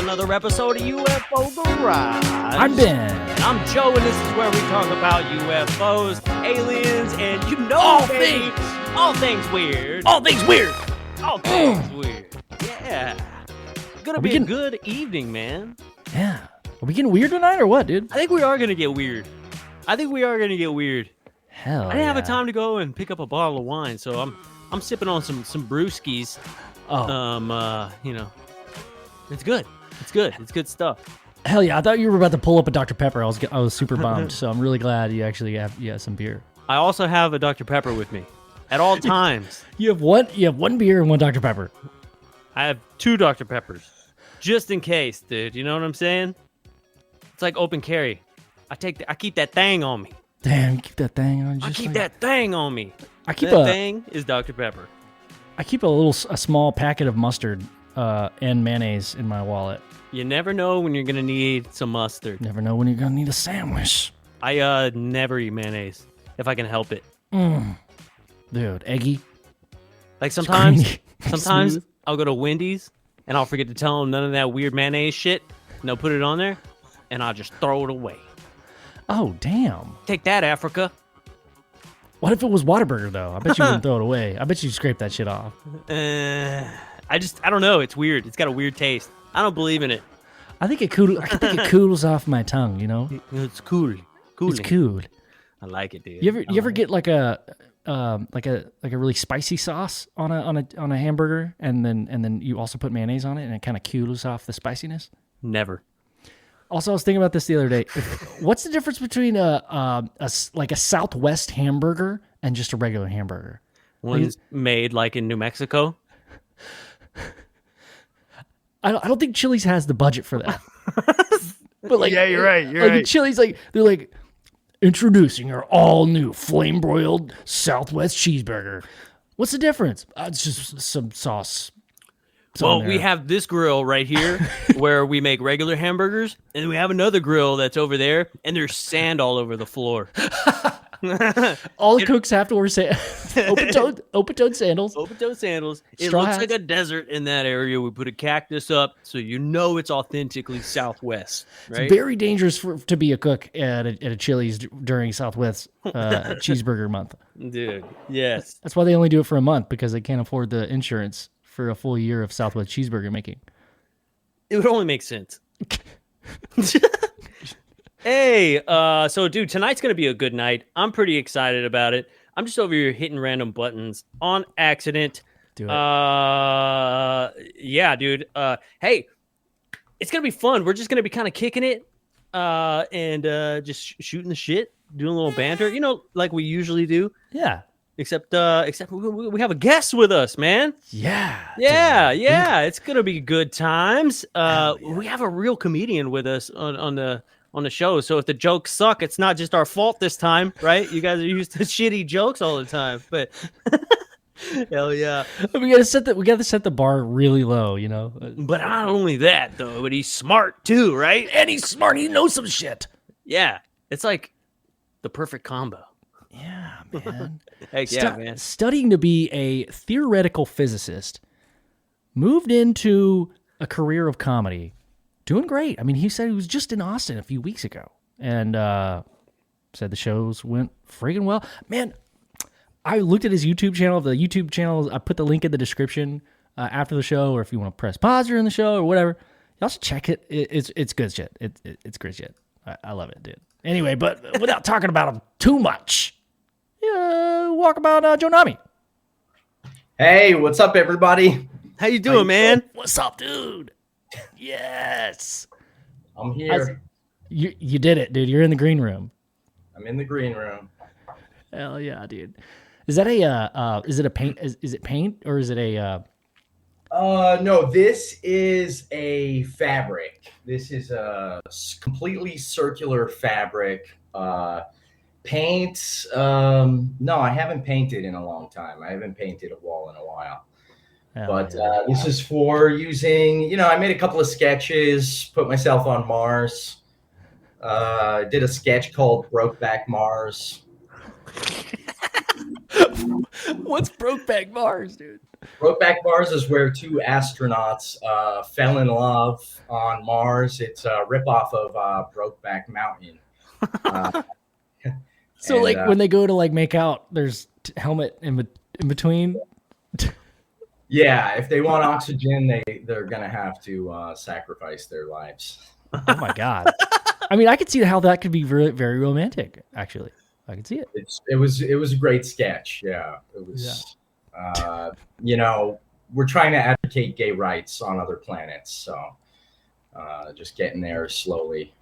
another episode of UFO Garage. I'm Ben. And I'm Joe, and this is where we talk about UFOs, aliens, and all baby, things. all things weird. All things weird. All things weird. Yeah. Gonna be a good evening, man. Yeah. Are we getting weird tonight or what, dude? I think we are gonna get weird. Hell, I didn't have a time to go and pick up a bottle of wine, so I'm sipping on some brewskis. Oh. It's good. It's good stuff. Hell yeah! I thought you were about to pull up a Dr. Pepper. I was super bummed. So I'm really glad you actually have some beer. I also have a Dr. Pepper with me at all times. You have one beer and one Dr. Pepper. I have two Dr. Peppers, just in case, dude. You know what I'm saying? It's like open carry. I keep that thing on me. Damn, you keep that thing on. That thing on me. That thing is Dr. Pepper. I keep a small packet of mustard and mayonnaise in my wallet. You never know when you're gonna need some mustard. Never know when you're gonna need a sandwich. I never eat mayonnaise if I can help it. Dude, eggy. Like sometimes Smooth. I'll go to Wendy's and I'll forget to tell them none of that weird mayonnaise shit, and they'll put it on there, and I'll just throw it away. Oh damn! Take that, Africa. What if it was Whataburger though? I bet you wouldn't throw it away. I bet you scrape that shit off. I don't know. It's weird. It's got a weird taste. I don't believe in it. I think it cools off my tongue. You know, it's cool. It's cool. I like it, dude. You ever get like a really spicy sauce on a hamburger, and then you also put mayonnaise on it, and it kind of cools off the spiciness? Never. Also, I was thinking about this the other day. What's the difference between a Southwest hamburger and just a regular hamburger? One's made like in New Mexico. I don't think Chili's has the budget for that. But yeah, you're right. You're right. Chili's they're like introducing our all new flame broiled Southwest cheeseburger. What's the difference? It's just some sauce. Well, we have this grill right here where we make regular hamburgers, and we have another grill that's over there, and there's sand all over the floor. All the cooks have to wear open-toed sandals. Open-toed sandals. It Straw looks hats. like a desert in that area. We put a cactus up, so you know it's authentically Southwest. Right? It's very dangerous to be a cook at a Chili's during Southwest cheeseburger month. Dude, yes. That's why they only do it for a month, because they can't afford the insurance for a full year of Southwest cheeseburger making. It would only make sense. Hey, so dude, tonight's going to be a good night. I'm pretty excited about it. I'm just over here hitting random buttons on accident. Do it. Yeah, dude. Hey, it's going to be fun. We're just going to be kind of kicking it and just shooting the shit, doing a little banter, like we usually do. Yeah. Except we have a guest with us, man. Yeah. It's gonna be good times. We have a real comedian with us on the show. So if the jokes suck, it's not just our fault this time, right? You guys are used to shitty jokes all the time, but hell yeah, we gotta set the bar really low, But not only that though, but he's smart too, right? And he's smart. He knows some shit. Yeah, it's like the perfect combo. Yeah, man. Heck yeah, man. Studying to be a theoretical physicist, moved into a career of comedy. Doing great. I mean, he said he was just in Austin a few weeks ago, and said the shows went friggin' well. Man, I looked at his YouTube channel. The YouTube channel, I put the link in the description after the show, or if you want to press pause during the show or whatever. You also check it. It's good shit. It's great shit. I love it, dude. Anyway, but without talking about him too much, walk about Joe Nami. Hey, what's up, everybody? How you doing, man? What's up, dude? Yes. I'm here. You did it, dude. You're in the green room. I'm in the green room. Hell yeah, dude. Is that is it a paint? Is it paint or is it a? No, this is a fabric. This is a completely circular fabric. Paint. No, I haven't painted in a long time. I haven't painted a wall in a while. But this is for using, I made a couple of sketches, put myself on Mars. Did a sketch called Brokeback Mars. What's Brokeback Mars, dude? Brokeback Mars is where two astronauts fell in love on Mars. It's a ripoff of Brokeback Mountain. So like when they go to like make out, there's helmet in between. Yeah, if they want oxygen, they're gonna have to sacrifice their lives. Oh my god! I mean, I could see how that could be very, very romantic. Actually, I could see it. It was a great sketch. Yeah, it was. Yeah. We're trying to advocate gay rights on other planets, so just getting there slowly.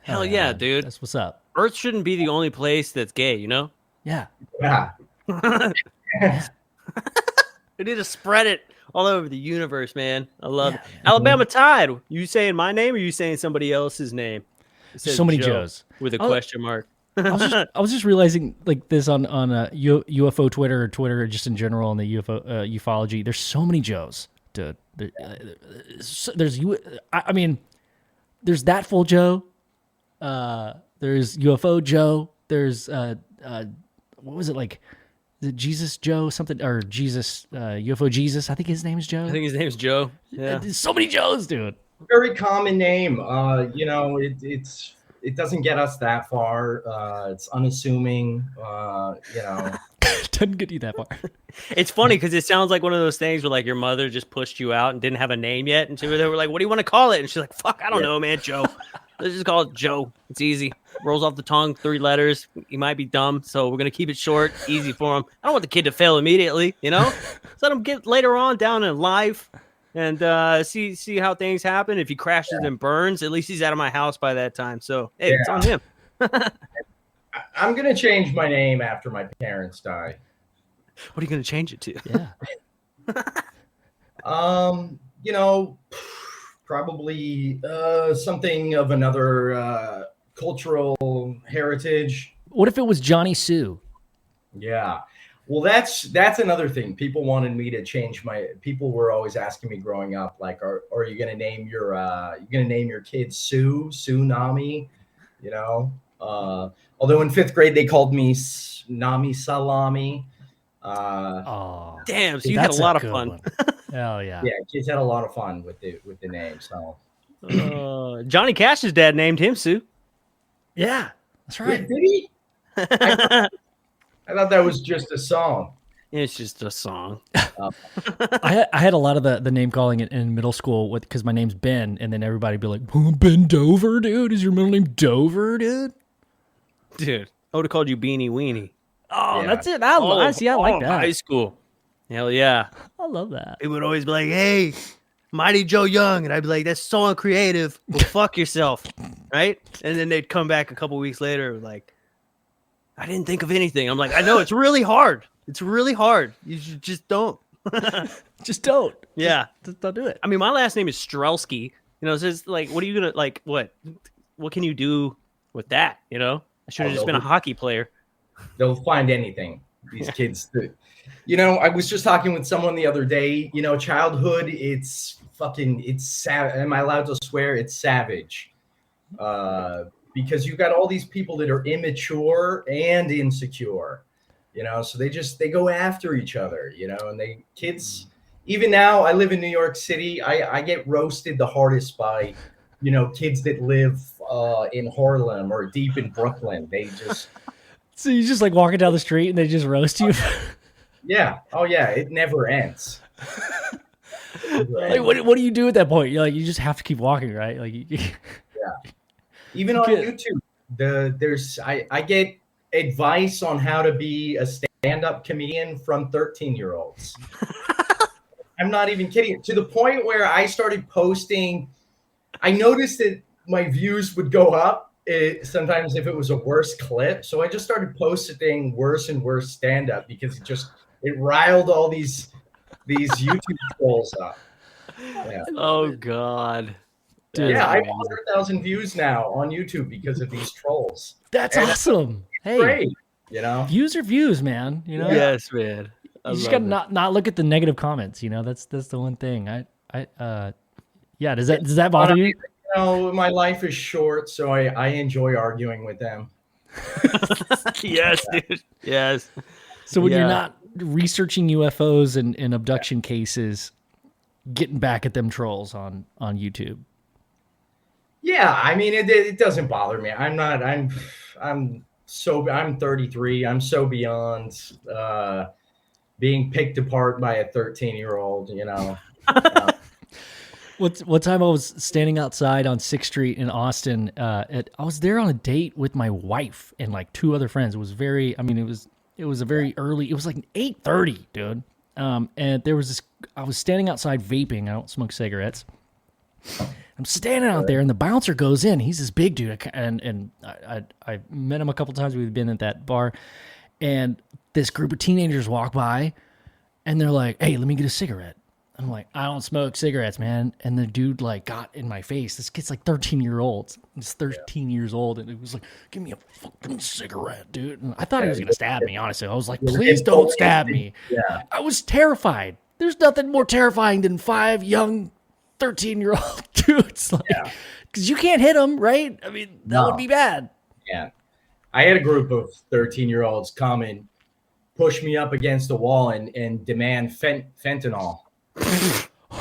Hell yeah, dude! That's what's up. Earth shouldn't be the only place that's gay, you know? Yeah. Yeah. We need to spread it all over the universe, man. I love it. Alabama Tide. You saying my name or you saying somebody else's name? So many Joes with a question mark. I was just realizing like this on UFO Twitter or Twitter just in general on the UFO ufology. There's so many Joes, dude. There's I mean, there's that full Joe. There's UFO Joe. There's what was it like? Is it Jesus Joe something or Jesus UFO Jesus? I think his name is Joe. I think his name is Joe. Yeah, there's so many Joes, dude. Very common name. It doesn't get us that far. It's unassuming. Doesn't get you that far. It's funny because it sounds like one of those things where like your mother just pushed you out and didn't have a name yet, and they were like, "What do you want to call it?" And she's like, "Fuck, I don't know, man. Joe. Let's just call it Joe. It's easy. Rolls off the tongue. 3 letters. He might be dumb, so we're gonna keep it short, easy for him. I don't want the kid to fail immediately, you know. Let him get later on down in life and see how things happen. If he crashes and burns, at least he's out of my house by that time. So hey, it's on him." I'm gonna change my name after my parents die. What are you gonna change it to? Yeah. Probably something of another cultural heritage. What if it was Johnny Sue? Yeah. Well, that's another thing. People wanted me to change people were always asking me growing up, like, are you gonna name your kid Sue Nami? Although in 5th grade they called me Nami Salami. Damn, so you had a lot of fun. Hell yeah. Yeah, kids had a lot of fun with the name. So Johnny Cash's dad named him Sue. Yeah, that's right. Did he? I thought that was just a song. It's just a song. I had a lot of the name calling in middle school because my name's Ben, and then everybody would be like, "Oh, Ben Dover, dude. Is your middle name Dover, dude?" Dude, I would have called you Beanie Weenie. Oh, yeah. That's it. I like that. High school. Hell yeah. I love that. It would always be like, "Hey, Mighty Joe Young." And I'd be like, "That's so uncreative. Well, fuck yourself." Right? And then they'd come back a couple weeks later like, "I didn't think of anything." I'm like, "I know, it's really hard. It's really hard. You just don't." Just don't. Yeah. Just don't do it. I mean, my last name is Strelsky. It's just like, what are you going to, like, what can you do with that, I should have just been a hockey player. They'll find anything. These kids. I was just talking with someone the other day. Childhood. It's savage. Am I allowed to swear? It's savage. Because you've got all these people that are immature and insecure. So they go after each other. And kids. Even now, I live in New York City. I get roasted the hardest by, kids that live in Harlem or deep in Brooklyn. They just. So you just like walking down the street and they just roast you? Yeah. Oh yeah. It never ends. Like, what do you do at that point? You're like, you just have to keep walking, right? Like, yeah. Even on YouTube, I get advice on how to be a stand-up comedian from 13-year-olds. I'm not even kidding. To the point where I started posting, I noticed that my views would go up sometimes if it was a worse clip. So I just started posting worse and worse stand-up because it riled all these YouTube trolls up. Yeah. Oh God. Dude, yeah, I have 100,000 views now on YouTube because of these trolls. That's awesome. Hey, great. Views are views, man. Yes, man. You just gotta not look at the negative comments. That's the one thing. Yeah. Does that bother you? My life is short, so I enjoy arguing with them. Yes, dude. Yes. So when you're Yeah. not researching UFOs and abduction cases, getting back at them trolls on YouTube. Yeah, I mean, it doesn't bother me. I'm 33. I'm so beyond being picked apart by a 13-year-old, you know. What time I was standing outside on 6th Street in Austin, I was there on a date with my wife and like 2 other friends. It was it was a very early, it was like 8:30, dude. And there was this, I was standing outside vaping. I don't smoke cigarettes. I'm standing out there and the bouncer goes in. He's this big dude. And I met him a couple times. We've been at that bar and this group of teenagers walk by and they're like, "Hey, let me get a cigarette." I'm like, "I don't smoke cigarettes, man." And the dude like got in my face. This kid's like 13-year-old. He's 13 years old. And it was like, "Give me a fucking cigarette, dude." And I thought he was going to stab me, honestly. I was like, "Please don't stab me." Yeah. I was terrified. There's nothing more terrifying than 5 young 13-year-old dudes. Like, because you can't hit them, right? I mean, that would be bad. Yeah. I had a group of 13-year-olds come and push me up against the wall and demand fentanyl.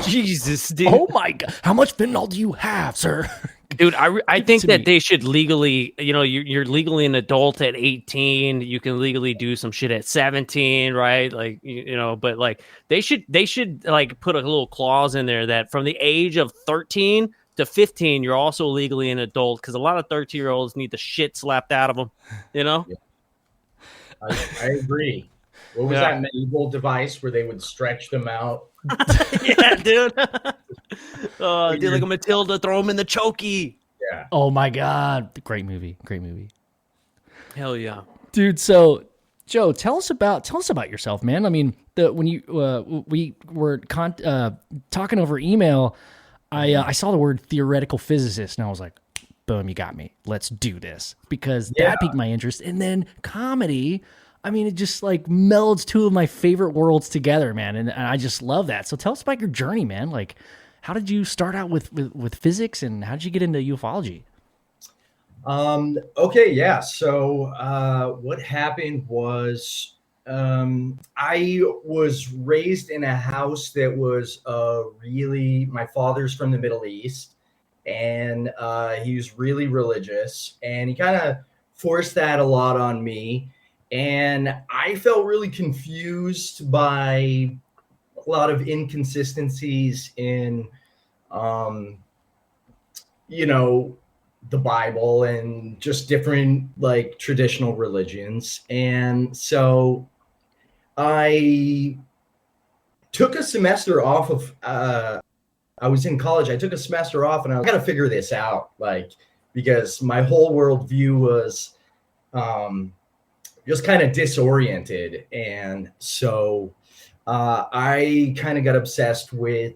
Jesus, dude. Oh my God. How much fentanyl do you have, sir? Dude, I think to that me. they should legally, you're legally an adult at 18. You can legally do some shit at 17, right? Like, but like they should like put a little clause in there that from the age of 13 to 15, you're also legally an adult, because a lot of 13-year-olds need the shit slapped out of them, Yeah. I agree. What was that medieval device where they would stretch them out? Yeah, dude. Dude, like a Matilda, throw him in the chokey. Yeah. Oh my God. Great movie. Great movie. Hell yeah. Dude, so Joe, tell us about yourself, man. I mean, when we were talking over email, I saw the word theoretical physicist and I was like, boom, you got me. Let's do this, because that piqued my interest. And then comedy, I mean, it just like melds 2 of my favorite worlds together, man. And I just love that. So tell us about your journey, man. Like, how did you start out with physics and how did you get into ufology? Okay, yeah. So what happened was I was raised in a house that was my father's from the Middle East, and he was really religious, and he kind of forced that a lot on me. And I felt really confused by a lot of inconsistencies in, the Bible and just different like traditional religions. And so I took a semester off of, I was in college. I took a semester off and I got to figure this out, like, because my whole worldview was just kind of disoriented. And so I kind of got obsessed with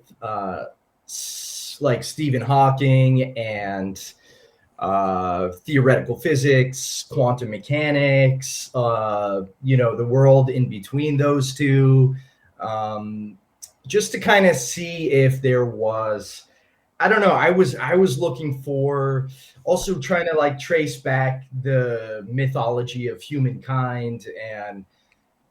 like Stephen Hawking and theoretical physics, quantum mechanics, the world in between those two, just to kind of see if there was, I don't know. I was looking for, also trying to like trace back the mythology of humankind, and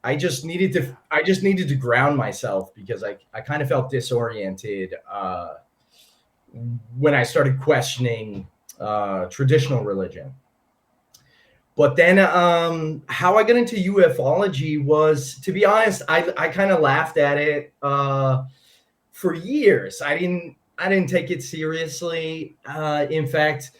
I just needed to ground myself, because I kind of felt disoriented when I started questioning traditional religion. But then how I got into ufology was, to be honest, I kind of laughed at it for years. I didn't take it seriously. In fact,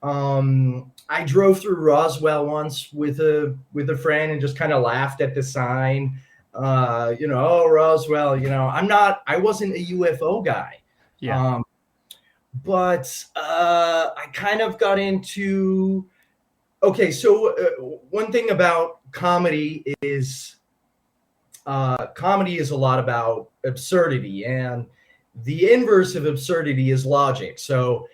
I drove through Roswell once with a friend and just kind of laughed at the sign. Oh, Roswell, I wasn't a UFO guy. Yeah. But I kind of got into, okay, so one thing about comedy is a lot about absurdity, and the inverse of absurdity is logic. So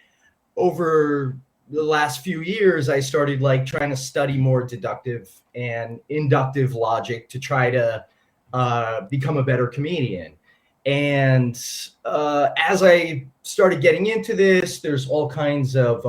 over the last few years, I started like trying to study more deductive and inductive logic to try to become a better comedian. And as I started getting into this, there's all kinds of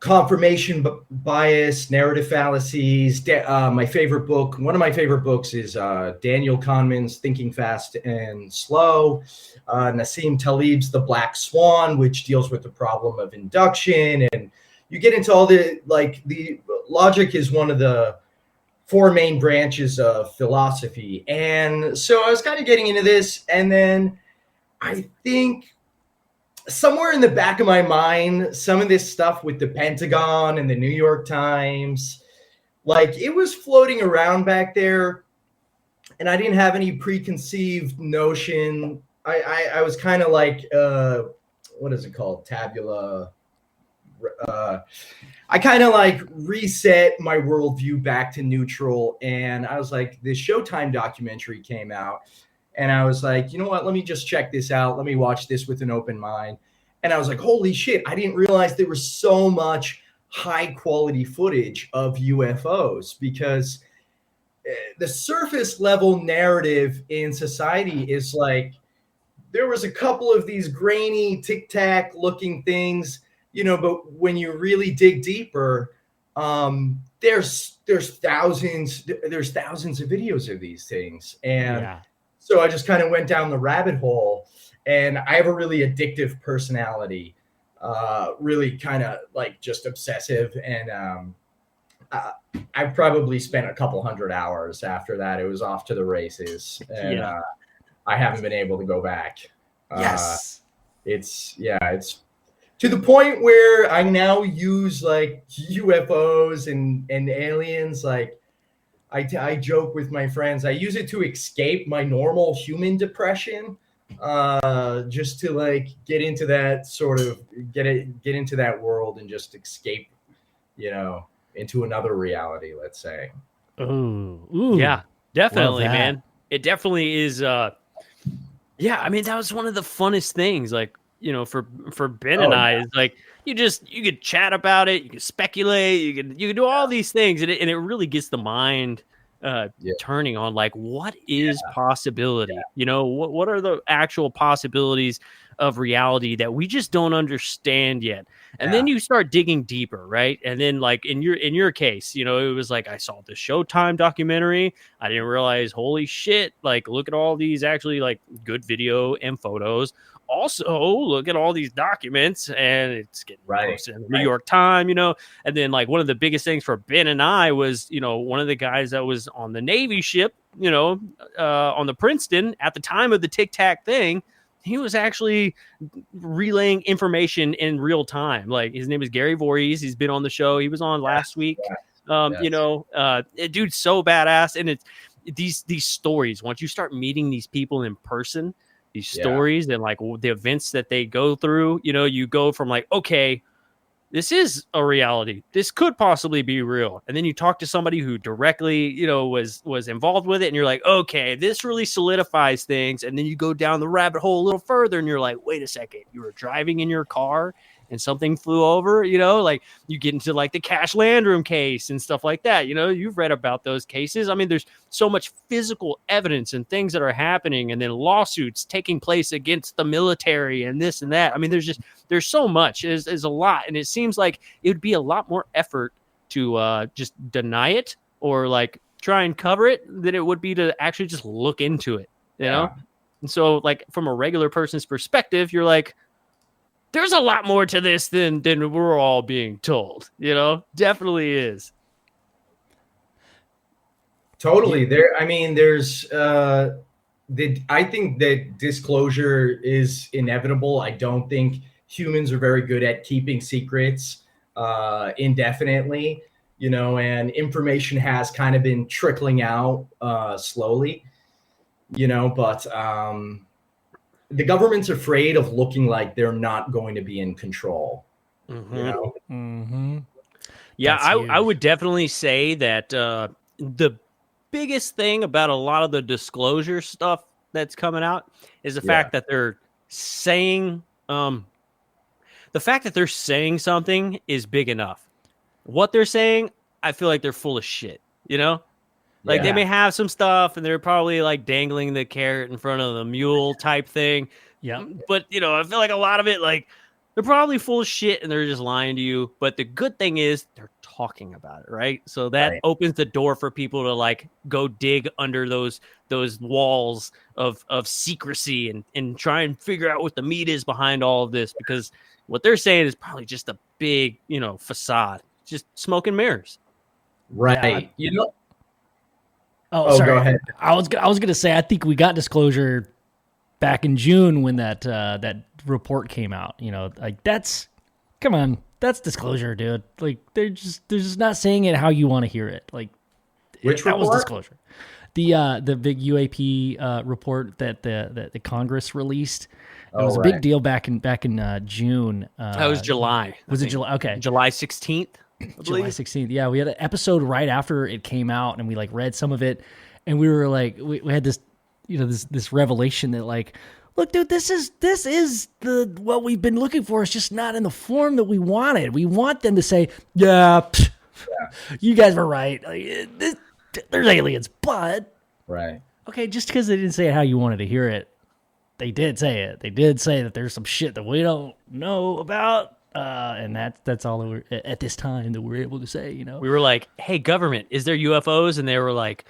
confirmation bias, narrative fallacies. My favorite book, one of my favorite books is Daniel Kahneman's Thinking Fast and Slow. Nassim Taleb's The Black Swan, which deals with the problem of induction. And you get into all the logic is one of the four main branches of philosophy. And so I was kind of getting into this. And then I think somewhere in the back of my mind, some of this stuff with the Pentagon and the New York Times, like it was floating around back there, and I didn't have any preconceived notion. I was kind of like, what is it called? Tabula. I kind of like reset my worldview back to neutral, and I was like, this Showtime documentary came out. And I was like, you know what? Let me just check this out. Let me watch this with an open mind. And I was like, holy shit, I didn't realize there was so much high quality footage of UFOs, because the surface level narrative in society is like, there was a couple of these grainy tic tac looking things, you know, but when you really dig deeper, there's thousands of videos of these things. And so I just kind of went down the rabbit hole, and I have a really addictive personality, really kind of like just obsessive. And I probably spent a couple hundred hours after that. It was off to the races, and I haven't been able to go back. It's to the point where I now use like UFOs and aliens. Like I joke with my friends, I use it to escape my normal human depression, just to like get into that sort of get into that world and just escape, you know, into another reality, let's say. Ooh. Yeah, definitely, man. It definitely is. Yeah, I mean, that was one of the funnest things, like, you know, for Ben and I, is like, you could chat about it, you could speculate, you could do all these things, and it really gets the mind turning on, like, what is possibility? You know, what are the actual possibilities of reality that we just don't understand yet? And then you start digging deeper, right? And then, like, in your case, you know, it was like, I saw the Showtime documentary. I didn't realize, holy shit, like, look at all these actually like good video and photos. Also, look at all these documents, and it's getting posted in the New York Times, you know. And then, like, one of the biggest things for Ben and I was, you know, one of the guys that was on the Navy ship, you know, on the Princeton at the time of the Tic Tac thing, he was actually relaying information in real time. Like, his name is Gary Voorhees. He's been on the show. He was on last week. You know, dude's so badass. And it's these stories, once you start meeting these people in person, these stories and like the events that they go through, you know, you go from like, okay, this is a reality, this could possibly be real. And then you talk to somebody who directly, you know, was involved with it, and you're like, okay, this really solidifies things. And then you go down the rabbit hole a little further, and you're like, wait a second, you were driving in your car and something flew over, you know, like you get into like the Cash Landrum case and stuff like that. You know, you've read about those cases. I mean, there's so much physical evidence and things that are happening, and then lawsuits taking place against the military and this and that. I mean, there's so much. There's a lot. And it seems like it would be a lot more effort to just deny it or like try and cover it than it would be to actually just look into it, you know? And so, like, from a regular person's perspective, you're like, there's a lot more to this than we're all being told, you know? Definitely is. Totally. I mean, there's I think that disclosure is inevitable. I don't think humans are very good at keeping secrets indefinitely, you know, and information has kind of been trickling out slowly, you know, but the government's afraid of looking like they're not going to be in control. You know? Yeah, I would definitely say that the biggest thing about a lot of the disclosure stuff that's coming out is the fact that they're saying something is big enough. What they're saying, I feel like they're full of shit, you know? Like, they may have some stuff, and they're probably like dangling the carrot in front of the mule type thing. Yeah. But, you know, I feel like a lot of it, like, They're probably full of shit and they're just lying to you. But the good thing is they're talking about it, right? So that opens the door for people to like go dig under those walls of secrecy and try and figure out what the meat is behind all of this, because what they're saying is probably just a big, facade, just smoke and mirrors. Right. Yeah. Sorry. Go ahead. I was gonna say, I think we got disclosure back in June when that report came out. Come on, that's disclosure, dude. Like they're just not saying it how you want to hear it. Like Which that report? was disclosure. The big UAP report that the Congress released. It was a big deal back in June. That was July. Was it July? Okay, July 16th. July 16th. Yeah, we had an episode right after it came out, and we like read some of it, and we were like, we had this, this revelation that like, look, dude, this is the what we've been looking for. It's just not in the form that we wanted. We want them to say, yeah. You guys were right. Like, there's aliens, but okay, just because they didn't say it how you wanted to hear it, they did say it. They did say that there's some shit that we don't know about. And that's all that we're at this time that we're able to say, We were like, hey, government, is there UFOs? And they were like,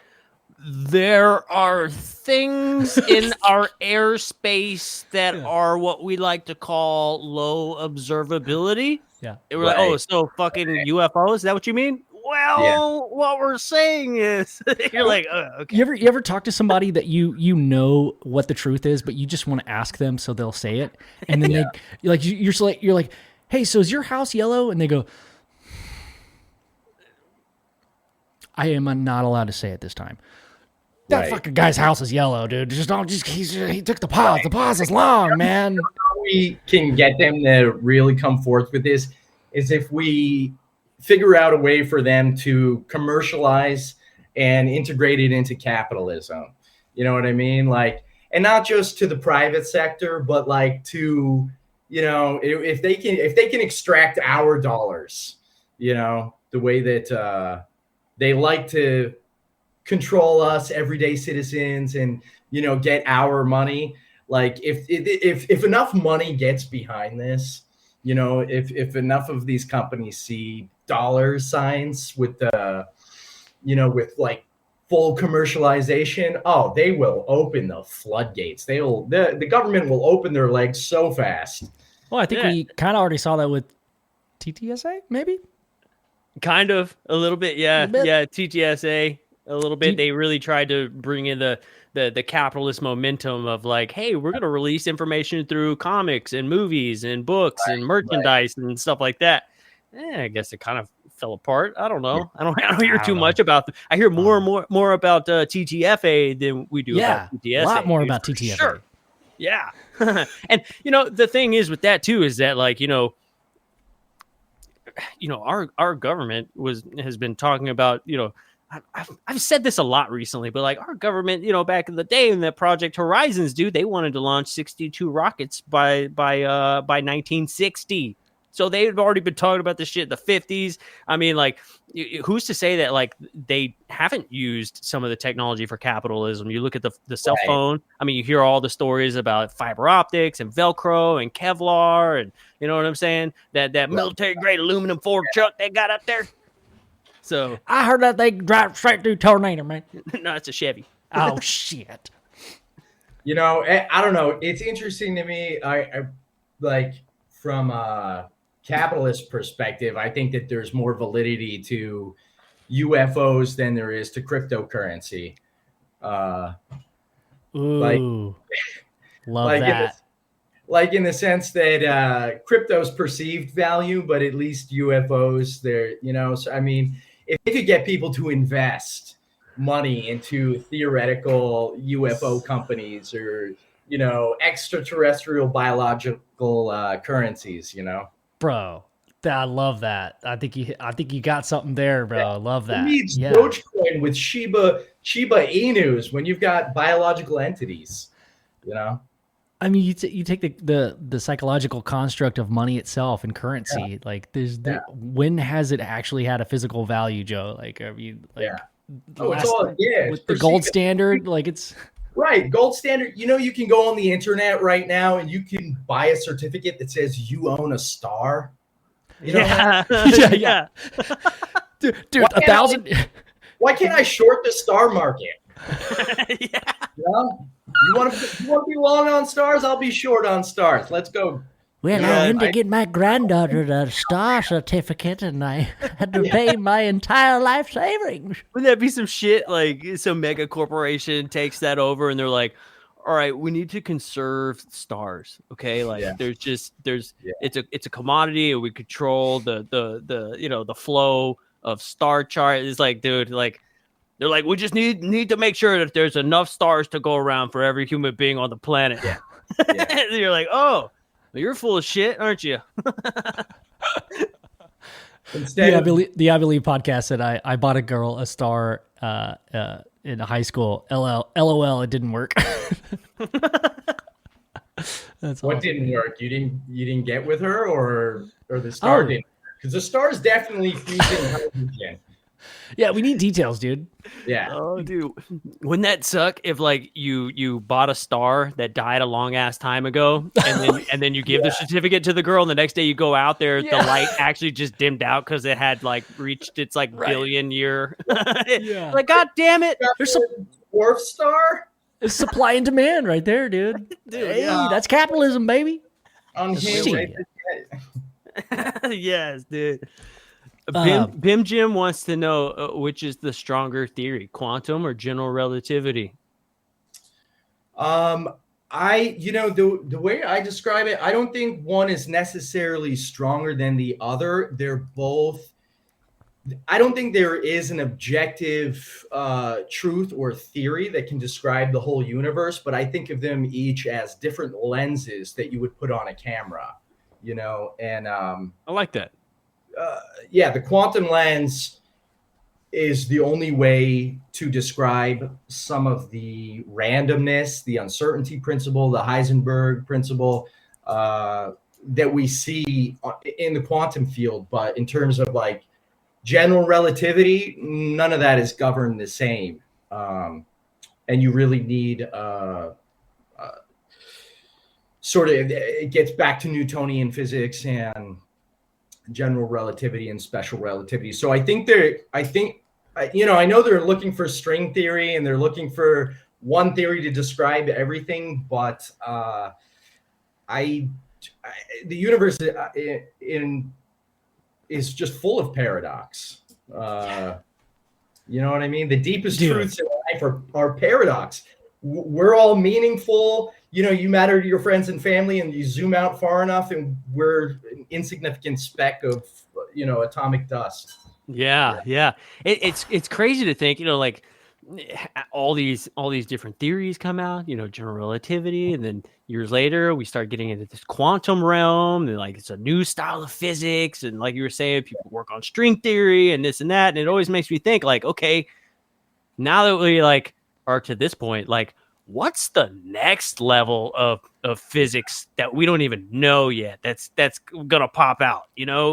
there are things in our airspace that are what we like to call low observability. Yeah. They were like, so fucking UFOs? Is that what you mean? Well, what we're saying is, you're like, okay. You ever talk to somebody that you know what the truth is, but you just want to ask them so they'll say it, and then you're like, hey, so is your house yellow? And they go, I am not allowed to say it this time. That fucking guy's house is yellow, dude. He took the pause. The pause is long, man. How we can get them to really come forth with this is if we figure out a way for them to commercialize and integrate it into capitalism. You know what I mean? Like, and not just to the private sector, but like to, if they can extract our dollars, the way that they like to control us everyday citizens and, get our money. Like if enough money gets behind this, if enough of these companies see dollar signs with with like full commercialization, they will open the floodgates. The government will open their legs so fast. Well, I think we kind of already saw that with TTSA, maybe. Kind of a little bit, yeah, TTSA a little bit. They really tried to bring in the capitalist momentum of like, hey, we're going to release information through comics and movies and books and merchandise and stuff like that. I guess it kind of fell apart. I don't know. Yeah. I don't hear too much about them. I hear more and more about TTFA than we do about TTSA. A lot more about TTFA. Sure. Yeah. And the thing is with that too is that like, our government has been talking about, I've said this a lot recently, but like our government, back in the day in the Project Horizons, dude, they wanted to launch 62 rockets by 1960. So they've already been talking about this shit in the 50s. I mean, like, who's to say that like they haven't used some of the technology for capitalism? You look at the cell phone. I mean, you hear all the stories about fiber optics and Velcro and Kevlar, and you know what I'm saying? That military grade aluminum Ford truck they got up there. So I heard that they drive straight through tornado, man. No, it's a Chevy. Oh shit. I don't know. It's interesting to me. I like from a capitalist perspective, I think that there's more validity to UFOs than there is to cryptocurrency. Ooh, love that. In the sense that crypto's perceived value, but at least UFOs, they're, so I mean, if they could get people to invest money into theoretical UFO companies or, extraterrestrial biological currencies, Bro, I love that. I think you got something there, bro. I love that. Who needs Dogecoin with Shiba Inus when you've got biological entities, I mean, you take the psychological construct of money itself and currency. Like, when has it actually had a physical value, Joe? Like, I mean, like, it's all with the gold standard, like it's. Right, gold standard. You know, you can go on the internet right now and you can buy a certificate that says you own a star. You know that? Yeah, yeah. Dude, Why can't 1,000. Why can't I short the star market? Yeah. You know? You want to be long on stars? I'll be short on stars. Let's go. Well, Yeah, I went to get my granddaughter a star certificate, and I had to pay my entire life savings. Wouldn't that be some shit? Like some mega corporation takes that over, and they're like, "All right, we need to conserve stars. Okay, like Yeah. it's a commodity, and we control the the flow of star chart." It's like, dude, like they're like, we just need to make sure that there's enough stars to go around for every human being on the planet. Yeah. And you're like, oh. Well, you're full of shit, aren't you? Instead The Ivy League podcast said I bought a girl a star in high school. LOL, it didn't work. That's what awesome. didn't work? You didn't get with her, or the star didn't? Because the star is definitely fusing hydrogen. Yeah, we need details, dude. Yeah. Oh, dude, wouldn't that suck if like you bought a star that died a long ass time ago, and then you give the certificate to the girl, and the next day you go out there, the light actually just dimmed out because it had like reached its like billion year. Yeah. Like, God damn it! There's some dwarf star It's supply and demand right there, dude. Hey, that's capitalism, baby. on him. Shit. Yes, dude. Um, Bim Jim wants to know which is the stronger theory, quantum or general relativity? The way I describe it, I don't think one is necessarily stronger than the other. They're both. I don't think there is an objective truth or theory that can describe the whole universe, but I think of them each as different lenses that you would put on a camera, you know, and I like that. the quantum lens is the only way to describe some of the randomness, the uncertainty principle, the Heisenberg principle that we see in the quantum field. But in terms of like general relativity, none of that is governed the same. And you really need it gets back to Newtonian physics and general relativity and special relativity. So I know they're looking for string theory and they're looking for one theory to describe everything, but the universe is just full of paradox. You know what I mean? The deepest truths in life are paradox. We're all meaningful. You know, you matter to your friends and family, and you zoom out far enough, and we're an insignificant speck of, atomic dust. Yeah. It's crazy to think, like all these different theories come out, general relativity, and then years later we start getting into this quantum realm, and like it's a new style of physics, and like you were saying, people work on string theory and this and that, and it always makes me think like, okay, now that we like are to this point, like what's the next level of physics that we don't even know yet that's gonna pop out,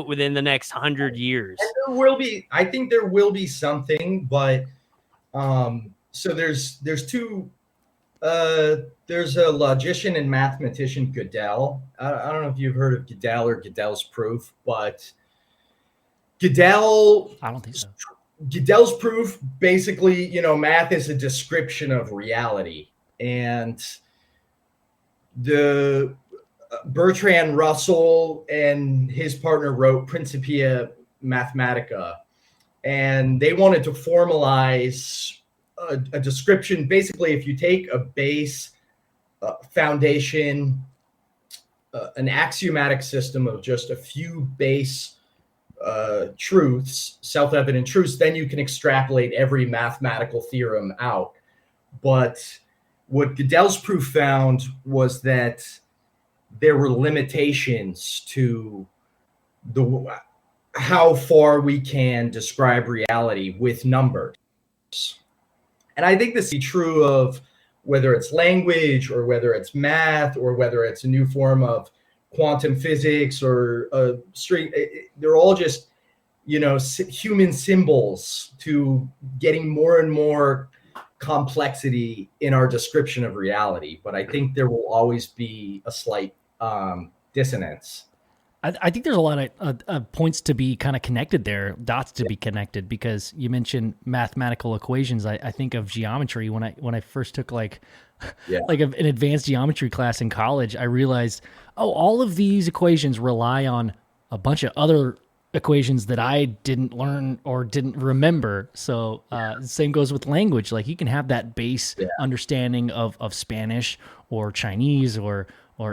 within the next 100 years? And I think there will be something, but so there's two there's a logician and mathematician, Gödel. I don't know if you've heard of Gödel or Gödel's proof, but I don't think so. Gödel's proof, basically, math is a description of reality. And the Bertrand Russell and his partner wrote Principia Mathematica, and they wanted to formalize a description. Basically, if you take a base foundation, an axiomatic system of just a few base truths, self-evident truths, then you can extrapolate every mathematical theorem out. But what Gödel's proof found was that there were limitations to how far we can describe reality with numbers. And I think this is true of whether it's language or whether it's math or whether it's a new form of quantum physics or a string. They're all just, human symbols to getting more and more complexity in our description of reality, but I think there will always be a slight dissonance. I think there's a lot of points to be kind of connected there, dots to be connected, because you mentioned mathematical equations. I think of geometry when I first took like an advanced geometry class in college. I realized, all of these equations rely on a bunch of other equations that I didn't learn or didn't remember. So same goes with language. Like, you can have that base understanding of Spanish or Chinese or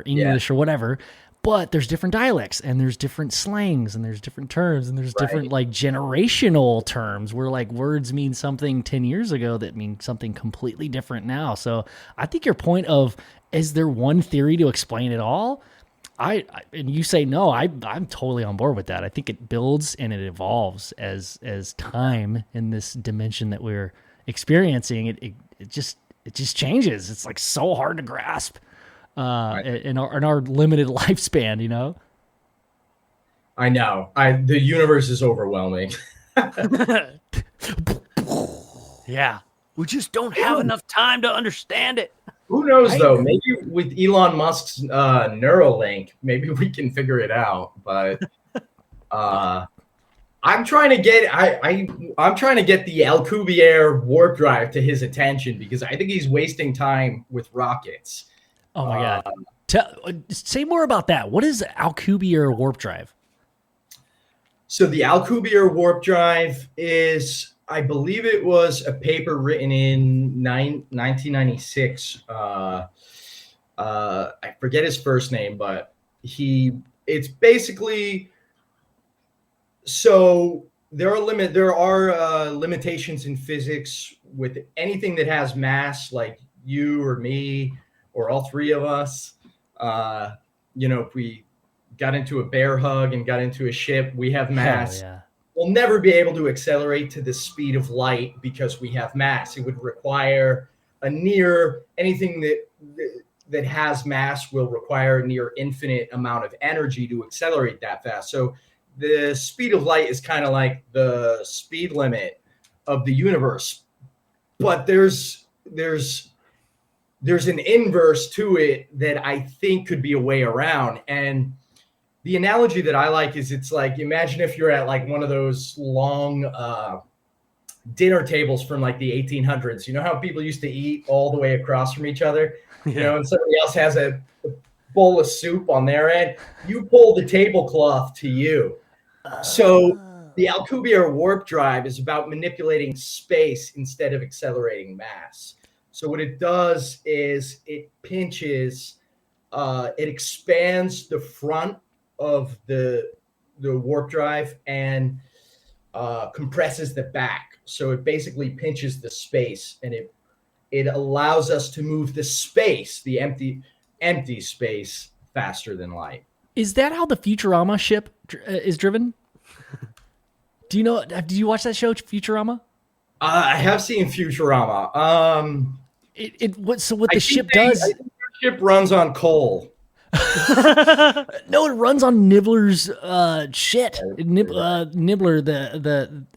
English or whatever, but there's different dialects and there's different slangs and there's different terms and there's different like generational terms where like words mean something 10 years ago that mean something completely different now. So I think your point of, is there one theory to explain it all? And you say no, I'm totally on board with that. I think it builds and it evolves as time in this dimension that we're experiencing. It just changes. It's like so hard to grasp in our limited lifespan, you know? I know. The universe is overwhelming. Yeah. We just don't have enough time to understand it. Who knows, though? Maybe with Elon Musk's Neuralink, maybe we can figure it out. But I'm trying to get I'm trying to get the Alcubierre warp drive to his attention, because I think he's wasting time with rockets. Oh my God! Say more about that. What is Alcubierre warp drive? So the Alcubierre warp drive is, I believe it was a paper written in 1996. I forget his first name, but it's basically, so there are limitations in physics with anything that has mass, like you or me or all three of us. If we got into a bear hug and got into a ship, we have mass. Yeah. We'll never be able to accelerate to the speed of light because we have mass. It would require anything that has mass will require a near infinite amount of energy to accelerate that fast. So the speed of light is kind of like the speed limit of the universe. But there's an inverse to it that I think could be a way around. And the analogy that I like is, it's like, imagine if you're at like one of those long dinner tables from like the 1800s. You know how people used to eat all the way across from each other? Yeah. And somebody else has a bowl of soup on their end. You pull the tablecloth to you. So the Alcubierre warp drive is about manipulating space instead of accelerating mass. So what it does is it pinches, it expands the front of the warp drive and compresses the back. So it basically pinches the space, and it allows us to move the space, the empty space, faster than light. Is that how the Futurama ship is driven? Do you know? Did you watch that show, Futurama? I have seen Futurama. What the ship does? I think the ship runs on coal. No, it runs on Nibbler's shit. Nibbler,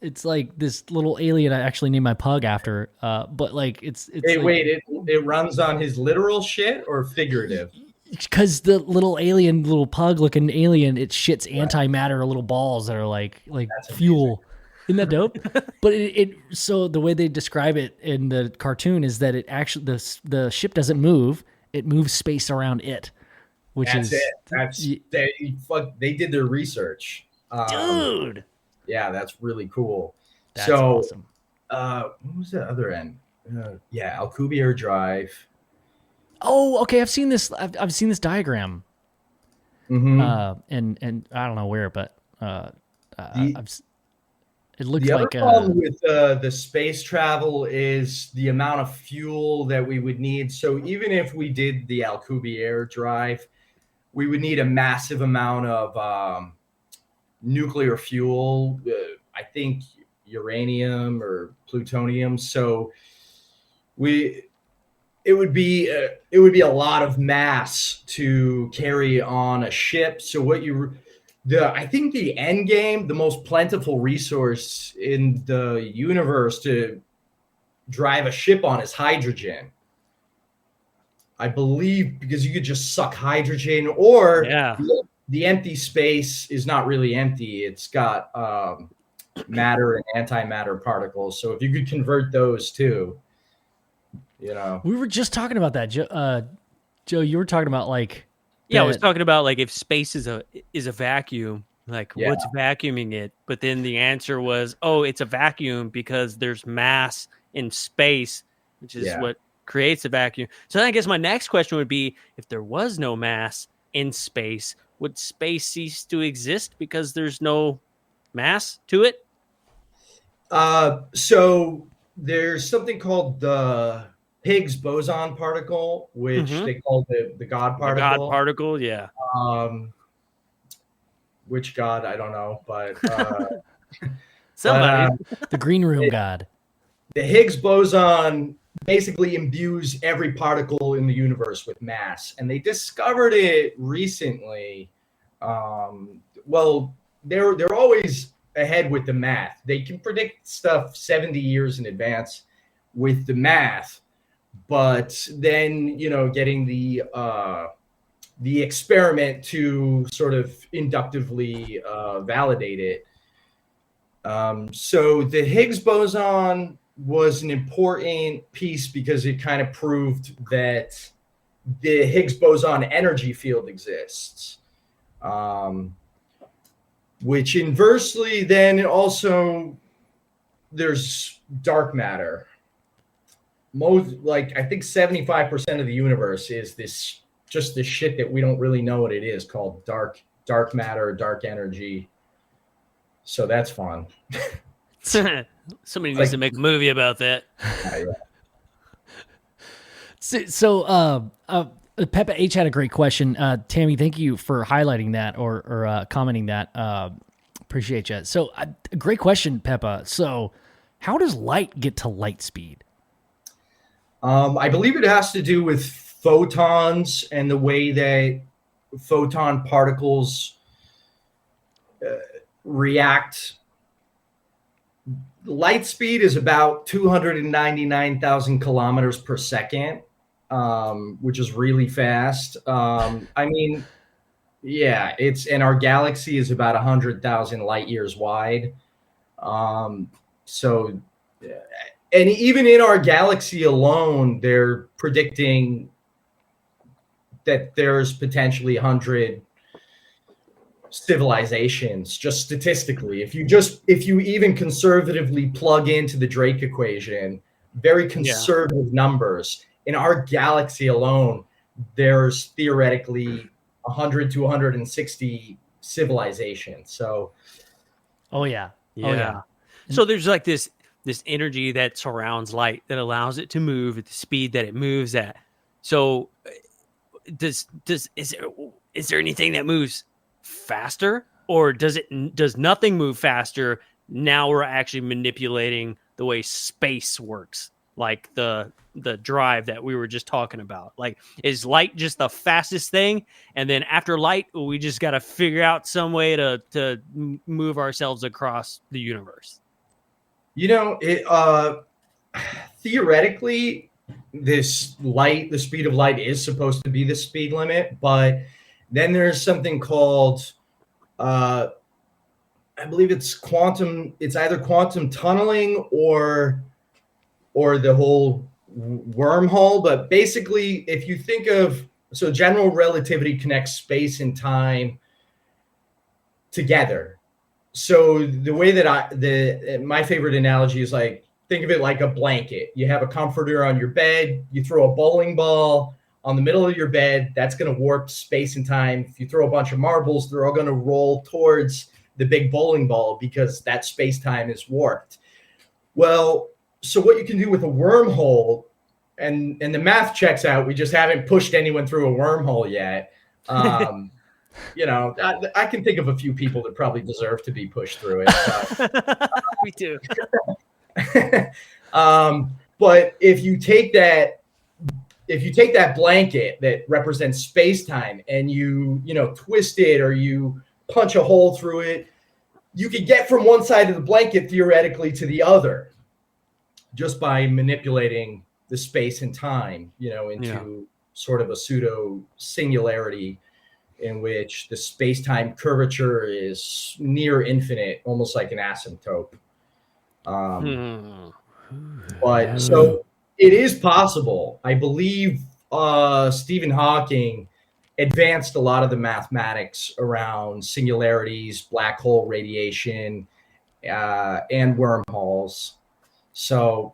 it's like this little alien I actually named my pug after. But like it's it runs on his literal shit or figurative? Because the little pug looking alien, it shits antimatter little balls that are like fuel. Isn't that dope? But so the way they describe it in the cartoon is that it actually the ship doesn't move; it moves space around it. They did their research, dude. Yeah, that's really cool. That's awesome. What was the other end? Alcubierre drive. Oh, okay. I've seen this. I've seen this diagram. Mm-hmm. And I don't know where, but it looks the like other problem with the space travel is the amount of fuel that we would need. So even if we did the Alcubierre drive, we would need a massive amount of nuclear fuel. I think uranium or plutonium. So it would be a lot of mass to carry on a ship. So I think the end game, the most plentiful resource in the universe to drive a ship on is hydrogen. I believe because you could just suck hydrogen, or the empty space is not really empty. It's got matter and antimatter particles. So if you could convert those two, you know. We were just talking about that, Joe. You were talking about like. Yeah, I was talking about like if space is a vacuum, like what's vacuuming it? But then the answer was, oh, it's a vacuum because there's mass in space, which is what creates a vacuum. So then I guess my next question would be, if there was no mass in space, would space cease to exist because there's no mass to it? So there's something called the Higgs Boson particle, which they call the God particle. The God particle, yeah. Which God, I don't know, but somebody. The green room God. The Higgs boson basically imbues every particle in the universe with mass, and they discovered it recently. Well, they're always ahead with the math. They can predict stuff 70 years in advance with the math, but then getting the experiment to sort of inductively validate it. So the Higgs boson was an important piece because it kind of proved that the Higgs boson energy field exists, which inversely then also there's dark matter. I think 75% of the universe is this shit that we don't really know what it is, called dark matter, dark energy. So that's fun. Somebody needs to make a movie about that. So Peppa H had a great question. Tammy, thank you for highlighting that or commenting that. Appreciate you. So great question, Peppa. So how does light get to light speed? I believe it has to do with photons and the way that photon particles react. Light speed is about 299,000 kilometers per second, which is really fast. And our galaxy is about 100,000 light years wide. And even in our galaxy alone, they're predicting that there's potentially 100 civilizations, just statistically. If you even conservatively plug into the Drake equation, very conservative numbers, in our galaxy alone, there's theoretically 100 to 160 civilizations. So, yeah. So there's like this energy that surrounds light that allows it to move at the speed that it moves at. So is there anything that moves faster, or does nothing move faster? Now we're actually manipulating the way space works, like the drive that we were just talking about. Like, is light just the fastest thing, and then after light we just got to figure out some way to move ourselves across the universe? Theoretically, the speed of light is supposed to be the speed limit, but then there's something called, I believe it's either quantum tunneling or the whole wormhole. But basically, if you think of, general relativity connects space and time together. So the way that my favorite analogy is, like, think of it like a blanket. You have a comforter on your bed. You throw a bowling ball on the middle of your bed. That's going to warp space and time. If you throw a bunch of marbles, they're all going to roll towards the big bowling ball because that space-time is warped. Well, so what you can do with a wormhole, and the math checks out. We just haven't pushed anyone through a wormhole yet. I can think of a few people that probably deserve to be pushed through it. But, Me too. But if you take that blanket that represents space-time and you twist it or you punch a hole through it, you could get from one side of the blanket theoretically to the other. just by manipulating the space and time, into sort of a pseudo singularity in which the space-time curvature is near infinite, almost like an asymptote. But so it is possible. I believe Stephen Hawking advanced a lot of the mathematics around singularities, black hole radiation, and wormholes. So,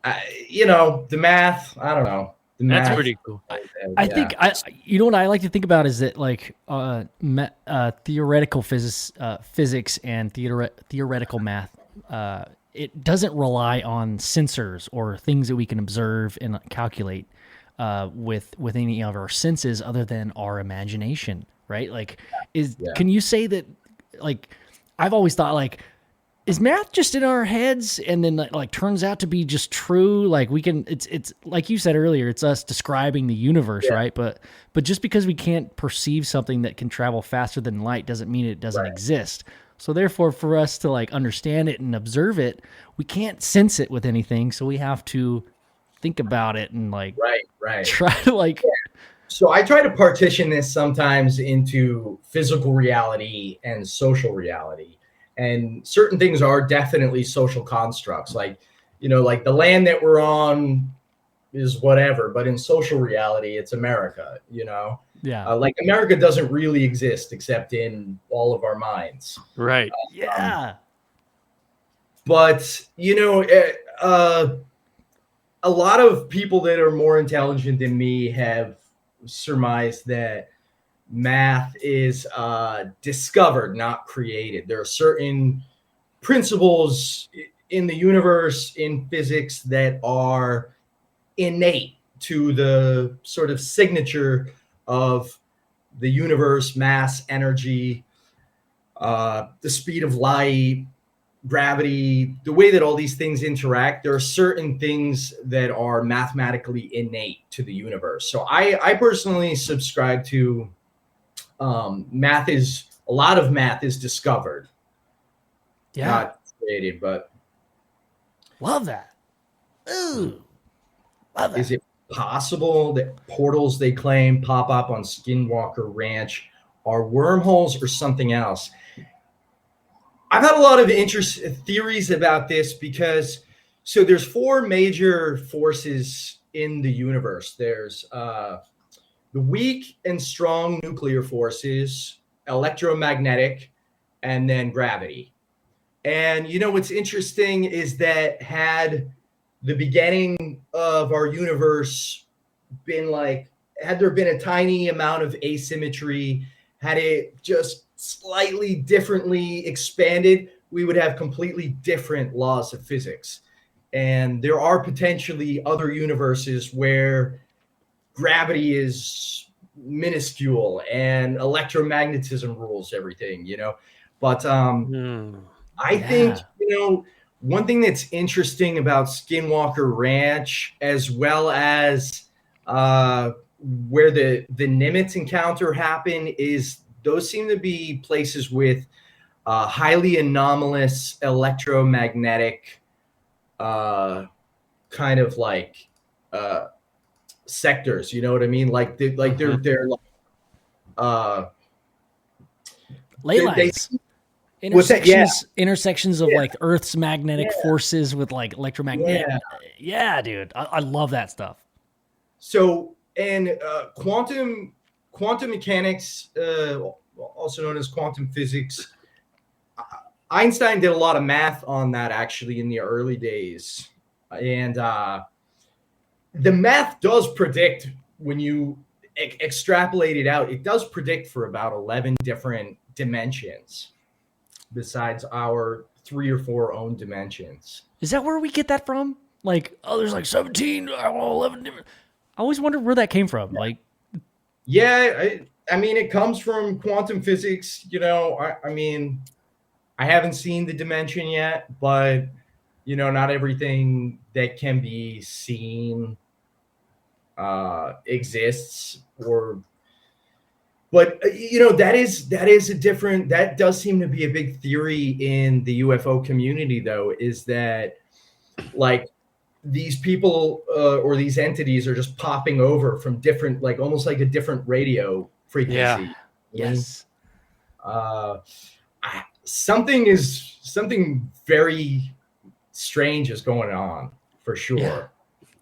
the math, I don't know. That's pretty cool. I think what I like to think about is that like theoretical physics and theoretical math, it doesn't rely on sensors or things that we can observe and calculate with any of our senses other than our imagination, right? Like, can you say that? Like, I've always thought like, is math just in our heads and then like turns out to be just true? Like we can, it's like you said earlier, it's us describing the universe, right? But just because we can't perceive something that can travel faster than light doesn't mean it doesn't exist. So therefore, for us to like understand it and observe it, we can't sense it with anything. So we have to think about it and like try to like. So I try to partition this sometimes into physical reality and social reality. And certain things are definitely social constructs, like the land that we're on is whatever, but in social reality, it's America. Like America doesn't really exist except in all of our minds, right? But a lot of people that are more intelligent than me have surmised that math is discovered, not created. There are certain principles in the universe, in physics, that are innate to the sort of signature of the universe: mass, energy, the speed of light, gravity, the way that all these things interact. There are certain things that are mathematically innate to the universe. So I personally subscribe to a lot of math is discovered, not created. But love that. Ooh, love that. Is it possible that portals they claim pop up on Skinwalker Ranch are wormholes or something else? I've had a lot of theories about this because there's four major forces in the universe. There's the weak and strong nuclear forces, electromagnetic, and then gravity. And what's interesting is that had the beginning of our universe been had there been a tiny amount of asymmetry, had it just slightly differently expanded, we would have completely different laws of physics. And there are potentially other universes where gravity is minuscule and electromagnetism rules everything, But I think, one thing that's interesting about Skinwalker Ranch, as well as where the Nimitz encounter happened, is those seem to be places with highly anomalous electromagnetic kind of like sectors, you know what I mean? Like they're like ley lines. Intersections of like Earth's magnetic forces with like electromagnetic. Yeah, dude. I love that stuff. So, and quantum mechanics, also known as quantum physics, Einstein did a lot of math on that actually in the early days. And the math does predict, when you extrapolate it out, it does predict for about 11 different dimensions besides our 3 or 4 own dimensions. Is that where we get that from? Like, there's like 17, 11 different. I always wondered where that came from. Like, I mean, it comes from quantum physics. I mean, I haven't seen the dimension yet, but not everything that can be seen exists. But that does seem to be a big theory in the UFO community, though, is that like these people or these entities are just popping over from different, like almost like a different radio frequency. Yeah. Yes. Something very strange is going on for sure.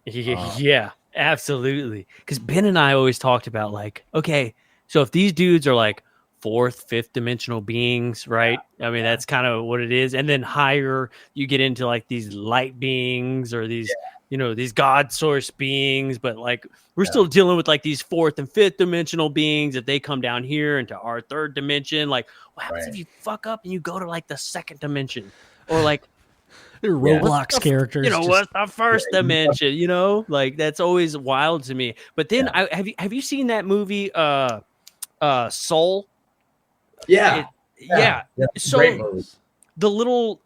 Yeah, absolutely. Because Ben and I always talked about like, okay, so if these dudes are like fourth, fifth dimensional beings, right? I mean, that's kind of what it is. And then higher, you get into like these light beings or these, these God source beings. But like, we're still dealing with like these fourth and fifth dimensional beings. If they come down here into our third dimension, like, what happens if you fuck up and you go to like the second dimension, or like Roblox characters? What's the first dimension? Like that's always wild to me. But then, have you seen that movie, Soul? Yeah. So the little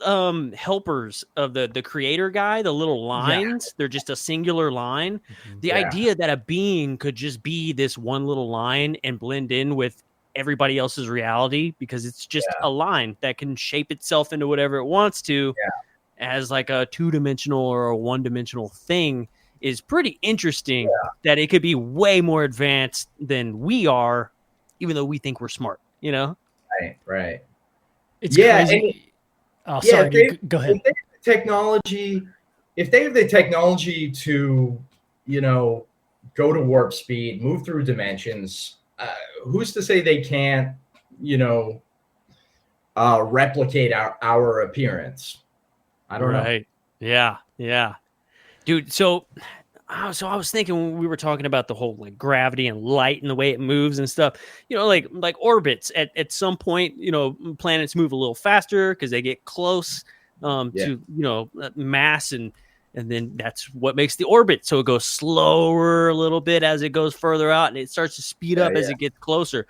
helpers of the creator guy, the little lines, they're just a singular line. The idea that a being could just be this one little line and blend in with everybody else's reality because it's just a line that can shape itself into whatever it wants to as like a two-dimensional or a one-dimensional thing is pretty interesting. That it could be way more advanced than we are, even though we think we're smart, Right. It's crazy. Sorry, go ahead. If they have the technology to, go to warp speed, move through dimensions, who's to say they can't, replicate our appearance? I don't know. Yeah. Dude, so I was thinking when we were talking about the whole like gravity and light and the way it moves and stuff, like orbits at some point, planets move a little faster because they get close to, mass and then that's what makes the orbit. So it goes slower a little bit as it goes further out and it starts to speed up as it gets closer.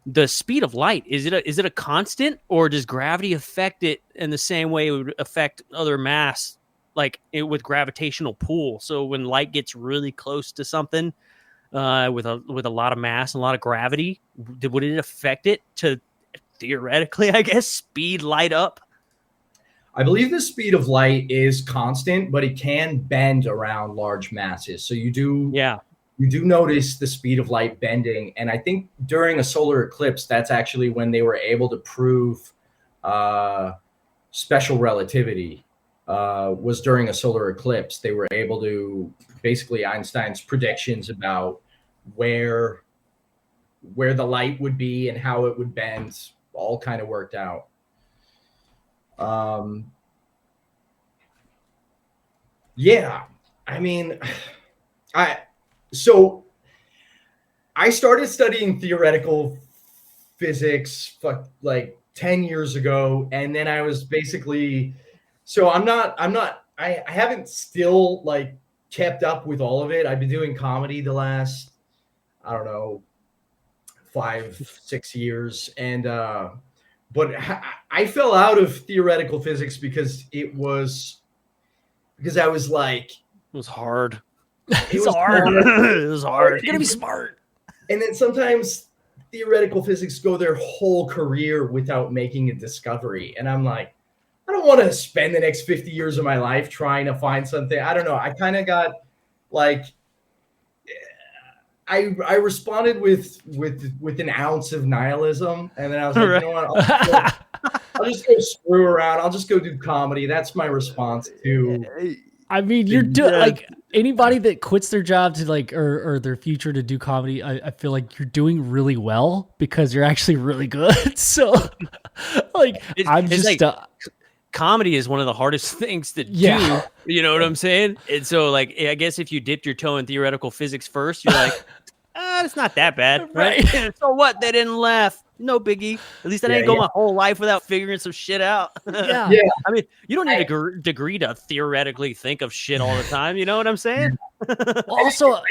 The speed of light, is it a constant, or does gravity affect it in the same way it would affect other mass, like with gravitational pull? So when light gets really close to something with a lot of mass and a lot of gravity, would it affect it to theoretically, I guess, speed light up? I believe the speed of light is constant, but it can bend around large masses. So you do notice the speed of light bending. And I think during a solar eclipse, that's actually when they were able to prove special relativity. Was during a solar eclipse. They were able to, basically Einstein's predictions about where the light would be and how it would bend all kind of worked out. I mean, I started studying theoretical physics like 10 years ago. And then I was basically, I haven't still like kept up with all of it. I've been doing comedy the last, I don't know, 5-6 years. And, but I fell out of theoretical physics because I was like, it was hard. It was hard. It was hard. You're gonna be smart. And then sometimes theoretical physics go their whole career without making a discovery. And I'm like, I don't want to spend the next 50 years of my life trying to find something. I don't know. I kind of got like, I responded with an ounce of nihilism. And then I was like, you know what? I'll just go screw around. I'll just go do comedy. That's my response to. I mean, you're doing like anybody that quits their job to like or their future to do comedy. I feel like you're doing really well because you're actually really good. So, like, comedy is one of the hardest things to do. You know what I'm saying? And so, like, I guess if you dipped your toe in theoretical physics first, you're like, it's not that bad, right? So what? They didn't laugh. No biggie. At least I didn't go my whole life without figuring some shit out. I mean, you don't need a degree to theoretically think of shit all the time. You know what I'm saying? Also,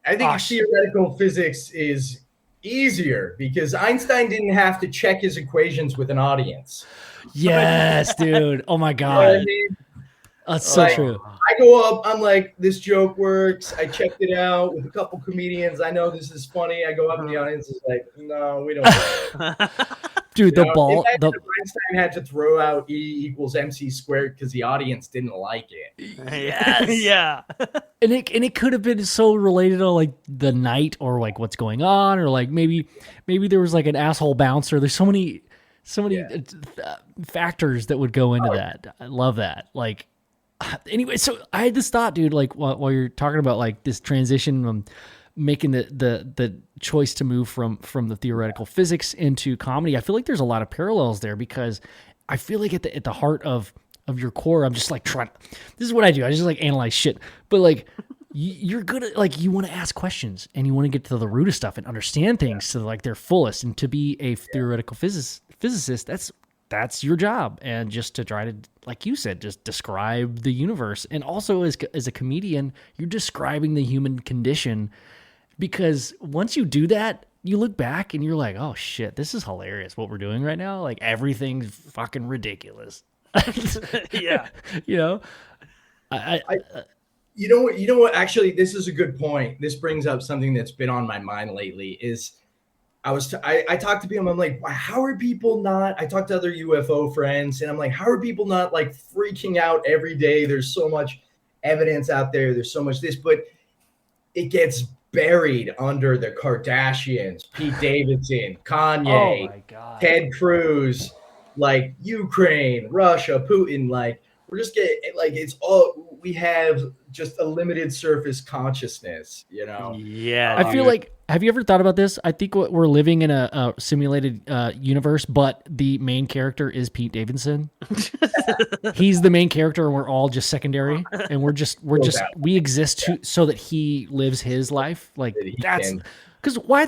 I think theoretical physics is easier because Einstein didn't have to check his equations with an audience. Yes, dude. Oh my God. You know what I mean? That's so true. I go up, I'm like, this joke works. I checked it out with a couple comedians. I know this is funny. I go up in the audience, is like, no, we don't. Dude, the ball. Imagine if Einstein had to throw out E=mc² because the audience didn't like it. Yes. Yeah. And it could have been so related to like the night or like what's going on, or like maybe there was like an asshole bouncer. There's so many factors that would go into that. I love that. Like, anyway, so I had this thought, dude, like while you're talking about like this transition from making the choice to move from the theoretical physics into comedy, I feel like there's a lot of parallels there, because I feel like at the heart of your core, I'm just like this is what I do. I just like analyze shit. But like you're good at, like, you want to ask questions and you want to get to the root of stuff and understand things to like their fullest. And to be a theoretical physicist, that's your job. And just to try to, like you said, just describe the universe. And also as a comedian, you're describing the human condition, because once you do that, you look back and you're like, oh shit, this is hilarious what we're doing right now. Like, everything's fucking ridiculous. Yeah. You know, you know what? Actually, this is a good point. This brings up something that's been on my mind lately. Is I talked to people. I'm like, how are people not? I talked to other UFO friends, and I'm like, how are people not like freaking out every day? There's so much evidence out there. There's so much this, but it gets buried under the Kardashians, Pete Davidson, Kanye, oh my God. Ted Cruz, like Ukraine, Russia, Putin. Like, we're just getting, like, it's all, we have just a limited surface consciousness, you know? Yeah. I feel like, have you ever thought about this? I think we're living in a simulated universe, but the main character is Pete Davidson. He's the main character, and we're all just secondary, and we exist so that he lives his life. Like, that's because why?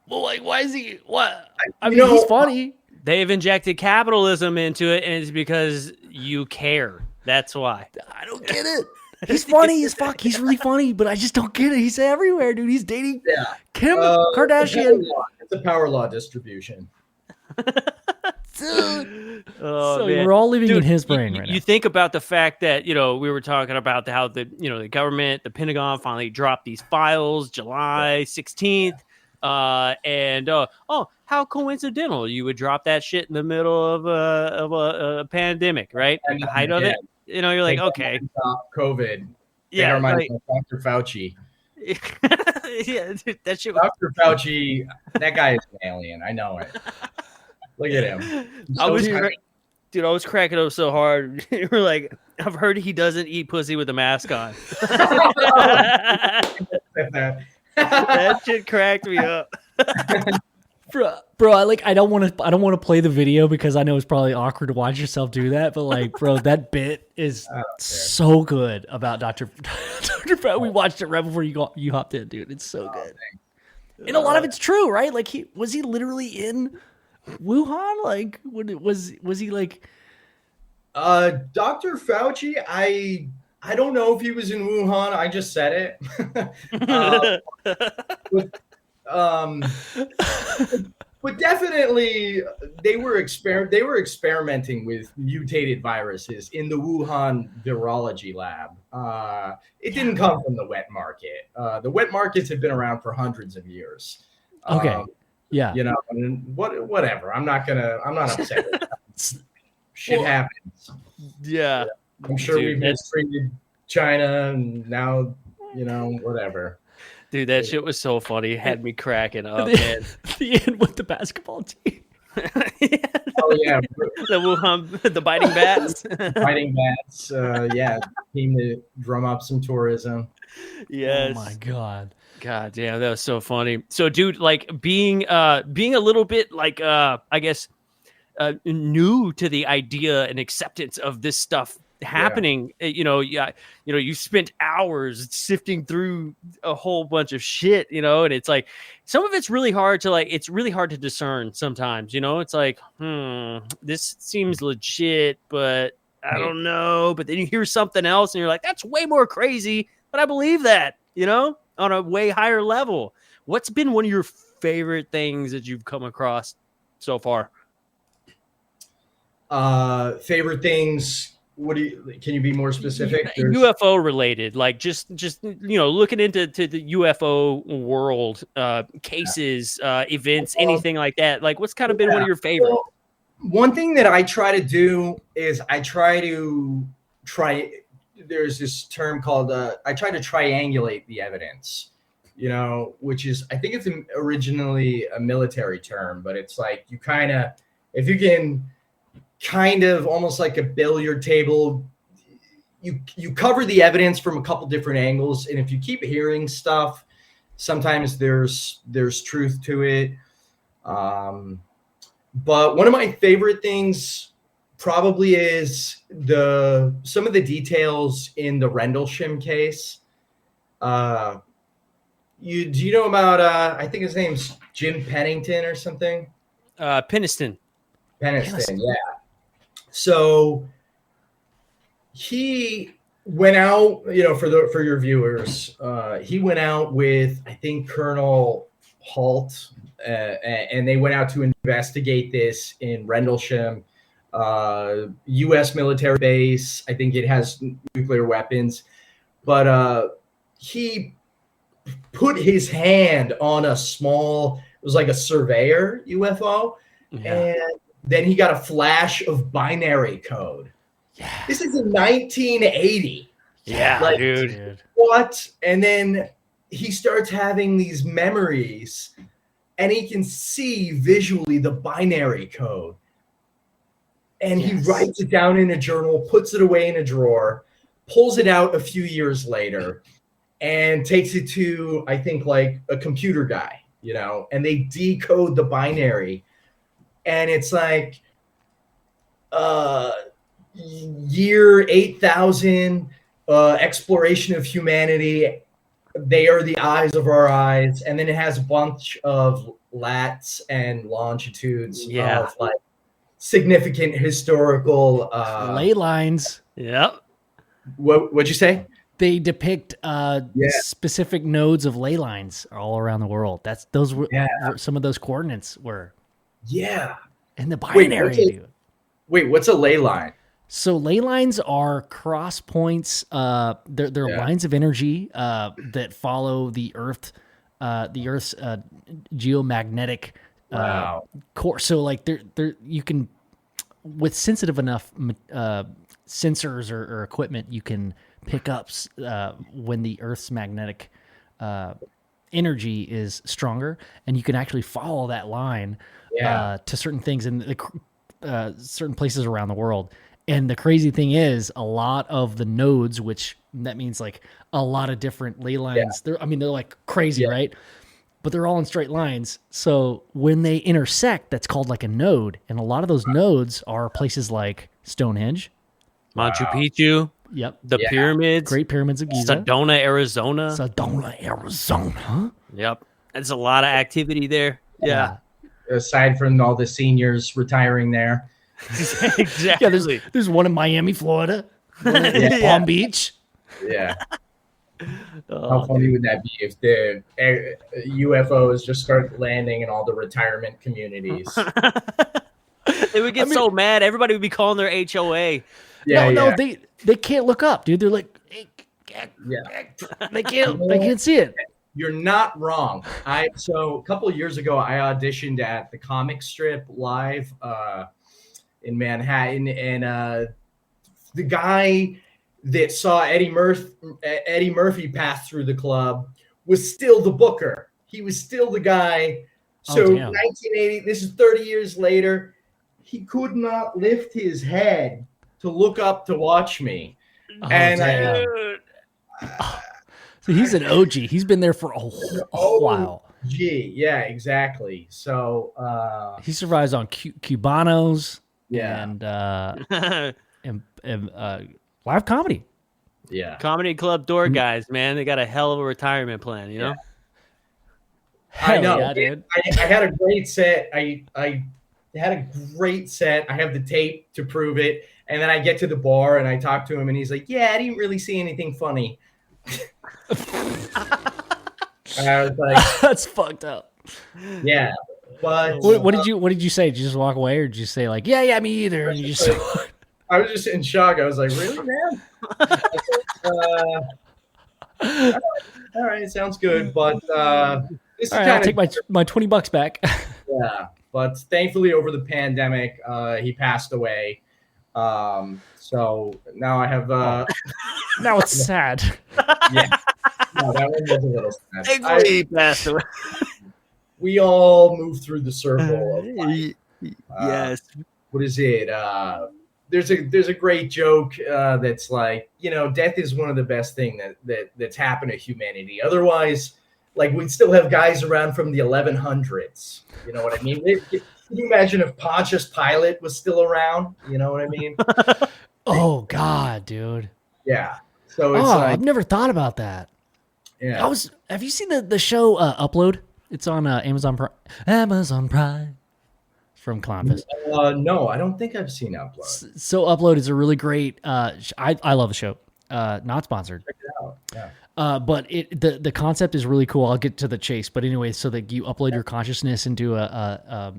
Well, like, why is he? What? I mean, he's funny. They've injected capitalism into it, and it's because you care. That's why. I don't get it. He's funny as fuck. He's really funny, but I just don't get it. He's everywhere, dude. He's dating Kim Kardashian. It's a power law distribution. Dude. Oh, so man. we're all living in his brain right now. You think about the fact that, we were talking about how the government, the Pentagon finally dropped these files July 16th. How coincidental you would drop that shit in the middle of a pandemic, right? At the height of it. You're like, okay. COVID. Yeah. Like, Dr. Fauci. Yeah, dude, that shit was... Dr. Fauci, that guy is an alien. I know it. Look at him. I was cracking up so hard. You were like, I've heard he doesn't eat pussy with a mask on. That shit cracked me up. Bro, I don't want to play the video because I know it's probably awkward to watch yourself do that, but like, bro, that bit is so good about Dr. We watched it right before you hopped in, dude. It's so good. And a lot of it's true, right? Like, was he literally in Wuhan? Like, was he like Dr. Fauci, I don't know if he was in Wuhan. I just said it. But definitely they were experimenting with mutated viruses in the Wuhan virology lab. It didn't come from the wet market. The wet markets have been around for hundreds of years. Okay. Yeah. Whatever. I'm not upset with that. Shit happens. Yeah. I'm sure we've mistreated China, and now, whatever. Dude, that shit was so funny. It had me cracking up, man. The end with the basketball team. Oh, yeah. The biting bats. Biting bats. Team to drum up some tourism. Yes. Oh, my God. God damn, that was so funny. So, dude, like, being a little bit, like, I guess, new to the idea and acceptance of this stuff happening, you spent hours sifting through a whole bunch of shit, and it's like some of it's really hard to discern sometimes, it's like, this seems legit, but I don't know. But then you hear something else and you're like, that's way more crazy, but I believe that, on a way higher level. What's been one of your favorite things that you've come across so far? Favorite things What do you? Can you be more specific? UFO related, like just looking into the UFO world, cases, events, anything like that. Like, what's kind of been one of your favorites? Well, one thing that I try to do is there's this term called I try to triangulate the evidence, which is, I think it's originally a military term, but it's like if you can kind of almost like a billiard table, you cover the evidence from a couple different angles, and if you keep hearing stuff, sometimes there's truth to it. But one of my favorite things probably is some of the details in the Rendlesham case. Do you know about I think his name's Jim Pennington or something? Peniston, yeah. So he went out, for your viewers, he went out with, I think, Colonel Halt, and they went out to investigate this in Rendlesham, U.S. military base. I think it has nuclear weapons, but he put his hand on it was like a surveyor UFO, and then he got a flash of binary code. Yeah. This is in 1980. Yeah, dude. What? And then he starts having these memories, and he can see visually the binary code. And he writes it down in a journal, puts it away in a drawer, pulls it out a few years later, and takes it to, I think, like a computer guy, and they decode the binary. And it's like year 8,000, exploration of humanity. They are the eyes of our eyes. And then it has a bunch of lats and longitudes of like significant historical ley lines. Yep. What'd you say? They depict specific nodes of ley lines all around the world. Those were some of those coordinates were. Yeah. And the binary. Wait, what's a ley line? So ley lines are cross points. They're lines of energy that follow the Earth's geomagnetic core. So like you can, with sensitive enough sensors or equipment, you can pick up when the Earth's magnetic energy is stronger, and you can actually follow that line to certain things in certain places around the world. And the crazy thing is, a lot of the nodes, which that means like a lot of different ley lines, they're like crazy, right? But they're all in straight lines. So when they intersect, that's called like a node. And a lot of those nodes are places like Stonehenge, Machu Picchu. Yep. The pyramids. Great Pyramids of Giza. Sedona, Arizona. Yep. There's a lot of activity there. Yeah. Aside from all the seniors retiring there. Exactly. Yeah, there's one in Miami, Florida. One in Palm Beach. Yeah. How funny would that be if the UFOs just start landing in all the retirement communities? They would get so mad. Everybody would be calling their HOA. No, they can't look up, dude. They're like, they can't see it. You're not wrong. So a couple of years ago, I auditioned at the comic strip live in Manhattan, and the guy that saw Eddie Murphy pass through the club was still the booker. He was still the guy. So 1980, this is 30 years later, he could not lift his head to look up to watch me. So he's an OG. He's been there for a while. Yeah, exactly. So he survives on Cubanos and live comedy. Yeah. Comedy club door guys, man. They got a hell of a retirement plan, you know? I know. Yeah, dude. I had a great set. I had a great set. I have the tape to prove it. And then I get to the bar and I talk to him and he's like, I didn't really see anything funny. And I was like, that's fucked up. Yeah. But what did you say? Did you just walk away, or did you say like, yeah, me either? And you just I was just in shock. I was like, really, man? All right, sounds good. But this is All right, kind I'll of take my $20 back. yeah. But thankfully, over the pandemic, he passed away. So now I have Now it's sad. yeah. No, that one was a little sad. Thankfully, he passed away. We all move through the circle of life. Yes. What is it? There's a great joke that's like, death is one of the best thing that's happened to humanity. Otherwise, like, we'd still have guys around from the 1100s. You know what I mean? Can you imagine if Pontius Pilate was still around? You know what I mean? Oh God, dude. Yeah. So it's I've never thought about that. yeah. Have you seen the show Upload? It's on Amazon Prime. Amazon Prime. From Clownfist. No, I don't think I've seen Upload. So Upload is a really great. I love the show. Not sponsored. Check it out. Yeah. But the concept is really cool. I'll get to the chase. But anyway, so that you upload your consciousness into a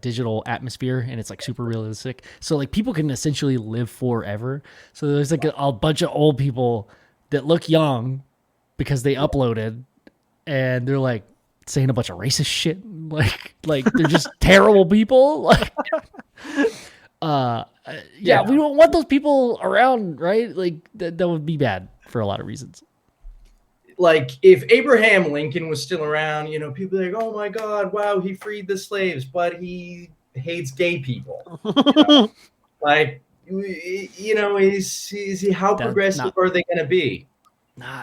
digital atmosphere, and it's like super realistic. So like people can essentially live forever. So there's like a bunch of old people that look young because they uploaded, and they're like saying a bunch of racist shit. Like they're just terrible people. Like, yeah, we don't want those people around, right? Like that would be bad for a lot of reasons. Like if Abraham Lincoln was still around, people are like, oh my God, wow, he freed the slaves, but he hates gay people. Like, how progressive are they going to be?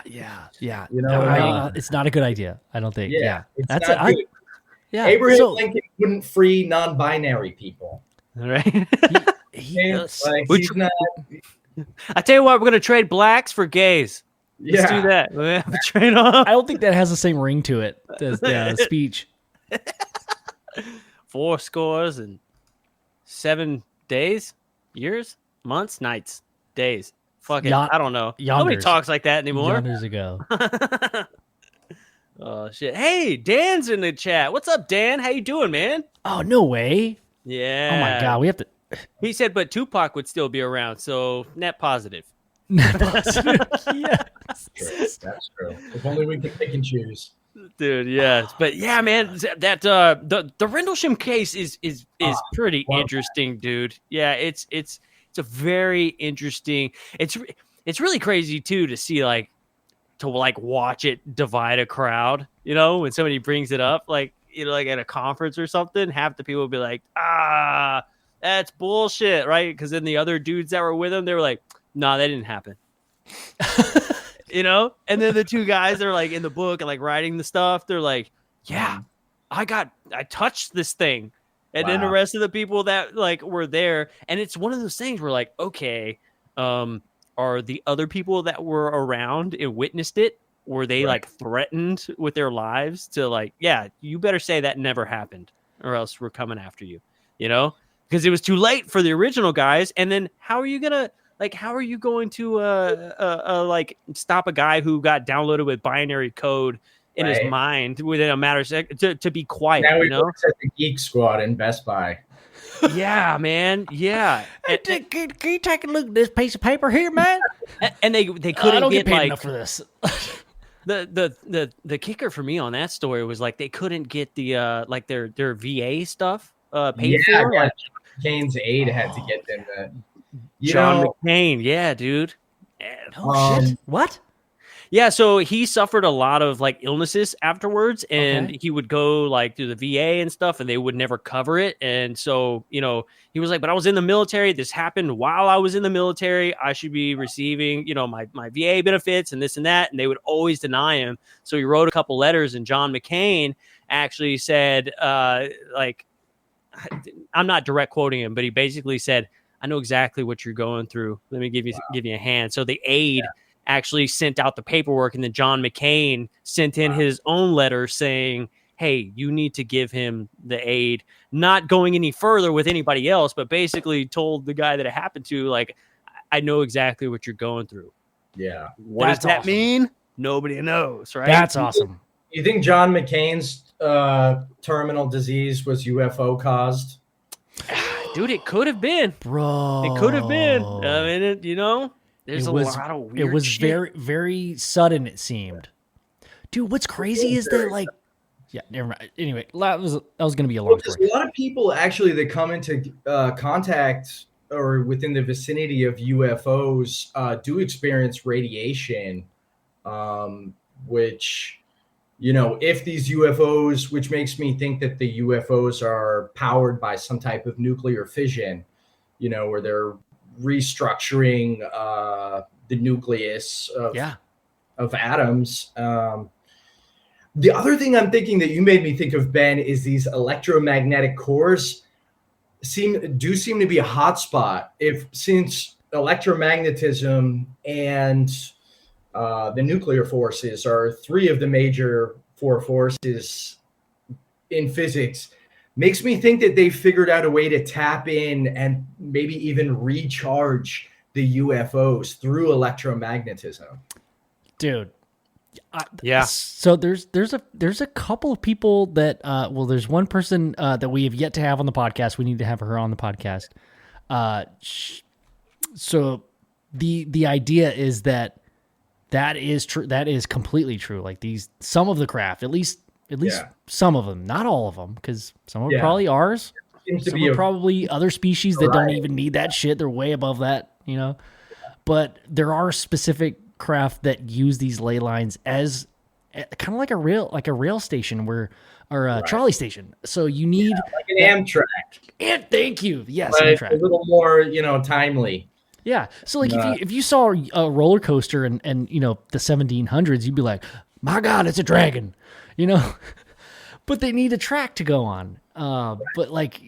Yeah. No, it's not a good idea. I don't think. Yeah, it's not good. Abraham Lincoln wouldn't free non-binary people. All right. He's not. I tell you what, we're gonna trade blacks for gays. Let's do that. We're gonna have a trade off. I don't think that has the same ring to it as the speech. 7 days, years, months, nights, days. Fuck it. I don't know. Nobody talks like that anymore. Yonders ago. Oh shit! Hey, Dan's in the chat. What's up, Dan? How you doing, man? Oh no way! Yeah. Oh my God, we have to. He said, but Tupac would still be around, so net positive. Net positive. Yes. That's true. If only we could pick and choose. Dude, yes. But yeah, man, that the Rendlesham case is pretty interesting, dude. Yeah, it's a very interesting. It's really crazy too to see to watch it divide a crowd, when somebody brings it up, like at a conference or something, half the people will be like, that's bullshit, right? Because then the other dudes that were with him, they were like, nah, that didn't happen. And then the two guys that are like in the book and like writing the stuff, they're like, yeah, I touched this thing. And then the rest of the people that were there, and it's one of those things where like, okay, are the other people that were around and witnessed it, were they threatened with their lives to yeah, you better say that never happened or else we're coming after you, because it was too late for the original guys. And then how are you going to stop a guy who got downloaded with binary code in his mind within a matter of seconds to be quiet? Now we work at the Geek Squad in Best Buy. Yeah, man. Yeah. Can you take a look at this piece of paper here, man? And they couldn't I don't get paid enough for this. The kicker for me on that story was they couldn't get the their VA stuff paid for. Yeah, Kane's aide had to get them that. John McCain, yeah, dude. Oh shit! What? Yeah, so he suffered a lot of illnesses afterwards, and he would go through the VA and stuff, and they would never cover it. And so, he was like, but I was in the military. This happened while I was in the military. I should be receiving, my VA benefits and this and that. And they would always deny him. So he wrote a couple letters, and John McCain actually said, I'm not direct quoting him, but he basically said, I know exactly what you're going through. Let me give you a hand. So the aide actually sent out the paperwork, and then John McCain sent in his own letter saying, hey, you need to give him the aid, not going any further with anybody else, but basically told the guy that it happened to, I know exactly what you're going through. Yeah. What does that mean? Nobody knows, right? That's awesome. You think John McCain's terminal disease was UFO caused? Dude, it could have been. Bro. It could have been. I mean, there's a lot of weird It was shit. very, very sudden, it seemed. Dude, what's crazy is that, like, yeah, never mind. Anyway, that was going to be a long story. A lot of people actually that come into contact or within the vicinity of UFOs do experience radiation, which, if these UFOs, which makes me think that the UFOs are powered by some type of nuclear fission, where they're restructuring the nucleus of atoms. The other thing I'm thinking that you made me think of, Ben, is these electromagnetic cores seem to be a hotspot. Since electromagnetism and the nuclear forces are three of the major four forces in physics, makes me think that they figured out a way to tap in and maybe even recharge the UFOs through electromagnetism. Dude. Yeah. So there's a couple of people that there's one person that we have yet to have on the podcast. We need to have her on the podcast. So the idea is that is true. That is completely true. Like some of the craft, at least some of them, not all of them, because some of them probably ours. Some are probably other species that don't even need that shit. They're way above that, But there are specific craft that use these ley lines as kind of like a rail station or a trolley station. So you need like an Amtrak. And thank you. Yes, but Amtrak. A little more, timely. Yeah. So like if you saw a roller coaster and the 1700s, you'd be like, my God, it's a dragon, But they need a track to go on. But like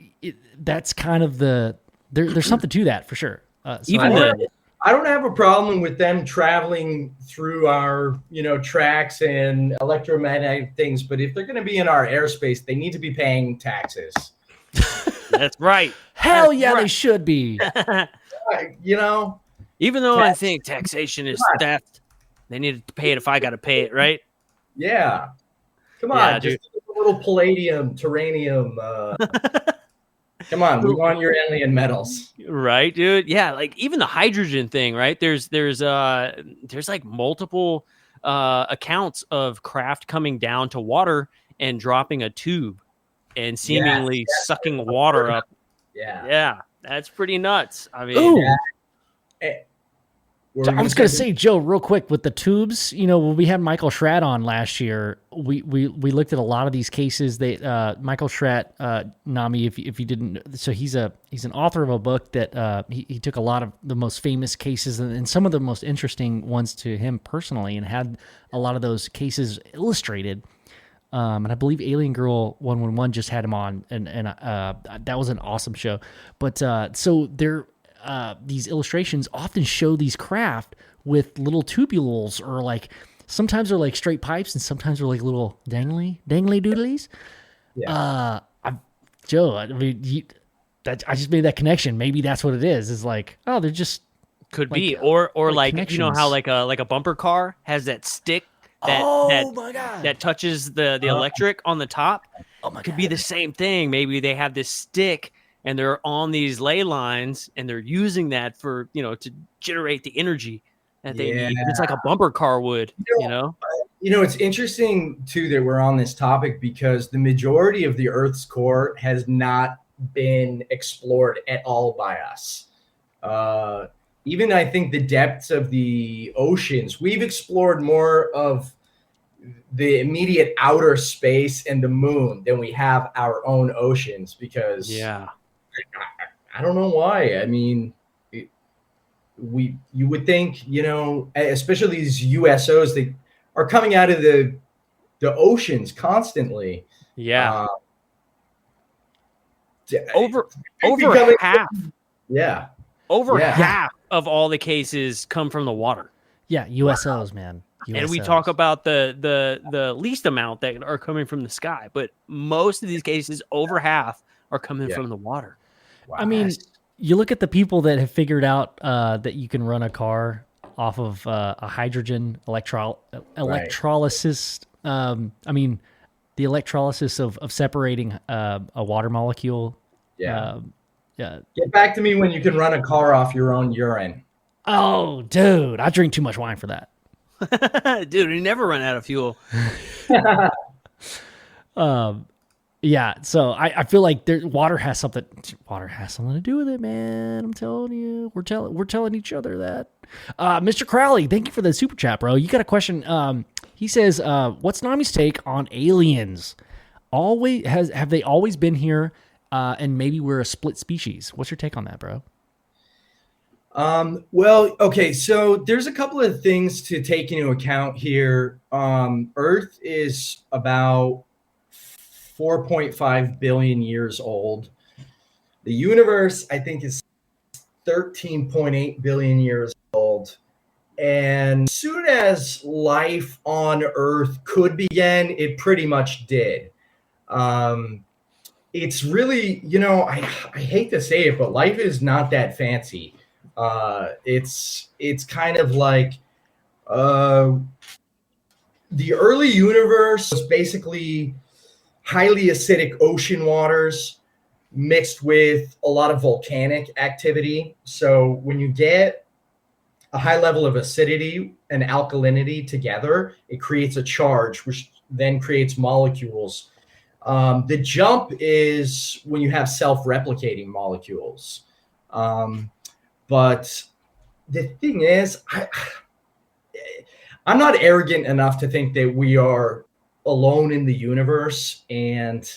that's kind of there's something to that for sure. I don't have a problem with them traveling through our, tracks and electromagnetic things, but if they're going to be in our airspace, they need to be paying taxes. That's right. Hell yeah, they should be. Even though I think taxation is theft, they need to pay it if I got to pay it, right? Yeah. Come on, just a little palladium, terranium. Come on, we want your alien metals. Right, dude. Yeah, like even the hydrogen thing, right? There's like multiple accounts of craft coming down to water and dropping a tube and seemingly sucking water up. Yeah. Yeah, that's pretty nuts. I mean, I was going to say, Joe, real quick with the tubes, when we had Michael Schratt on last year, we looked at a lot of these cases. Michael Schratt, Nami, if you didn't, so he's an author of a book that he took a lot of the most famous cases and some of the most interesting ones to him personally, and had a lot of those cases illustrated. And I believe Alien Girl 111 just had him on, and that was an awesome show. But so there. These illustrations often show these craft with little tubules, or like sometimes they're like straight pipes, and sometimes they're like little dangly doodlies. Yeah. Joe, I mean, I just made that connection. Maybe that's what it is. Is like, oh, they're just could be, or like how like a bumper car has that stick that touches the electric on the top. Oh my God. Could be the same thing. Maybe they have this stick and they're on these ley lines and they're using that for, to generate the energy that they need. It's like a bumper car would, It's interesting too that we're on this topic because the majority of the Earth's core has not been explored at all by us. Even I think the depths of the oceans, we've explored more of the immediate outer space and the moon than we have our own oceans because I don't know why. I mean, you would think, especially these USOs that are coming out of the oceans constantly. Yeah. Over half. Yeah. Over half of all the cases come from the water. Yeah, USOs, man. USOs. And we talk about the least amount that are coming from the sky, but most of these cases, over half, are coming from the water. Wow. I mean, you look at the people that have figured out that you can run a car off of a hydrogen electrolysis. I mean, the electrolysis of separating a water molecule. Yeah. Get back to me when you can run a car off your own urine. Oh, dude, I drink too much wine for that. Dude, you never run out of fuel. Yeah, so I feel like water has something to do with it, man. I'm telling you, we're telling each other that. Mr. Crowley, thank you for the super chat, bro. You got a question? He says, "What's Nami's take on aliens? Have they always been here? And maybe we're a split species. What's your take on that, bro?" Well, okay, so there's a couple of things to take into account here. Earth is about 4.5 billion years old. The universe, I think, is 13.8 billion years old. And as soon as life on Earth could begin, it pretty much did. It's really, I hate to say it, but life is not that fancy. It's kind of like the early universe was basically highly acidic ocean waters mixed with a lot of volcanic activity. So when you get a high level of acidity and alkalinity together, it creates a charge, which then creates molecules. The jump is when you have self-replicating molecules. But the thing is, I'm not arrogant enough to think that we are alone in the universe. And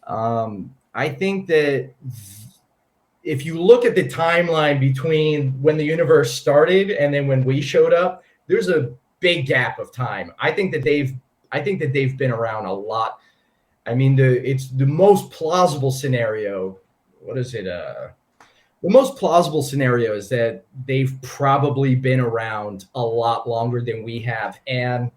I think that if you look at the timeline between when the universe started and then when we showed up, there's a big gap of time. I think that they've been around a lot. I mean, it's the most plausible scenario. What is it? The most plausible scenario is that they've probably been around a lot longer than we have. And,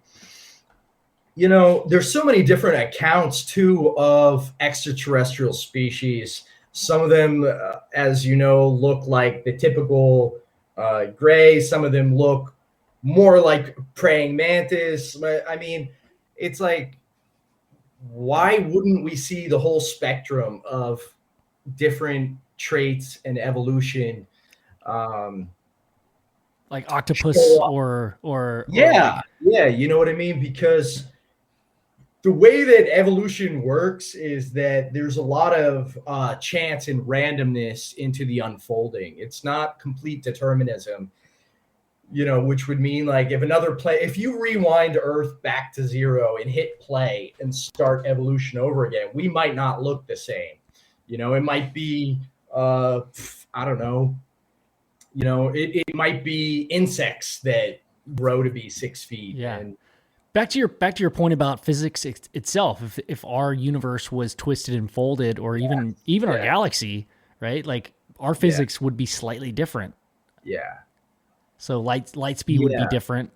there's so many different accounts, too, of extraterrestrial species. Some of them, as you know, look like the typical gray. Some of them look more like praying mantis. I mean, it's like, why wouldn't we see the whole spectrum of different traits and evolution? Like octopus or yeah, you know what I mean? Because the way that evolution works is that there's a lot of chance and randomness into the unfolding. It's not complete determinism, which would mean like if you rewind Earth back to zero and hit play and start evolution over again, we might not look the same. It might be, I don't know, it might be insects that grow to be 6 feet. Yeah. And back to your point about physics itself. If our universe was twisted and folded, or even our galaxy, right? Like our physics would be slightly different. Yeah. So light speed would be different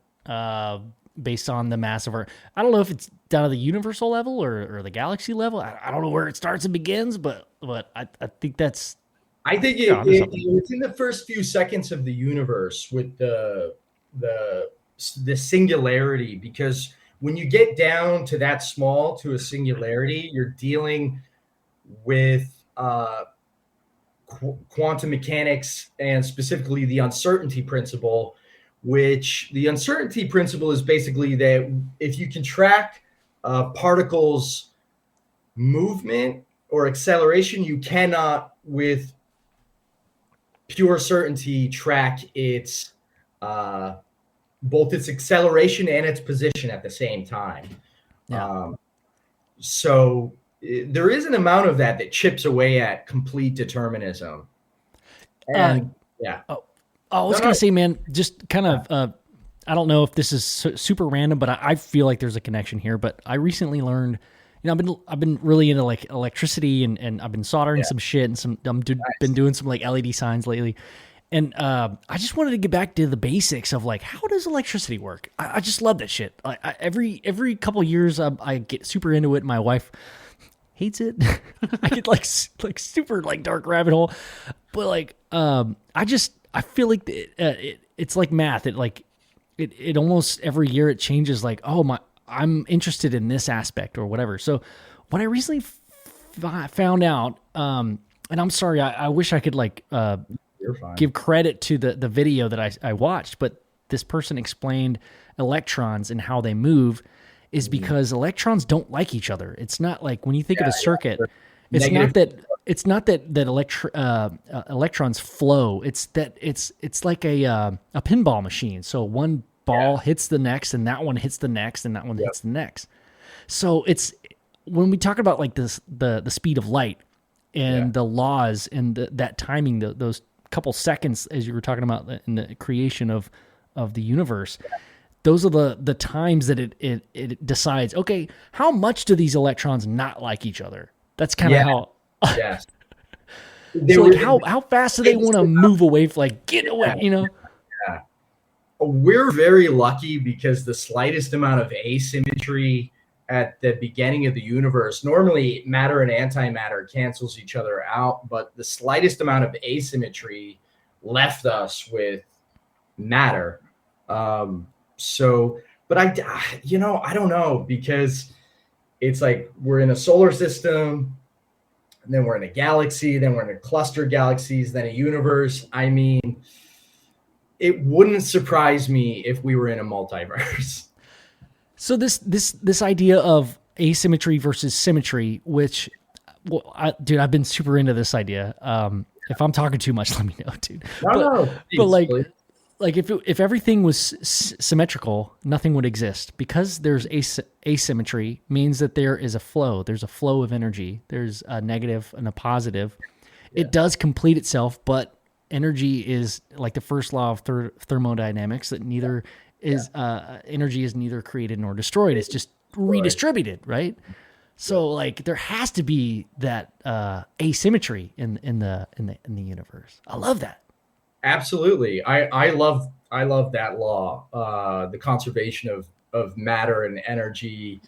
based on the mass of our. I don't know if it's down to the universal level or the galaxy level. I don't know where it starts and begins, but I think that's. I think it's in the first few seconds of the universe with the singularity, because when you get down to that small, to a singularity, you're dealing with quantum mechanics, and specifically the uncertainty principle, which the uncertainty principle is basically that if you can track particles' movement or acceleration, you cannot with pure certainty track its both its acceleration and its position at the same time. Yeah. So there is an amount of that chips away at complete determinism. And I was going to say, man, just kind of, I don't know if this is super random, but I feel like there's a connection here. But I recently learned, I've been really into like electricity, and I've been soldering some shit, and been doing some like LED signs lately. And I just wanted to get back to the basics of like, how does electricity work? I just love that shit. Every couple years, I get super into it. My wife hates it. I get like super like dark rabbit hole. But like, I feel like it's like math. It almost every year it changes. Like, I'm interested in this aspect or whatever. So what I recently found out, And I'm sorry, I wish I could like You're fine. give credit to the video that I watched, but this person explained electrons and how they move is because electrons don't like each other. It's not like when you think of a circuit, it's not that electrons flow. It's that it's like a pinball machine. So one ball hits the next, and that one hits the next, and that one hits the next. So it's when we talk about like this the speed of light and the laws and that timing, those couple seconds as you were talking about in the creation of the universe. Those are the times that it decides, okay, how much do these electrons not like each other? That's kind of how. Yes. So like how fast do they want to move away? Like get away, you know? Yeah. We're very lucky because the slightest amount of asymmetry at the beginning of the universe, normally matter and antimatter cancels each other out, but the slightest amount of asymmetry left us with matter. But I don't know, because it's like we're in a solar system, and then we're in a galaxy, then we're in a cluster of galaxies, then a universe. I mean, it wouldn't surprise me if we were in a multiverse. So this idea of asymmetry versus symmetry, which, dude, I've been super into this idea. If I'm talking too much, let me know, dude. But like if everything was symmetrical, nothing would exist. Because there's asymmetry means that there is a flow. There's a flow of energy. There's a negative and a positive. Yeah. It does complete itself, but energy is like the first law of thermodynamics, that neither is energy is neither created nor destroyed. It's just redistributed, right? So like there has to be that asymmetry in the universe. I love that. Absolutely. I love that law, the conservation of matter and energy,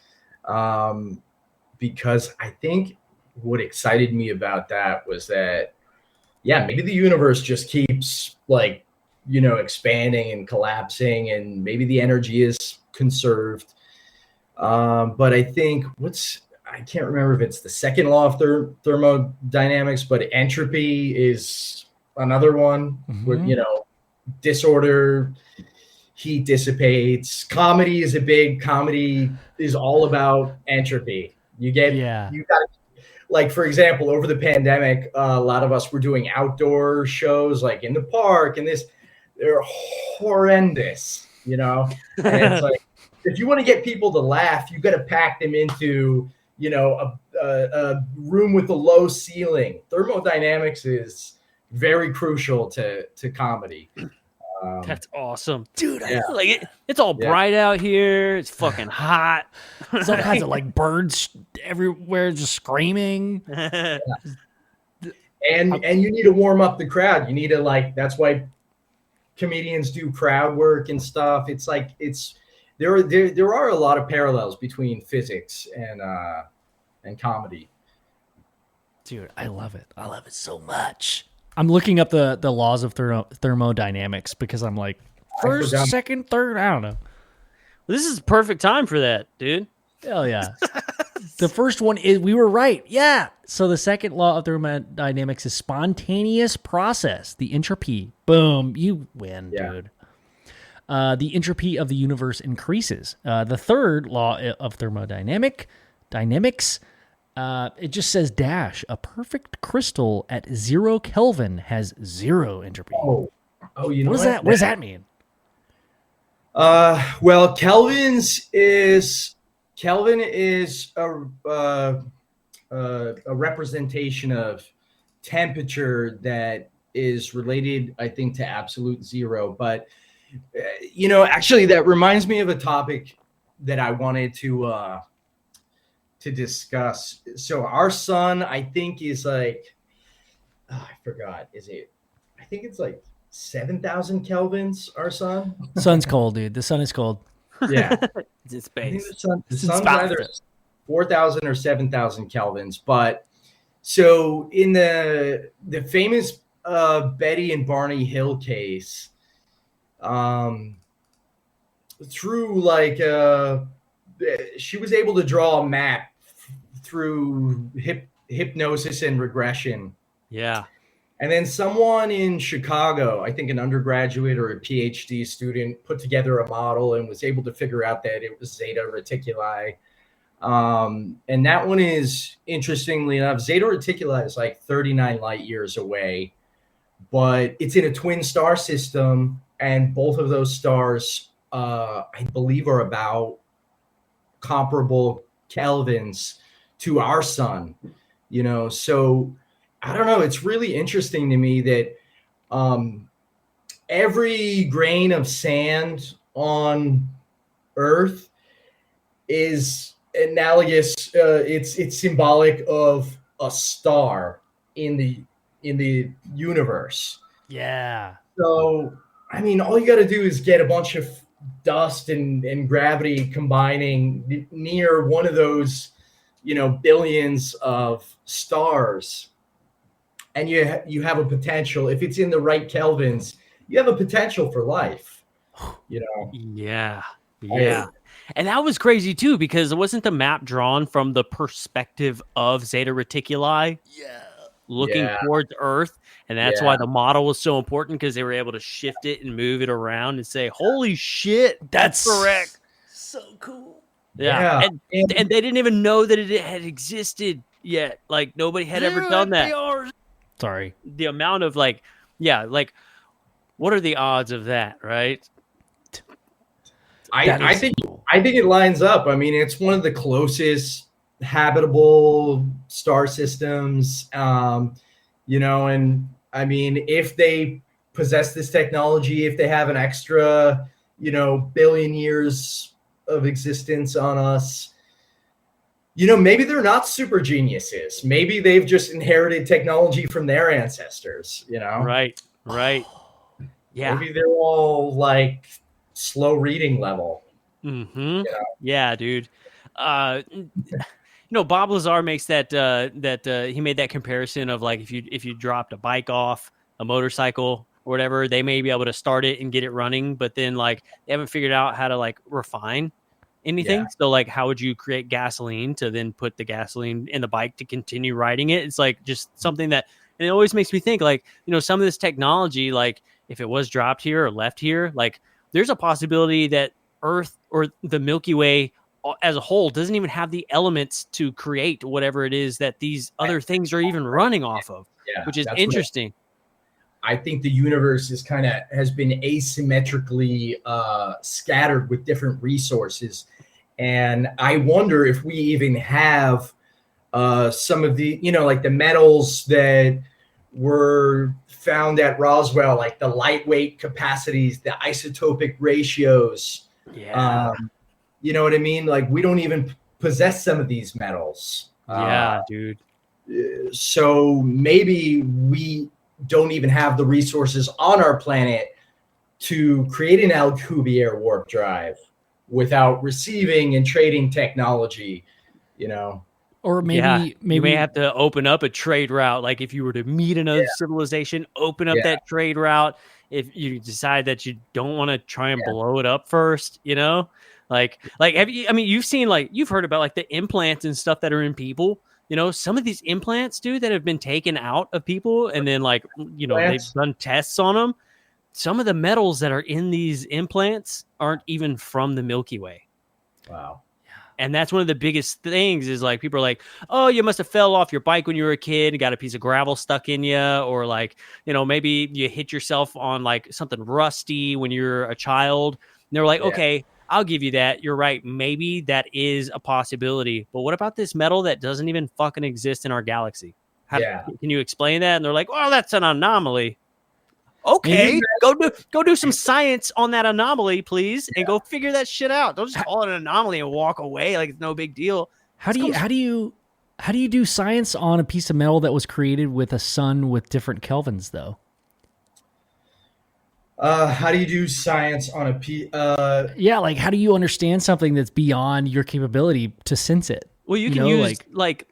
because I think what excited me about that was that, maybe the universe just keeps like, expanding and collapsing, and maybe the energy is conserved. But I think I can't remember if it's the second law of thermodynamics, but entropy is another one. Where, disorder, heat dissipates. Comedy is all about entropy. You got like, for example, over the pandemic, a lot of us were doing outdoor shows like in the park, and they're horrendous, and it's like, if you want to get people to laugh, you got to pack them into, a room with a low ceiling. Thermodynamics is very crucial to comedy. That's awesome, dude. It's all bright out here. It's fucking hot. There's all kinds of like birds everywhere just screaming. And you need to warm up the crowd. You need to that's why comedians do crowd work and stuff. It's like there are a lot of parallels between physics and comedy. Dude, I love it. I love it so much. I'm looking up the laws of thermodynamics because I'm like, first, second, third, I don't know. Well, this is perfect time for that, dude. Hell yeah. The first one is, we were right. Yeah. So the second law of thermodynamics is spontaneous process. The entropy. Boom. You win, dude. The entropy of the universe increases. The third law of thermodynamics, it just says dash. A perfect crystal at 0 Kelvin has 0 entropy. Oh, you know what? What does that mean? Well, Kelvin is a representation of temperature that is related, I think, to absolute zero. But actually, that reminds me of a topic that I wanted to discuss. So our sun, I think, is like, I forgot. I think it's like 7,000 kelvins. Our sun. Sun's cold, dude. The sun is cold. Yeah, It's in space. the sun's either 4,000 or 7,000 kelvins. But so in the famous Betty and Barney Hill case, through she was able to draw a map through hypnosis and regression. Yeah. And then someone in Chicago, I think an undergraduate or a PhD student, put together a model and was able to figure out that it was Zeta Reticuli. And that one is, interestingly enough, Zeta Reticuli is like 39 light years away, but it's in a twin star system, and both of those stars, I believe, are about comparable kelvins to our sun. So I don't know. It's really interesting to me that every grain of sand on Earth is analogous. It's symbolic of a star in the universe. Yeah. So I mean, all you got to do is get a bunch of dust and gravity combining near one of those, billions of stars, and you have a potential. If it's in the right kelvins, you have a potential for life. Yeah. And that was crazy too, because it wasn't the map drawn from the perspective of Zeta Reticuli. Yeah. Looking towards Earth, and that's why the model was so important, because they were able to shift it and move it around and say, "Holy shit, that's correct." So cool. Yeah. And they didn't even know that it had existed yet. Like nobody had ever done that. Sorry. The amount of what are the odds of that, right? I think it lines up. I mean, it's one of the closest habitable star systems, and I mean, if they possess this technology, if they have an extra billion years of existence on us, maybe they're not super geniuses. Maybe they've just inherited technology from their ancestors. Right Yeah, maybe they're all like slow reading level. Yeah, dude. Bob Lazar makes that he made that comparison of like if you dropped a bike off a motorcycle or whatever, they may be able to start it and get it running, but then like they haven't figured out how to like refine anything. Yeah. So like, how would you create gasoline to then put the gasoline in the bike to continue riding it? It's like just something that, and it always makes me think like, some of this technology, like if it was dropped here or left here, like there's a possibility that Earth or the Milky Way as a whole doesn't even have the elements to create whatever it is that these other things are even running off of, which is interesting. I think the universe has been asymmetrically scattered with different resources. And I wonder if we even have some of the, like the metals that were found at Roswell, like the lightweight capacities, the isotopic ratios. Yeah. You know what I mean? Like we don't even possess some of these metals. Yeah, dude. So maybe we don't even have the resources on our planet to create an Alcubierre warp drive without receiving and trading technology, Or maybe you may have to open up a trade route. Like if you were to meet another civilization, open up that trade route. If you decide that you don't want to try and blow it up first, like you've seen, like, you've heard about like the implants and stuff that are in people. Some of these implants, dude, that have been taken out of people, and then like, they've done tests on them. Some of the metals that are in these implants aren't even from the Milky Way. Wow. And that's one of the biggest things is like, people are like, oh, you must have fell off your bike when you were a kid and got a piece of gravel stuck in you. Or like, maybe you hit yourself on like something rusty when you're a child. And they're like, okay, I'll give you that. You're right. Maybe that is a possibility. But what about this metal that doesn't even fucking exist in our galaxy? Can you explain that? And they're like, well, that's an anomaly. Okay, go do some science on that anomaly, please, and go figure that shit out. Don't just call it an anomaly and walk away like it's no big deal. How do you do science on a piece of metal that was created with a sun with different kelvins, though? How do you do science on a piece? Like how do you understand something that's beyond your capability to sense it? Well, you can use like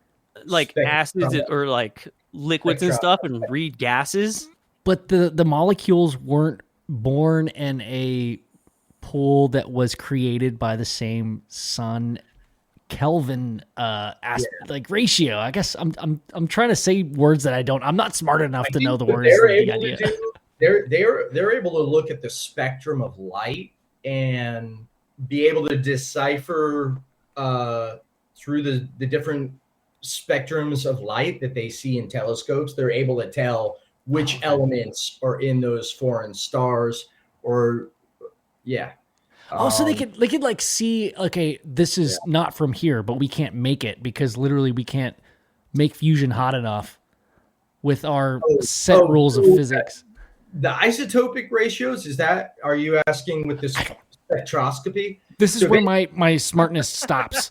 acids or like liquids and stuff and read gases. But the molecules weren't born in a pool that was created by the same sun Kelvin like ratio. I guess I'm trying to say words that I'm not smart enough to know the words. They're able to look at the spectrum of light and be able to decipher through the different spectrums of light that they see in telescopes. They're able to tell which elements are in those foreign stars, or so they could like see, okay, this is not from here, but we can't make it because literally we can't make fusion hot enough with our set rules of physics. The isotopic ratios, are you asking with this spectroscopy? This is where my smartness stops.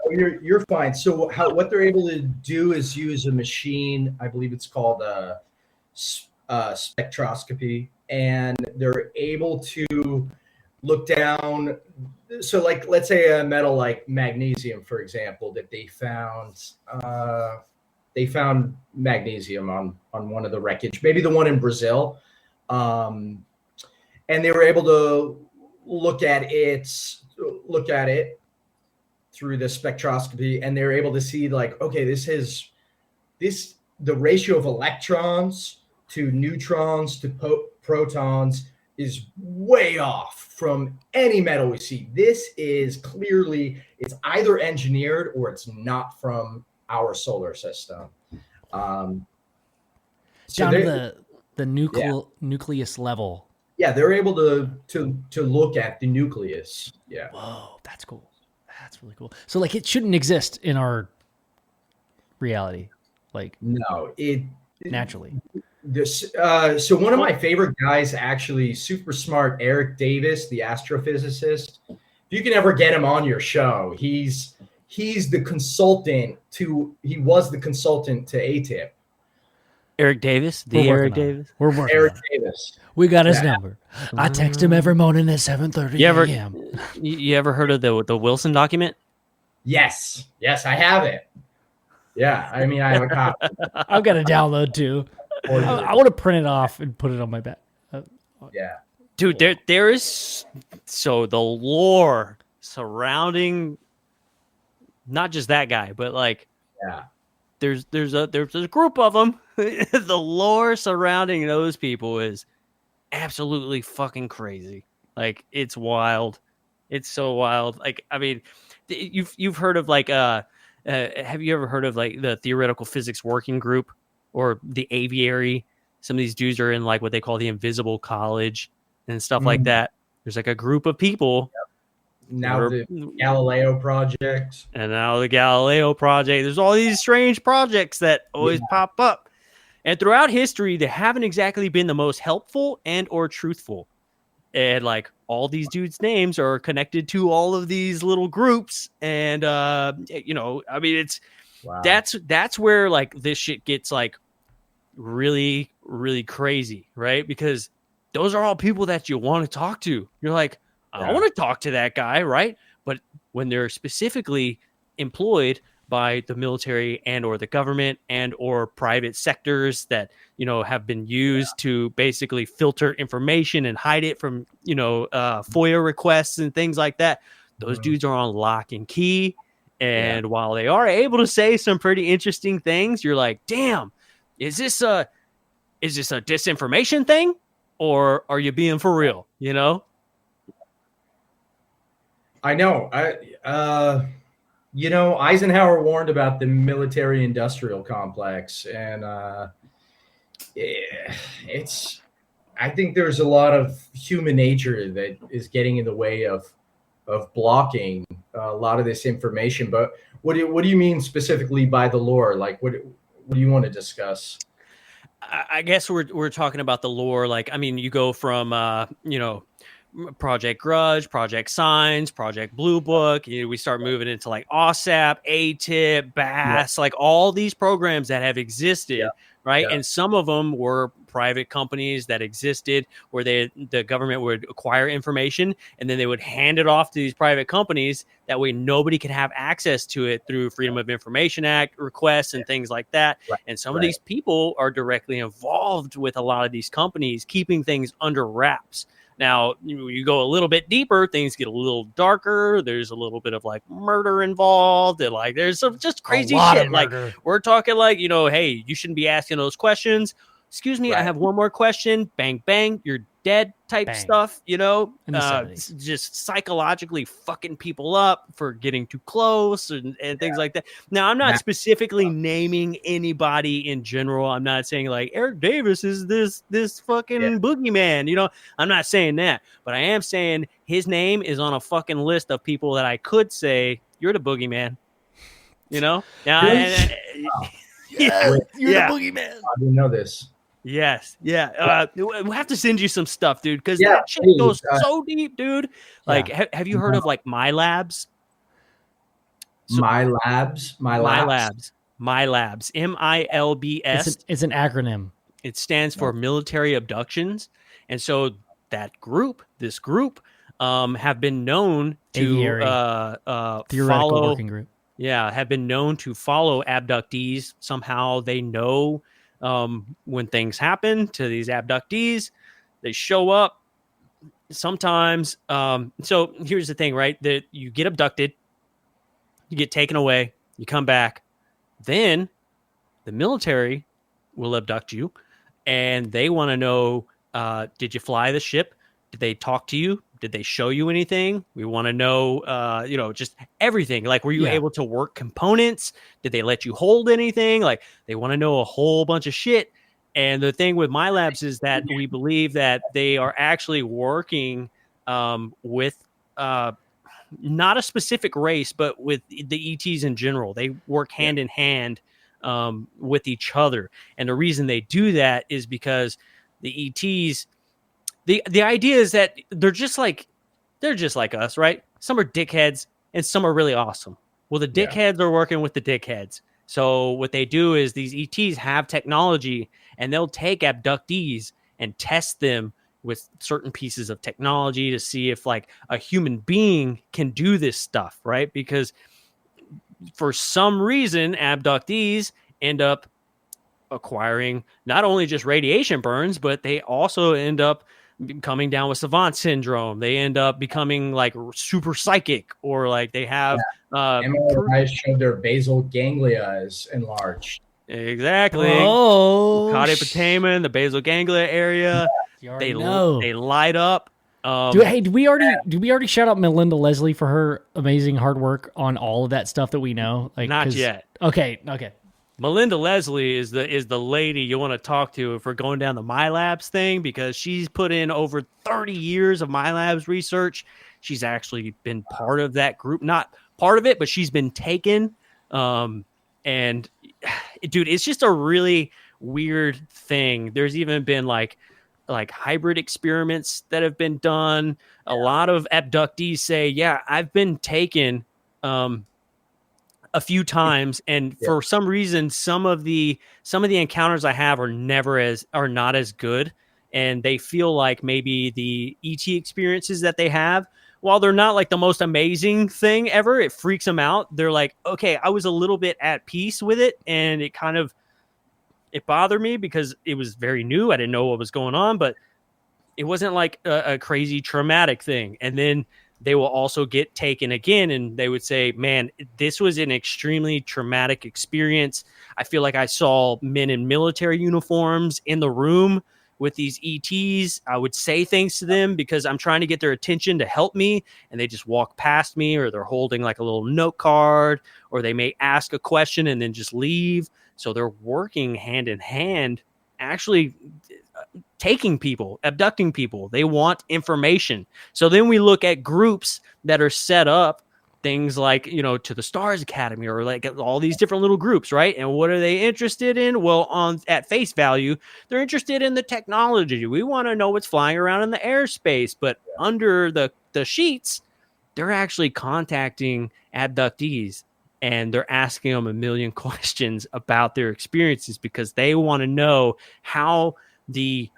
You're fine. So what they're able to do is use a machine, I believe it's called spectroscopy, and they're able to look down. So like, let's say a metal like magnesium, for example, that they found magnesium on one of the wreckage, maybe the one in Brazil. And they were able to look at it through the spectroscopy, and they're able to see like, okay, the ratio of electrons to neutrons to protons is way off from any metal we see. This is clearly, it's either engineered or it's not from our solar system. Down to the nucleus level. Yeah, they're able to look at the nucleus. Yeah. Whoa, that's cool. That's really cool. So like, it shouldn't exist in our reality, like no, naturally. So one of my favorite guys, actually, super smart, Eric Davis, the astrophysicist. If you can ever get him on your show, he's the consultant he was the consultant to ATIP. Eric Davis, We're working Eric Davis. We got his number. I text him every morning at 7:30 a.m. You ever heard of the Wilson document? Yes, I have it. Yeah, I mean, I have a copy. I've got to download too. I want to print it off and put it on my back. Yeah, dude, there is the lore surrounding not just that guy, but like there's a group of them. The lore surrounding those people is absolutely fucking crazy. Like, it's wild. It's so wild. Like, I mean, you've heard of like have you ever heard of like the Theoretical Physics Working Group or the Aviary? Some of these dudes are in like what they call the Invisible College and stuff like that. There's like a group of people. Now the Galileo Project. And now the Galileo Project. There's all these strange projects that always pop up. And throughout history, they haven't exactly been the most helpful and or truthful. And like, all these dudes' names are connected to all of these little groups. And, I mean, it's that's where like this shit gets like really, really crazy, right? Because those are all people that you want to talk to. You're like, I want to talk to that guy, right? But when they're specifically employed by the military and or the government and or private sectors that, have been used to basically filter information and hide it from, FOIA requests and things like that, those dudes are on lock and key. And while they are able to say some pretty interesting things, you're like, damn, is this a disinformation thing, or are you being for real? I know. Eisenhower warned about the military-industrial complex, and I think there's a lot of human nature that is getting in the way of blocking a lot of this information. But what do you mean specifically by the lore? Like, what do you want to discuss? I guess we're talking about the lore. Like, I mean, you go from Project Grudge, Project Signs, Project Blue Book. We start moving into like OSAP, ATIP, BASS, like all these programs that have existed, right? And some of them were private companies that existed where the government would acquire information and then they would hand it off to these private companies. That way nobody could have access to it through Freedom of Information Act requests and things like that. And some of these people are directly involved with a lot of these companies keeping things under wraps. Now, you go a little bit deeper, things get a little darker. There's a little bit of like murder involved, and like there's some just crazy shit. Like we're talking like, hey, you shouldn't be asking those questions. Excuse me, I have one more question. Bang, bang, you're dead type stuff, In the 70s. just psychologically fucking people up for getting too close and things like that. Now, I'm not specifically naming anybody in general. I'm not saying like Eric Davis is this fucking boogeyman. I'm not saying that, but I am saying his name is on a fucking list of people that I could say you're the boogeyman. Now, you're the boogeyman. I didn't know this. Yes. Yeah. We'll have to send you some stuff, dude, because that shit goes so deep, dude. Like, have you heard of like My Labs? My Labs. MILBS. It's an acronym. It stands for military abductions. And so this group, have been known to theoretical working group. Yeah, have been known to follow abductees. Somehow they know when things happen to these abductees, they show up sometimes. So here's the thing, right? That you get abducted, you get taken away, you come back, then the military will abduct you, and they want to know, did you fly the ship? Did they talk to you? Did they show you anything? We want to know, just everything. Like, were you able to work components? Did they let you hold anything? Like, they want to know a whole bunch of shit. And the thing with My Labs is that we believe that they are actually working with not a specific race, but with the ETs in general. They work hand in hand with each other. And the reason they do that is because the ETs... The idea is that they're just like us, right? Some are dickheads and some are really awesome. Well, the dickheads are working with the dickheads. So what they do is these ETs have technology, and they'll take abductees and test them with certain pieces of technology to see if like a human being can do this stuff, right? Because for some reason, abductees end up acquiring not only just radiation burns, but they also end up coming down with savant syndrome. They end up becoming like super psychic, or like they have MRIs showed their basal ganglia is enlarged. Exactly. The basal ganglia area. They light up. Did we already shout out Melinda Leslie for her amazing hard work on all of that stuff that we know? Like, not yet. Okay. Melinda Leslie is the lady you want to talk to if we're going down the My Labs thing, because she's put in over 30 years of My Labs research. She's actually been part of that group, not part of it, but she's been taken. And dude, it's just a really weird thing. There's even been like hybrid experiments that have been done. A lot of abductees say, yeah, I've been taken a few times, and for some reason some of the encounters I have are not as good, and they feel like maybe the ET experiences that they have, while they're not like the most amazing thing ever, it freaks them out. They're like, okay, I was a little bit at peace with it, and it bothered me because it was very new. I didn't know what was going on, but it wasn't like a crazy traumatic thing. And then they will also get taken again, and they would say, man, this was an extremely traumatic experience. I feel like I saw men in military uniforms in the room with these ETs. I would say things to them because I'm trying to get their attention to help me, and they just walk past me, or they're holding like a little note card, or they may ask a question and then just leave. So they're working hand in hand, actually taking people, abducting people. They want information. So then we look at groups that are set up, things like, to the Stars Academy, or like all these different little groups, right? And what are they interested in? Well, at face value, they're interested in the technology. We want to know what's flying around in the airspace, but under the sheets, they're actually contacting abductees, and they're asking them a million questions about their experiences because they want to know how the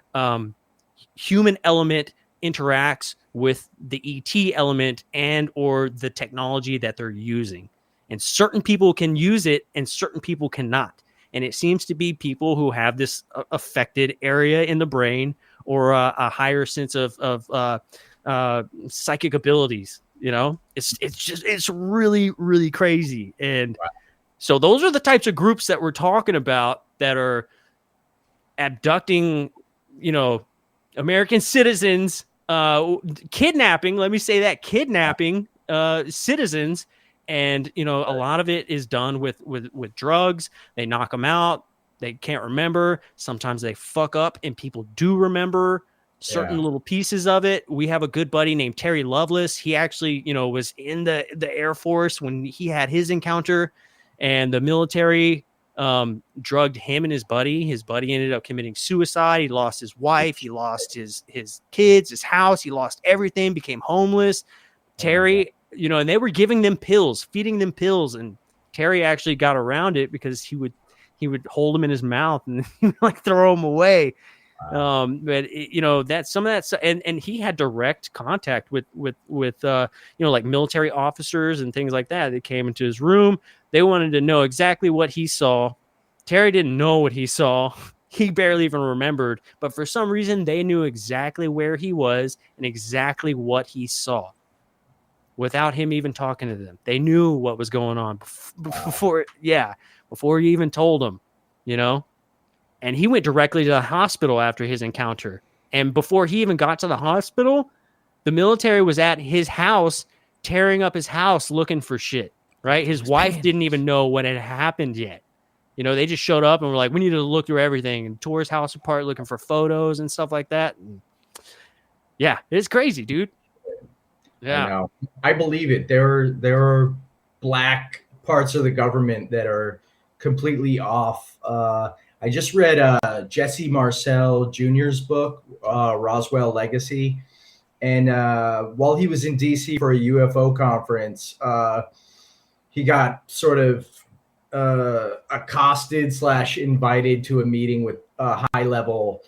human element interacts with the ET element and or the technology that they're using. And certain people can use it and certain people cannot. And it seems to be people who have this affected area in the brain, or a higher sense of psychic abilities. It's really, really crazy. And so those are the types of groups that we're talking about that are abducting, American citizens, kidnapping. Let me say that, kidnapping citizens. And, a lot of it is done with drugs. They knock them out. They can't remember. Sometimes they fuck up and people do remember certain little pieces of it. We have a good buddy named Terry Lovelace. He actually, was in the Air Force when he had his encounter, and the military drugged him and his buddy. His buddy ended up committing suicide. He lost his wife. He lost his kids, his house. He lost everything, became homeless. Terry, and they were giving them pills, feeding them pills. And Terry actually got around it because he would hold them in his mouth and like throw them away. But that's some of that. And he had direct contact with like military officers and things like that. They came into his room. They wanted to know exactly what he saw. Terry didn't know what he saw. He barely even remembered, but for some reason they knew exactly where he was and exactly what he saw without him even talking to them. They knew what was going on before he even told them, And he went directly to the hospital after his encounter. And before he even got to the hospital, the military was at his house, tearing up his house, looking for shit, right? His wife didn't even know what had happened yet. They just showed up and were like, we need to look through everything, and tore his house apart looking for photos and stuff like that. And yeah, it's crazy, dude. Yeah. I believe it. There are black parts of the government that are completely off. I just read Jesse Marcel Jr.'s book, Roswell Legacy. And while he was in D.C. for a UFO conference, he got sort of accosted / invited to a meeting with a high-level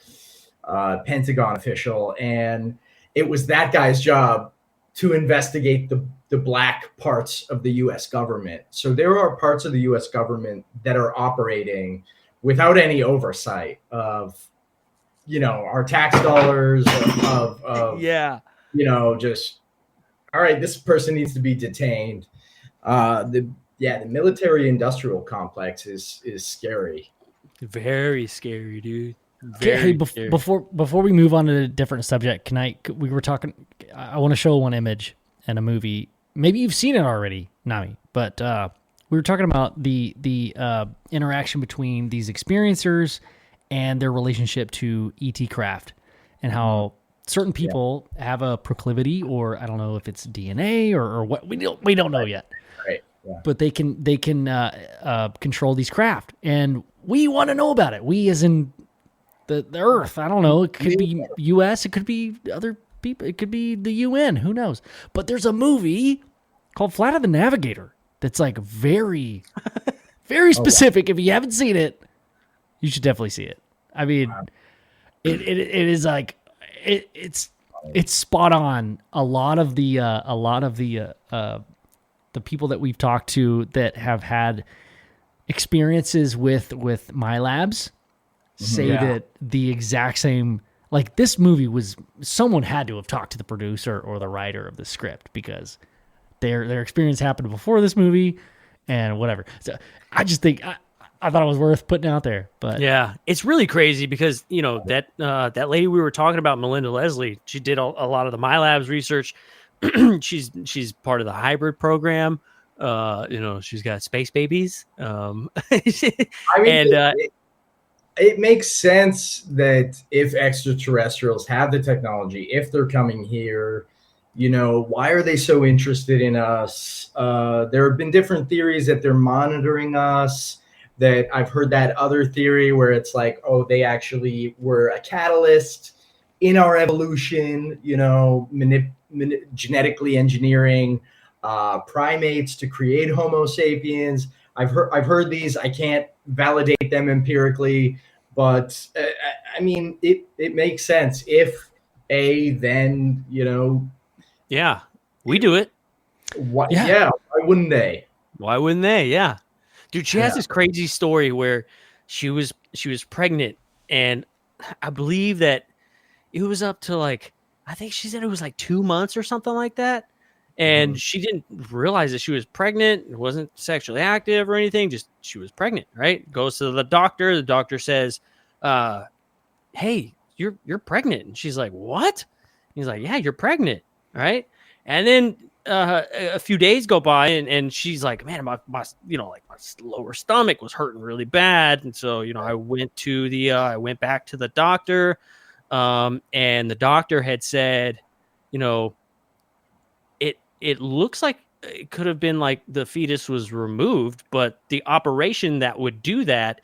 Pentagon official. And it was that guy's job to investigate the black parts of the U.S. government. So there are parts of the U.S. government that are operating without any oversight of, our tax dollars, just, all right, this person needs to be detained. The military industrial complex is scary. Very scary, dude. Scary. Before we move on to a different subject, we were talking, I want to show one image and a movie. Maybe you've seen it already, Nami, but we were talking about the interaction between these experiencers and their relationship to ET craft, and how certain people have a proclivity, or I don't know if it's DNA or what, we don't know yet. Right. Yeah. But they can control these craft, and we want to know about it. We, as in the Earth. I don't know. It could be U.S. It could be other people. It could be the UN. Who knows? But there's a movie called Flight of the Navigator that's like very, very specific. If you haven't seen it, you should definitely see it. I mean, it is like it's spot on. A lot of the people that we've talked to that have had experiences with my labs say that the exact same, like, this movie was, someone had to have talked to the producer or the writer of the script, because their experience happened before this movie and whatever. So I just think I thought it was worth putting out there. But yeah, it's really crazy because, that lady we were talking about, Melinda Leslie, she did a lot of the MyLabs research. she's part of the hybrid program. She's got space babies. It makes sense that if extraterrestrials have the technology, if they're coming here, why are they so interested in us? There have been different theories that they're monitoring us. That I've heard that other theory where it's like, oh, they actually were a catalyst in our evolution, genetically engineering primates to create Homo sapiens. I've heard these. I can't validate them empirically, but I mean, it makes sense if then yeah, we do it. Why wouldn't they? Why wouldn't they? Yeah, dude, she has this crazy story where she was pregnant, and I believe that it was up to like, I think she said it was like 2 months or something like that. And she didn't realize that she was pregnant. It wasn't sexually active or anything. Just she was pregnant, right? Goes to the doctor. The doctor says, hey, you're pregnant. And she's like, what? He's like, yeah, you're pregnant. Right. And then a few days go by and she's like, man, my you know, like my lower stomach was hurting really bad. And so, you know, I went back to the doctor. And the doctor had said, you know, it looks like it could have been like the fetus was removed, but the operation that would do that,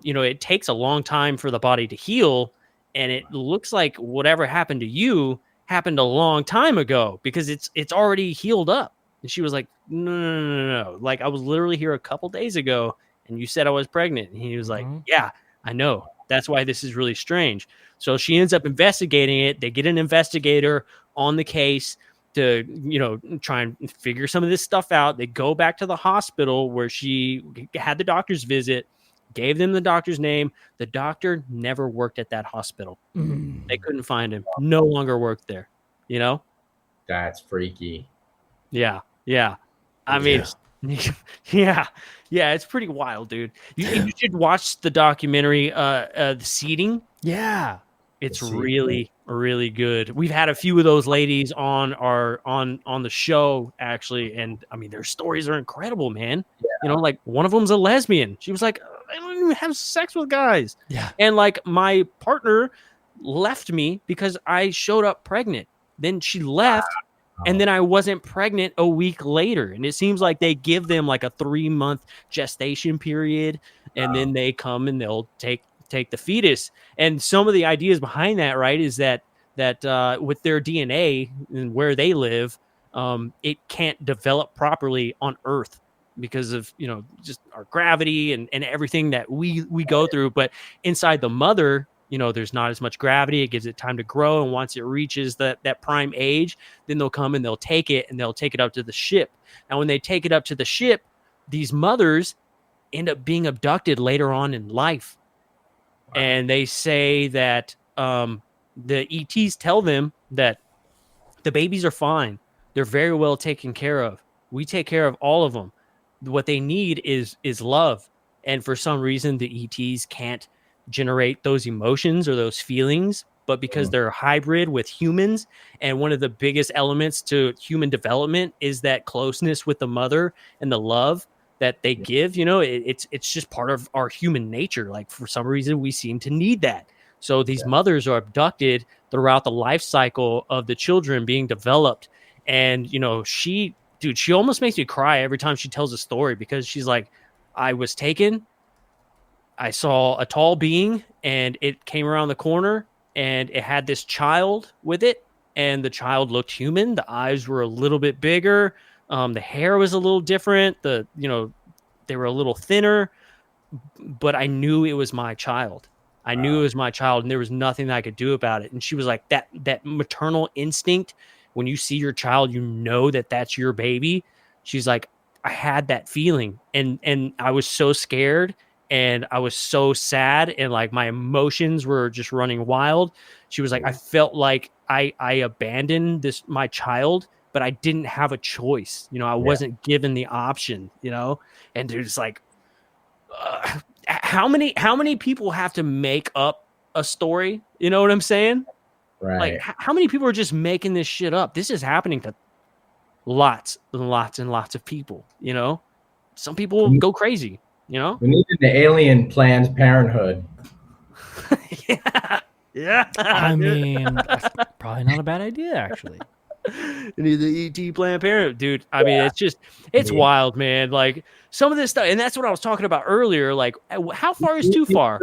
you know, it takes a long time for the body to heal. And it looks like whatever happened to you happened a long time ago because it's already healed up. And she was like, no. Like I was literally here a couple days ago and you said I was pregnant. And he was like, yeah, I know. That's why this is really strange. So she ends up investigating it. They get an investigator on the case to, you know, try and figure some of this stuff out. They go back to the hospital where she had the doctor's visit, gave them the doctor's name. The doctor never worked at that hospital. They couldn't find him. No longer worked there, you know? That's freaky. Yeah. I mean, yeah, it's pretty wild, dude. You should watch the documentary, The Seeding. Yeah. It's really, really good. We've had a few of those ladies on the show actually, and I mean their stories are incredible, man. Yeah. You know, like one of them's a lesbian. She was like, I don't even have sex with guys. Yeah. And like my partner left me because I showed up pregnant. Then she left, and then I wasn't pregnant a week later. And it seems like they give them like a 3-month gestation period, and then they come and they'll take the fetus. And some of the ideas behind that, right, is that with their DNA and where they live, it can't develop properly on Earth because of, you know, just our gravity and everything that we go through. But inside the mother, you know, there's not as much gravity. It gives it time to grow. And once it reaches that prime age, then they'll come and they'll take it up to the ship. Now, when they take it up to the ship, these mothers end up being abducted later on in life. And they say that the ETs tell them that the babies are fine. They're very well taken care of. We take care of all of them. What they need is love. And for some reason, the ETs can't generate those emotions or those feelings. But because they're hybrid with humans, and one of the biggest elements to human development is that closeness with the mother and the love that they give, you know, it's just part of our human nature. Like for some reason we seem to need that. So these mothers are abducted throughout the life cycle of the children being developed. And, you know, she almost makes me cry every time she tells a story, because she's like, I was taken, I saw a tall being and it came around the corner and it had this child with it. And the child looked human. The eyes were a little bit bigger. The hair was a little different. They were a little thinner, but I knew it was my child. I knew it was my child, and there was nothing that I could do about it. And she was like, that maternal instinct, when you see your child, you know that that's your baby. She's like, I had that feeling, and I was so scared, and I was so sad, and like my emotions were just running wild. She was like, I felt like I abandoned my child, but I didn't have a choice. You know, I wasn't given the option, you know. And they're just like, how many people have to make up a story? You know what I'm saying? Right. Like, how many people are just making this shit up? This is happening to lots and lots and lots of people, you know. Some people go crazy, you know. We need an alien Planned Parenthood. Yeah. I mean, that's probably not a bad idea, actually. The ET Planned Parenthood, dude. I mean, it's wild, man. Like some of this stuff, and that's what I was talking about earlier. Like, how far is too far?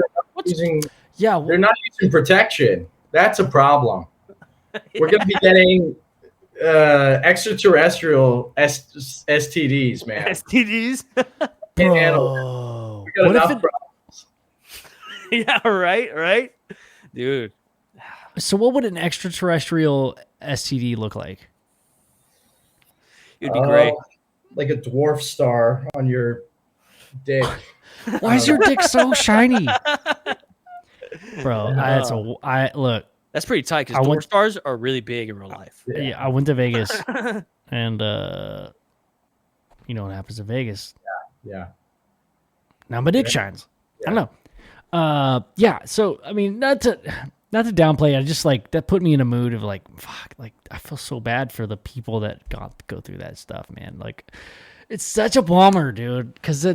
They're not using protection. That's a problem. We're going to be getting extraterrestrial STDs, man. STDs. Bro. We got enough problems. Yeah, right, dude. So, what would an extraterrestrial STD look like? It'd be great. like a dwarf star on your dick. Why is your dick so shiny? Bro, look, That's pretty tight I because door went- stars are really big in real life. Yeah, I went to Vegas, and you know what happens in Vegas. Yeah. Now my dick shines. I don't know. Yeah. So I mean, not to downplay. I just like that put me in a mood of like, fuck. Like I feel so bad for the people that got to go through that stuff, man. Like it's such a bummer, dude, because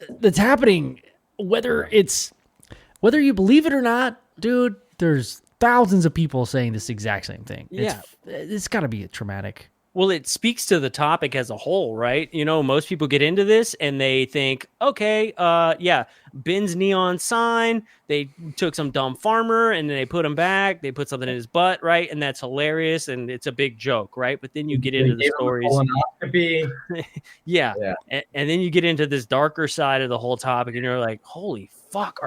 that's happening. Whether you believe it or not, dude. There's thousands of people saying this exact same thing. Yeah. It's got to be a traumatic. Well, it speaks to the topic as a whole, right? You know, most people get into this and they think, okay, Ben's neon sign. They took some dumb farmer and they put him back. They put something in his butt, right? And that's hilarious and it's a big joke, right? But then you get into the stories. Yeah. And then you get into this darker side of the whole topic and you're like, holy fuck,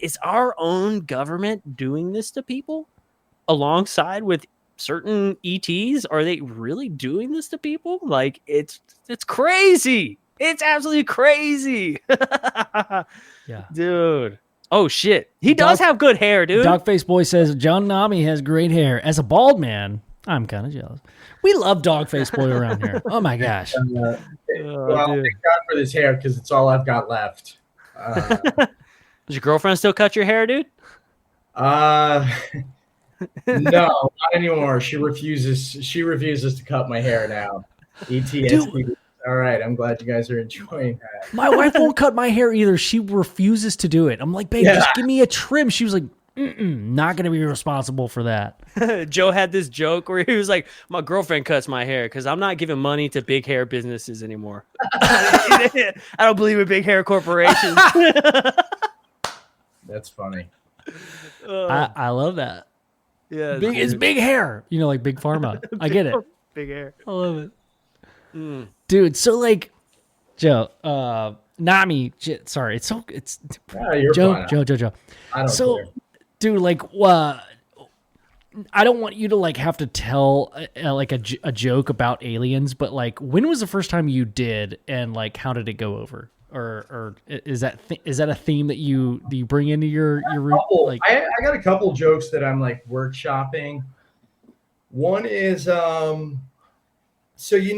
is our own government doing this to people alongside with certain ETs? Are they really doing this to people? Like it's crazy. It's absolutely crazy. Yeah, dude. Oh shit. He does have good hair, dude. Dogface Boy says John Nami has great hair. As a bald man, I'm kind of jealous. We love Dogface Boy around here. Oh my gosh. Well, thank God for this hair because it's all I've got left. Does your girlfriend still cut your hair, dude? No, not anymore. She refuses to cut my hair now. ETSD. All right, I'm glad you guys are enjoying that. My wife won't cut my hair either. She refuses to do it. I'm like, babe, just give me a trim. She was like, not going to be responsible for that. Joe had this joke where he was like, my girlfriend cuts my hair because I'm not giving money to big hair businesses anymore. I don't believe in big hair corporations. That's funny. I love that. Yeah, it's big hair. You know, like Big Pharma. I get it. Big hair. I love it. Dude, so like, Joe, Nami, sorry, it's Joe. I don't so, care. Dude, like, I don't want you to like have to tell like a joke about aliens, but like, when was the first time you did, and like, how did it go over? Or is that a theme that you bring into your like? I got a couple jokes that I'm like workshopping. One is so you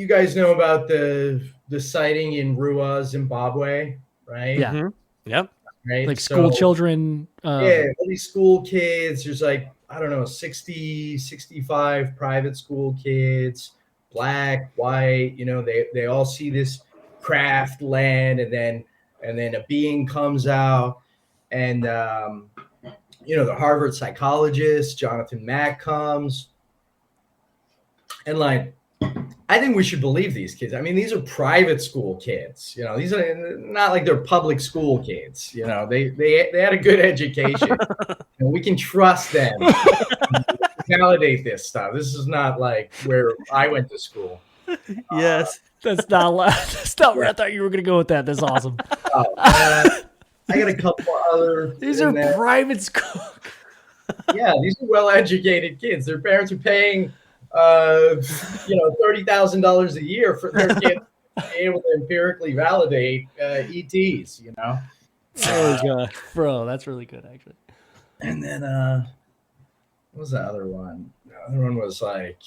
guys know about the sighting in Rua, Zimbabwe, right? Yeah. Mm-hmm. Yep. Right. Like school children. All these school kids. There's like, I don't know, 60, 65 private school kids, black, white. You know, they all see this craft land, and then a being comes out, and the Harvard psychologist Jonathan Mack comes, and like, I think we should believe these kids. I mean, these are private school kids. You know, these are not like they're public school kids. You know, they had a good education, and we can trust them to validate this stuff. This is not like where I went to school. Yes. That's not where I thought you were going to go with that. That's awesome. I got a couple other. These are private school. Yeah, these are well-educated kids. Their parents are paying, $30,000 a year for their kids to be able to empirically validate ETs. You know. Oh god, bro, that's really good actually. And then what was the other one? The other one was like,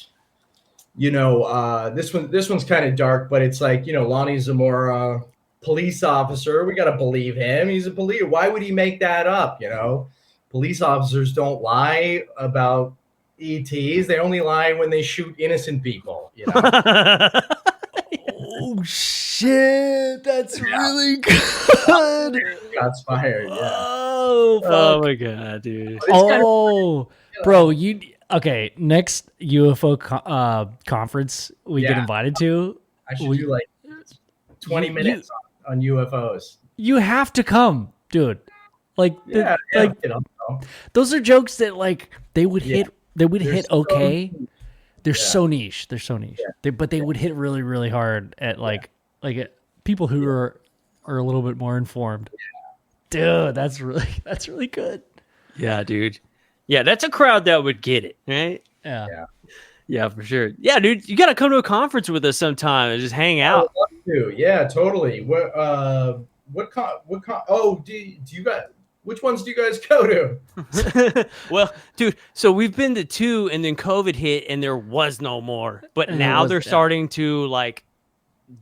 this one's kind of dark, but it's like, Lonnie Zamora, police officer. We got to believe him. He's a police. Why would he make that up? Police officers don't lie about ETs. They only lie when they shoot innocent people. Oh shit, that's really good. Shots fired. Yeah. Oh my god, dude. Bro, okay, next UFO conference we get invited to. I should do like 20 minutes on UFOs. You have to come, dude. Like, those are jokes that like they would hit. They would hit okay. They're so niche. They're so niche. Yeah. But they would hit really, really hard at like people who are a little bit more informed. Dude, that's really good. Yeah, dude. Yeah, that's a crowd that would get it, right? Yeah, for sure. Yeah, dude, you got to come to a conference with us sometime and just hang out. I would love to. Yeah, totally. Do you got? Which ones do you guys go to? Well, dude, so we've been to 2 and then COVID hit and there was no more. But now they're starting to like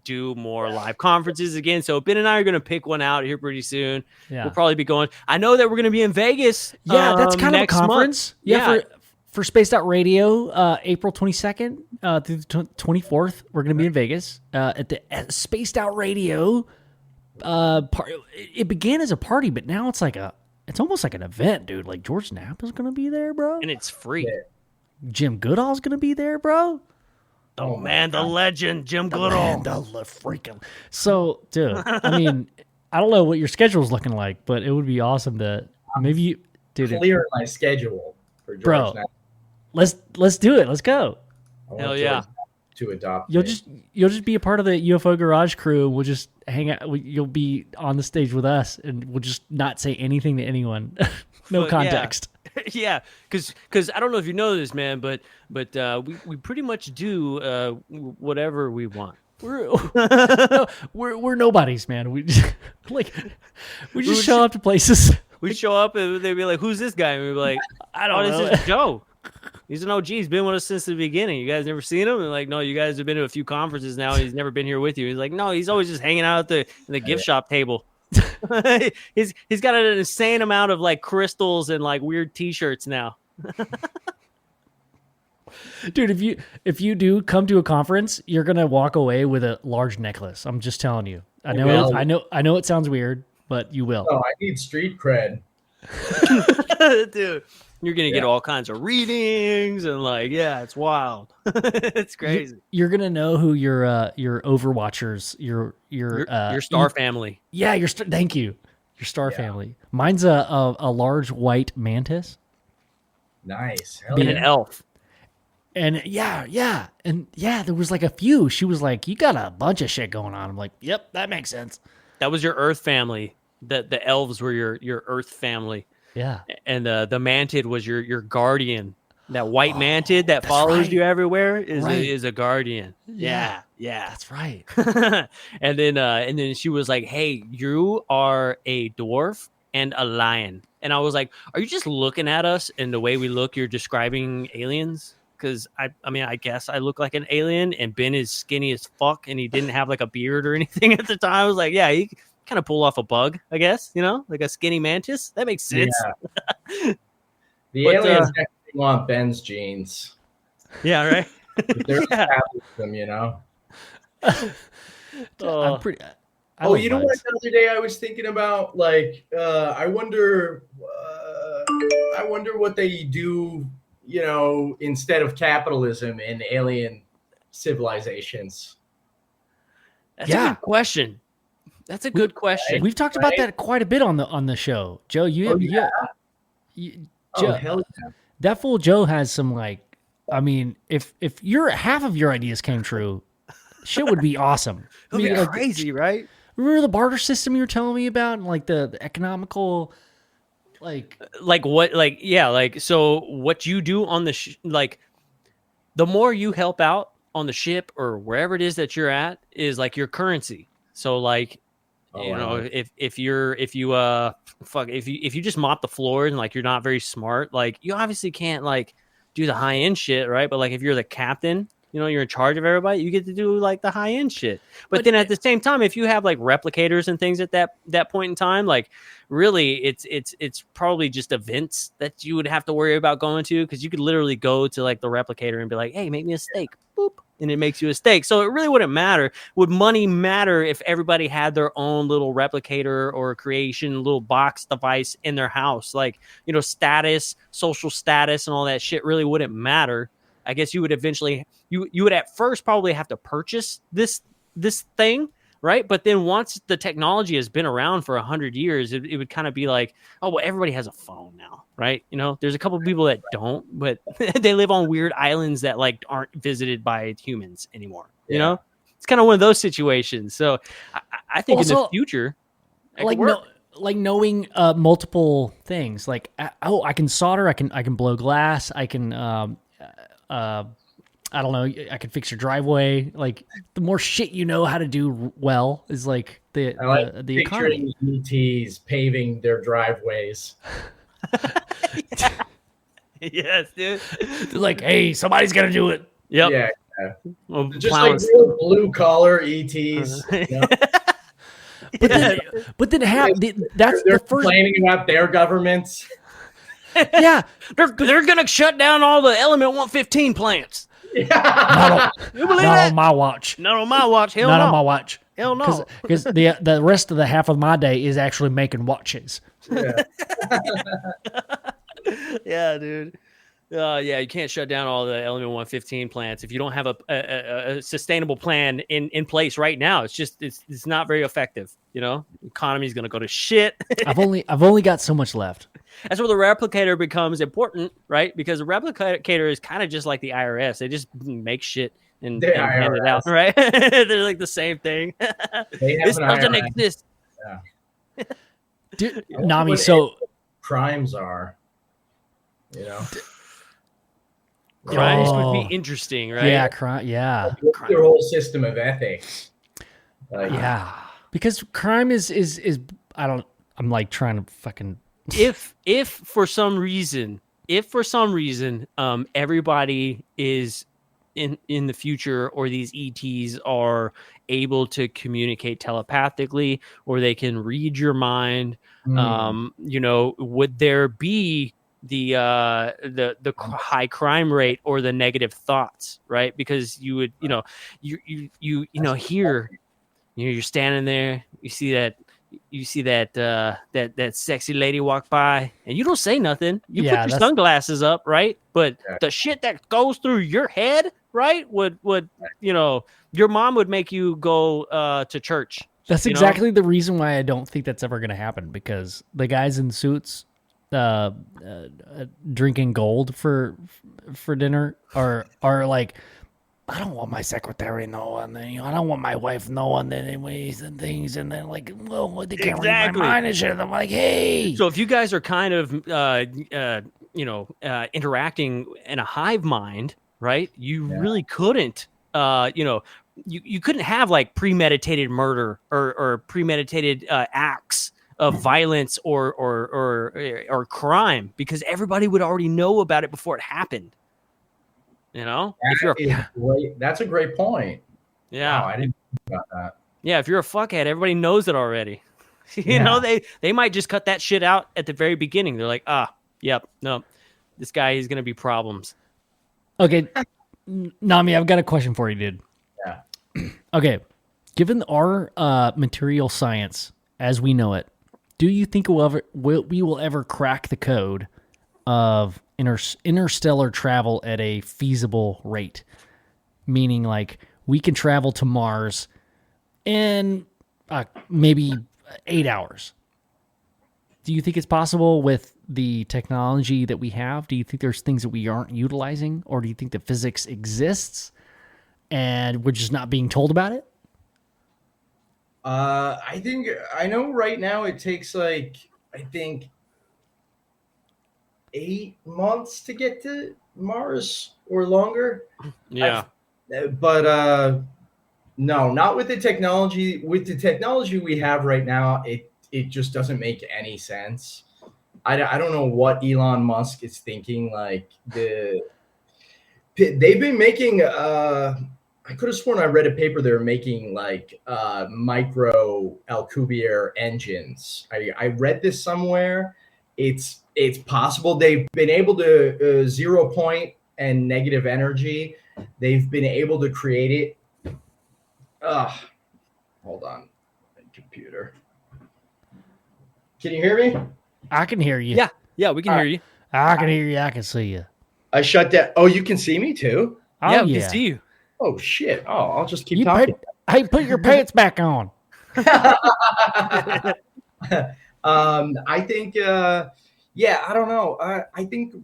do more live conferences again. So Ben and I are going to pick one out here pretty soon. Yeah. We'll probably be going. I know that we're going to be in Vegas. Yeah, that's kind of a conference. Yeah. For Spaced Out Radio, April 22nd through the 24th, we're going to be in Vegas at the Spaced Out Radio. It began as a party, but now it's almost like an event, dude. Like George Knapp is going to be there, bro. And it's free. Yeah. Jim Goodall's going to be there, bro. Oh man, the legend, Jim Goodall. The freaking. So, dude, I mean, I don't know what your schedule's looking like, but it would be awesome to maybe clear my schedule for George. Bro, let's do it. Let's go. Hell yeah. To adopt. You'll just be a part of the UFO Garage crew. We'll just hang out. You'll be on the stage with us, and we'll just not say anything to anyone. No context. Yeah, because I don't know if you know this, man, but we pretty much do whatever we want. We're nobodies, man. We just show up to places. We show up and they'd be like, "Who's this guy?" And we'd be like, "I don't know. This is Joe. He's an OG. He's been with us since the beginning. You guys never seen him?" And like, "No, you guys have been to a few conferences now, and he's never been here with you." He's like, "No, he's always just hanging out at the gift shop table." he's got an insane amount of like crystals and like weird T-shirts now. Dude, if you do come to a conference, you're gonna walk away with a large necklace. I'm just telling you. I know it sounds weird, but you will. Oh, I need street cred. Dude, you're gonna get all kinds of readings and like, it's wild. It's crazy. You're gonna know who your Overwatchers, your star family. Yeah, thank you, your star family. Mine's a large white mantis. Nice. Being an elf. And there was like a few. She was like, "You got a bunch of shit going on." I'm like, "Yep, that makes sense." That was your Earth family. The elves were your Earth family. Yeah. And the mantid was your guardian. That white mantid that follows you everywhere is a guardian. Yeah. That's right. And then she was like, "Hey, you are a dwarf and a lion." And I was like, "Are you just looking at us and the way we look, you're describing aliens?" Because I guess I look like an alien, and Ben is skinny as fuck, and he didn't have like a beard or anything at the time. I was like, yeah, he kind of pull off a bug, I guess, like a skinny mantis. That makes sense. Yeah. The aliens definitely want Ben's genes. Yeah, right. They're them, I'm pretty. You know what? The other day I was thinking about, like, I wonder what they do, instead of capitalism in alien civilizations. That's a good question. That's a good question. We've talked about that quite a bit on the show, Joe. Hell yeah. That fool Joe has some if half of your ideas came true, shit would be awesome. Crazy, right? Remember the barter system you were telling me about, and like the economical, so what you do on the the more you help out on the ship or wherever it is that you're at is like your currency. So if you just mop the floor and like you're not very smart, like you obviously can't like do the high end shit, right? But like if you're the captain, you're in charge of everybody, you get to do like the high end shit. But then at the same time, if you have like replicators and things at that point in time, like really it's probably just events that you would have to worry about going to, because you could literally go to like the replicator and be like, "Hey, make me a steak." Boop. And it makes you a steak. So it really wouldn't matter. Would money matter if everybody had their own little replicator or creation, little box device in their house? Like, status, social status, and all that shit really wouldn't matter. I guess you would eventually, you would at first probably have to purchase this thing, right? But then once the technology has been around for 100 years, it would kind of be like, oh, well, everybody has a phone now, right? There's a couple of people that don't, but they live on weird islands that like aren't visited by humans anymore. It's kind of one of those situations. So I think also, in the future, knowing multiple things, like I can solder, I can blow glass, I can I don't know. I could fix your driveway. Like the more shit you know how to do well is like the economy. Picturing ETs paving their driveways. Yes, dude. They're like, hey, somebody's gonna do it. Yep. Yeah, Well, just like real blue collar ETs. But then that's They're the first. complaining about their governments. Yeah, they're gonna shut down all the Element 115 plants. not You believe not that? on my watch. Not on my watch. Hell Not no. on my watch. Hell no. Because the rest of the half of my day is actually making watches. Yeah. Yeah, dude. Yeah, you can't shut down all the Element 115 plants if you don't have a sustainable plan in place right now. It's not very effective. You know, the economy's gonna go to shit. I've only got so much left. That's where the replicator becomes important, right? Because the replicator is kind of just like the IRS. They just make shit and hand it out, right? They're like the same thing. This doesn't exist. Yeah. Dude, Nami, so crimes are, you know. Crimes would be interesting, right? Yeah, yeah. What's your whole system of ethics? Like, Yeah. Because crime is I'm like trying to fucking if for some reason everybody is in the future, or these ETs are able to communicate telepathically, or they can read your mind, you know, would there be the high crime rate or the negative thoughts, right? Because you would, you know, here, you know, you're standing there, you see that sexy lady walk by, and you don't say nothing. You put your sunglasses up, right? But the shit that goes through your head, right, would you know, your mom would make you go to church. That's exactly the reason why I don't think that's ever going to happen, because the guys in suits drinking gold for dinner are like, I don't want my secretary knowing, you know, I don't want my wife knowing that anyways and things, and then like, well, they can't read my mind and shit. I'm like, hey. So if you guys are kind of you know, interacting in a hive mind, right? You really couldn't you know, you couldn't have like premeditated murder or premeditated acts of violence or crime, because everybody would already know about it before it happened. You know, that's a great point. Yeah, wow, I didn't think about that. Yeah, if you're a fuckhead, everybody knows it already. You know, they might just cut that shit out at the very beginning. They're like, yep, no, this guy is gonna be problems. Okay, Nami, I've got a question for you, dude. Yeah. Okay, given our material science as we know it, do you think we will ever crack the code of interstellar travel at a feasible rate? Meaning, like, we can travel to Mars in maybe 8 hours. Do you think it's possible with the technology that we have? Do you think there's things that we aren't utilizing? Or do you think that physics exists and we're just not being told about it? I think, I know right now it takes like, I think 8 months to get to Mars or longer. Yeah. But no, not with the technology. With the technology we have right now, it just doesn't make any sense. I don't know what Elon Musk is thinking. Like they've been making. I could have sworn I read a paper they were making like micro Alcubierre engines. I read this somewhere. It's possible they've been able to 0 point and negative energy. They've been able to create it. Hold on, computer. Can you hear me? I can hear you. Yeah, we can hear you. I can hear you. I can see you. I shut down. Oh, you can see me too? Oh, yeah, we can see you. Oh, shit. Oh, I'll just keep talking. Put your pants back on. I think, I don't know. I think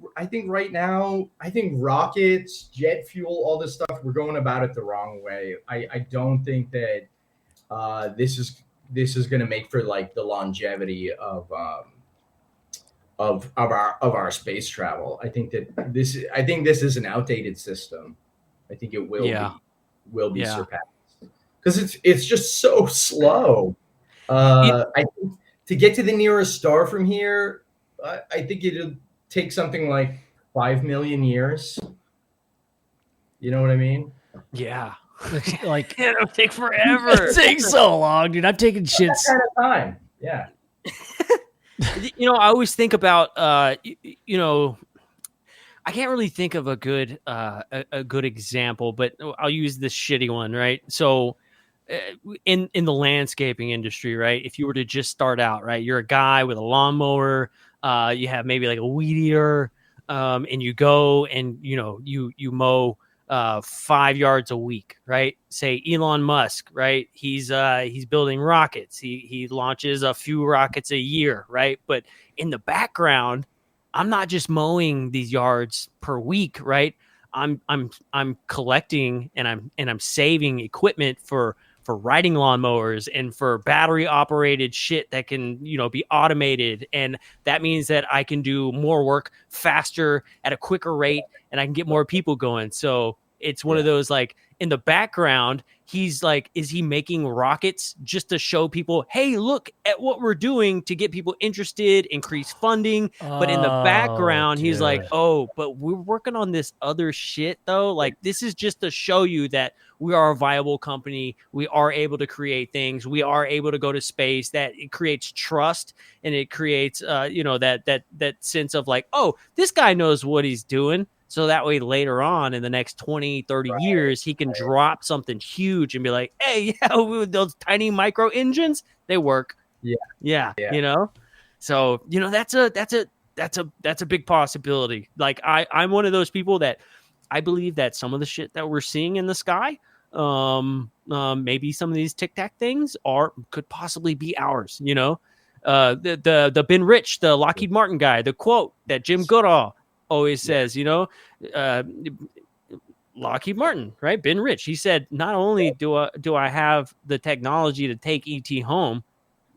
right now, I think rockets, jet fuel, all this stuff, we're going about it the wrong way. I don't think that this is going to make for like the longevity of our space travel. I think this is an outdated system. I think it will Yeah. be Yeah. surpassed because it's just so slow. It- I think to get to the nearest star from here, I think it'll take something like 5 million years. You know what I mean? yeah. It's like It'll take forever. it takes so long, dude. I'm taking That shits. kind of time. Yeah. I always think about I can't really think of a good a good example, but I'll use this shitty one, right? So in the landscaping industry, right? If you were to just start out, right, you're a guy with a lawnmower, you have maybe like a weed eater, and you go and you mow 5 yards a week, right? Say Elon Musk, right? He's building rockets. He launches a few rockets a year, right? But in the background, I'm not just mowing these yards per week, right? I'm collecting and I'm saving equipment for riding lawnmowers and for battery operated shit that can be automated, and that means that I can do more work faster at a quicker rate and I can get more people going. So it's one of those, like, in the background, he's like, is he making rockets just to show people, hey, look at what we're doing to get people interested, increase funding? But in the background, he's like, Dude. oh, but we're working on this other shit though. Like, this is just to show you that we are a viable company. We are able to create things. We are able to go to space. That it creates trust, and it creates that sense of like, oh, this guy knows what he's doing. So that way later on in the next 20, 30 years, he can drop something huge and be like, hey, yeah, those tiny micro engines, they work. Yeah. So, that's a big possibility. Like I'm one of those people that I believe that some of the shit that we're seeing in the sky, maybe some of these Tic Tac things could possibly be ours, the Ben Rich, the Lockheed Martin guy, the quote that Jim Goodall always says, Lockheed Martin, right? Ben Rich. He said, not only do I have the technology to take ET home,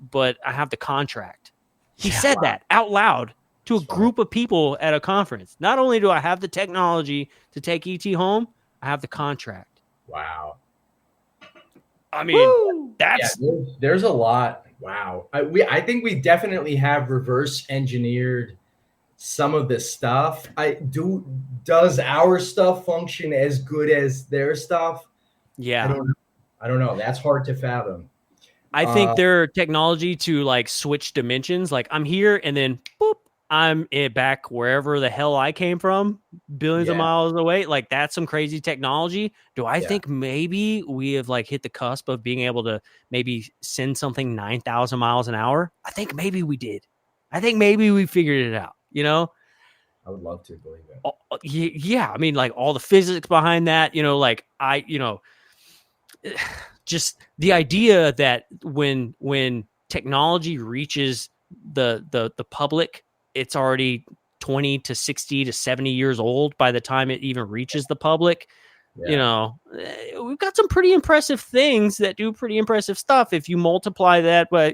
but I have the contract. He said that out loud to a group of people at a conference. Not only do I have the technology to take ET home, I have the contract. Wow. I mean, there's a lot. Wow. I think we definitely have reverse engineered some of this stuff. Does our stuff function as good as their stuff? Yeah. I don't know. That's hard to fathom. I think their technology to like switch dimensions, like I'm here and then boop, I'm back wherever the hell I came from, billions of miles away. Like, that's some crazy technology. Do I think maybe we have like hit the cusp of being able to maybe send something 9,000 miles an hour? I think maybe we did. I think maybe we figured it out, I would love to believe it. Yeah. I mean, like all the physics behind that, just the idea that when technology reaches the public, it's already 20 to 60 to 70 years old by the time it even reaches the public. We've got some pretty impressive things that do pretty impressive stuff. If you multiply that by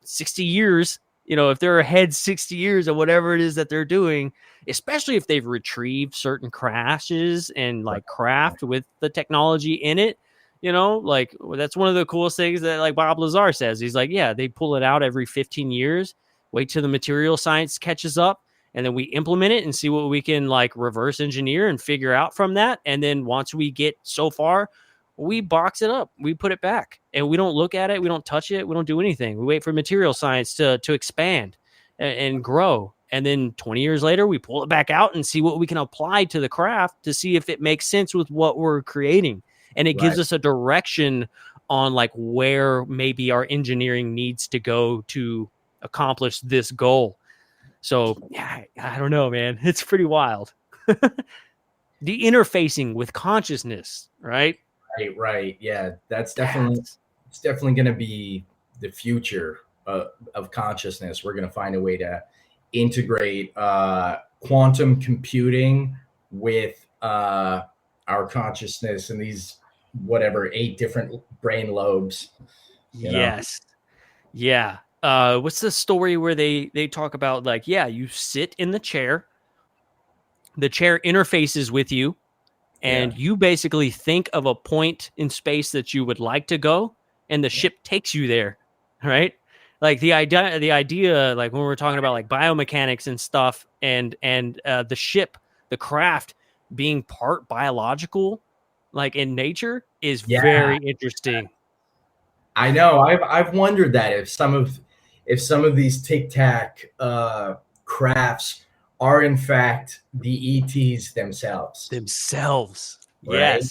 60 years, if they're ahead 60 years of whatever it is that they're doing, especially if they've retrieved certain crashes and like craft with the technology in it, like that's one of the coolest things that like Bob Lazar says. He's like, yeah, they pull it out every 15 years, wait till the material science catches up, and then we implement it and see what we can like reverse engineer and figure out from that. And then once we get so far, we box it up, we put it back, and we don't look at it, we don't touch it, we don't do anything. We wait for material science to expand and grow. And then 20 years later, we pull it back out and see what we can apply to the craft to see if it makes sense with what we're creating. And it gives us a direction on like where maybe our engineering needs to go to accomplish this goal. So yeah, I don't know, man. It's pretty wild. The interfacing with consciousness, right? Right. Yeah, it's definitely going to be the future of consciousness. We're going to find a way to integrate quantum computing with our consciousness and these 8 different brain lobes. Yes. Yeah. What's the story where they talk about like, you sit in the chair interfaces with you, and you basically think of a point in space that you would like to go, and the ship takes you there, right? Like the idea, like when we're talking about like biomechanics and stuff, and the ship, the craft being part biological, like in nature, is very interesting. I know. I've wondered that if some of these Tic Tac crafts are in fact the ETs themselves. Right?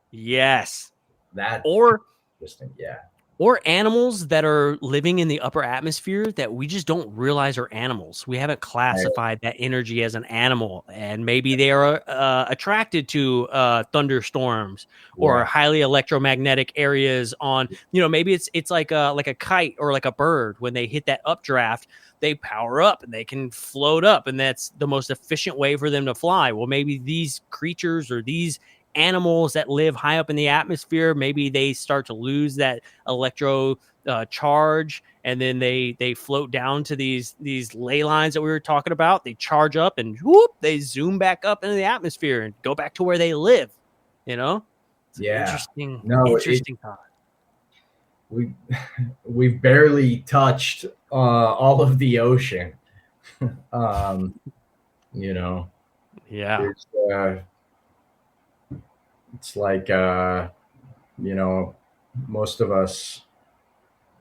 Yes. That or interesting. Yeah. Or animals that are living in the upper atmosphere that we just don't realize are animals. We haven't classified that energy as an animal, and maybe they are attracted to thunderstorms or highly electromagnetic areas. On maybe it's like a kite or like a bird. When they hit that updraft, they power up and they can float up, and that's the most efficient way for them to fly. Well, maybe these creatures or these animals that live high up in the atmosphere, maybe they start to lose that electro charge, and then they float down to these ley lines that we were talking about. They charge up and whoop, they zoom back up into the atmosphere and go back to where they live. It's interesting thought. We've barely touched all of the ocean. It's like most of us,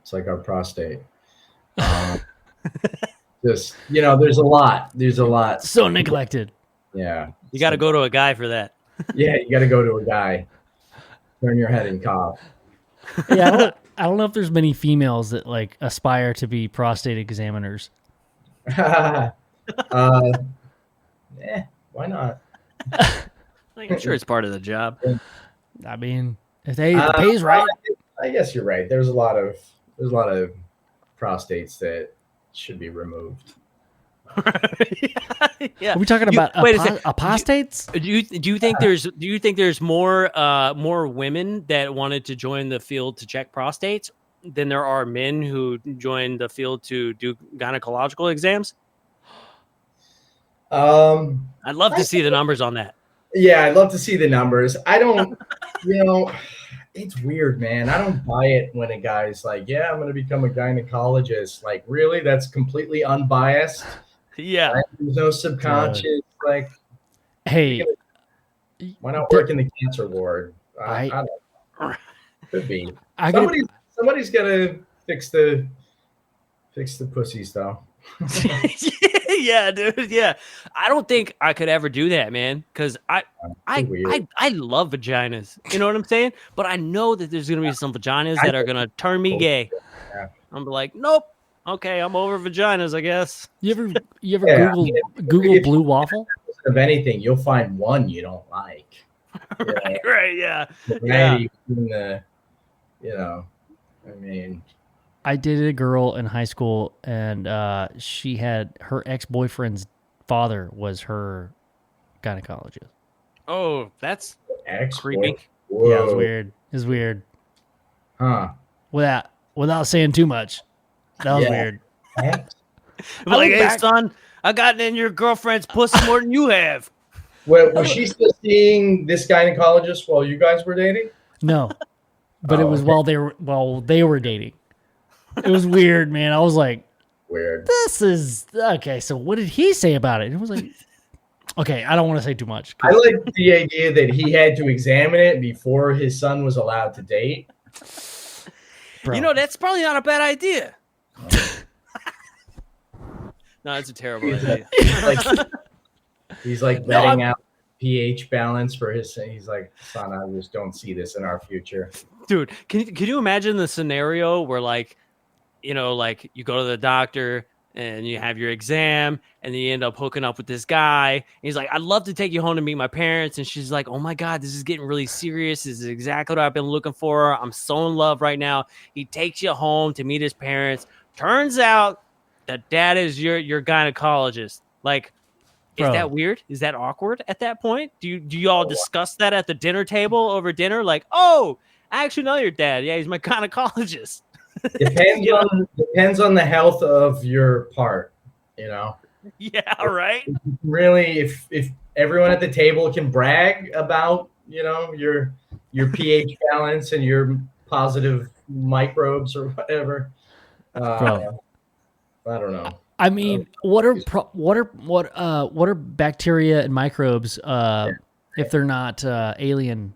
it's like our prostate. Just there's a lot so neglected. Yeah, you got to go to a guy for that. Yeah, you got to go to a guy, turn your head and cough. Yeah, I don't know if there's many females that like aspire to be prostate examiners. Why not? I'm sure it's part of the job. I mean, if the pay's right. I guess you're right. There's a lot of prostates that should be removed. Yeah. Are we talking about apostates? Do you think there's more women that wanted to join the field to check prostates than there are men who join the field to do gynecological exams? I'd love to see the numbers on that. Yeah, I'd love to see the numbers. I don't, it's weird, man. I don't buy it when a guy's like, yeah, I'm going to become a gynecologist. Like, really? That's completely unbiased? Yeah. Right? There's no subconscious, like, hey, why not work in the cancer ward? I don't know. Could be. Somebody's got to fix the pussies, though. Yeah, dude. Yeah, I don't think I could ever do that, man. Because I love vaginas. You know what I'm saying? But I know that there's gonna be some vaginas that are gonna turn me gay. Yeah. I'm like, nope. Okay, I'm over vaginas, I guess. You ever Google blue waffle? Of anything, you'll find one you don't like. Right. Yeah. I dated a girl in high school, and she had her ex-boyfriend's father was her gynecologist. Oh, that's creepy. Yeah, it was weird. Huh. Without saying too much. That was weird. Like, hey, son, I got in your girlfriend's pussy more than you have. Well, was she still seeing this gynecologist while you guys were dating? No, but it was while they were dating. It was weird, man. I was like, weird. This is okay. So what did he say about it? And it was like, okay, I don't want to say too much. I like the idea that he had to examine it before his son was allowed to date. Bro. That's probably not a bad idea. No, it's a terrible idea. He's like vetting out pH balance for his son. He's like, son, I just don't see this in our future. Dude, can you imagine the scenario where like you go to the doctor and you have your exam and then you end up hooking up with this guy. And he's like, I'd love to take you home to meet my parents. And she's like, oh my God, this is getting really serious. This is exactly what I've been looking for. I'm so in love right now. He takes you home to meet his parents. Turns out that dad is your gynecologist. Like, is that weird? Is that awkward at that point? Do you all discuss that at the dinner table over dinner? Like, oh, I actually know your dad. Yeah, he's my gynecologist. Depends on the health of your part, Yeah, right. Really, if everyone at the table can brag about you know, your pH balance and your positive microbes or whatever. Bro. I don't know. I mean, what are bacteria and microbes if they're not alien,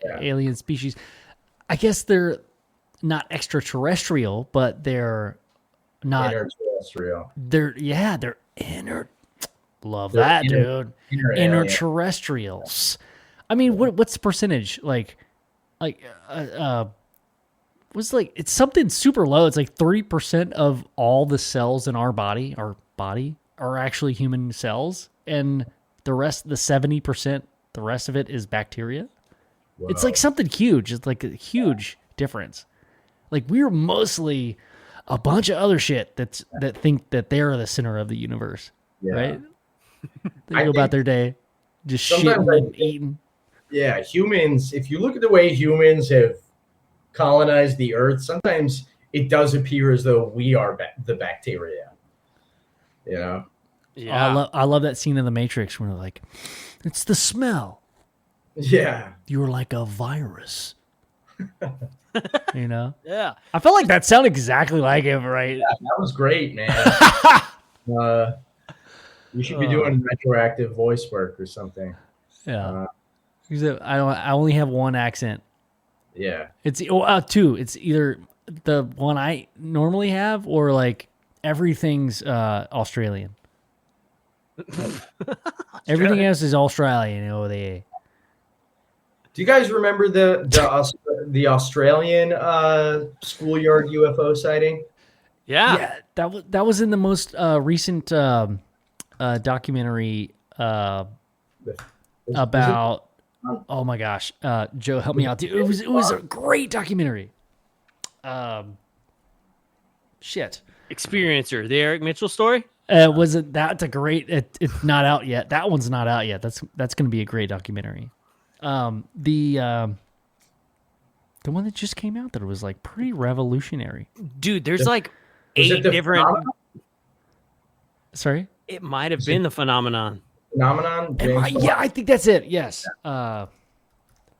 alien species? I guess they're not extraterrestrial, but they're not Interterrestrial. They're inner. Love They're that, inner- dude. inner alien. Interterrestrials. I mean, what's the percentage? Was like it's something super low. It's like 30% of all the cells in our body are actually human cells, and the rest, the 70%, the rest of it is bacteria. Wow. It's like something huge. It's like a huge difference. Like we're mostly a bunch of other shit that think that they're the center of the universe, right? They go about their day just shitting and eating. Yeah, humans. If you look at the way humans have colonized the Earth, sometimes it does appear as though we are the bacteria. You know? Yeah. I love that scene in The Matrix where they're like, it's the smell. Yeah. You're like a virus. You know? Yeah. I felt like that sounded exactly like him, right? Yeah, that was great, man. You should be doing retroactive voice work or something. Yeah. I only have one accent. Yeah. It's two. It's either the one I normally have or like everything's Australian. Everything else is Australian over there. Do you guys remember the Australian schoolyard UFO sighting? Yeah. That was in the most recent documentary about. Oh my gosh, Joe, help me out, dude. It was a great documentary. Shit. Experiencer, the Eric Mitchell story. Was it? That's a great. It's not out yet. That one's not out yet. That's going to be a great documentary. The one that just came out that was like pretty revolutionary. Dude, there's like 8 different. Phenomenon? Sorry, It might have been the phenomenon. Phenomenon? yeah, I think that's it. Yes.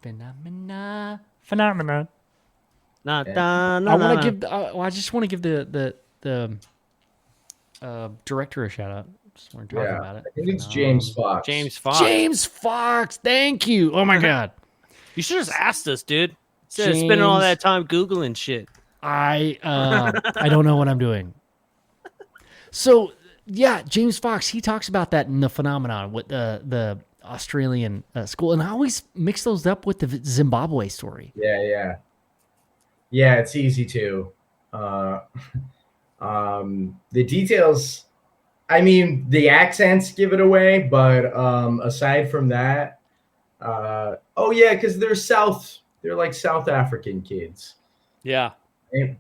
Phenomenon. Not I want to give. I just want to give the director a shout out. Just want to talk about it. I think it's James Fox. James Fox. James Fox. Thank you. Oh my god. You should have just asked us, dude. Instead of spending all that time Googling shit. I don't know what I'm doing. So yeah, James Fox, he talks about that in the phenomenon with the Australian school, and I always mix those up with the Zimbabwe story. Yeah, it's easy to. The details, I mean, the accents give it away, but aside from that, because they're like South African kids. Yeah.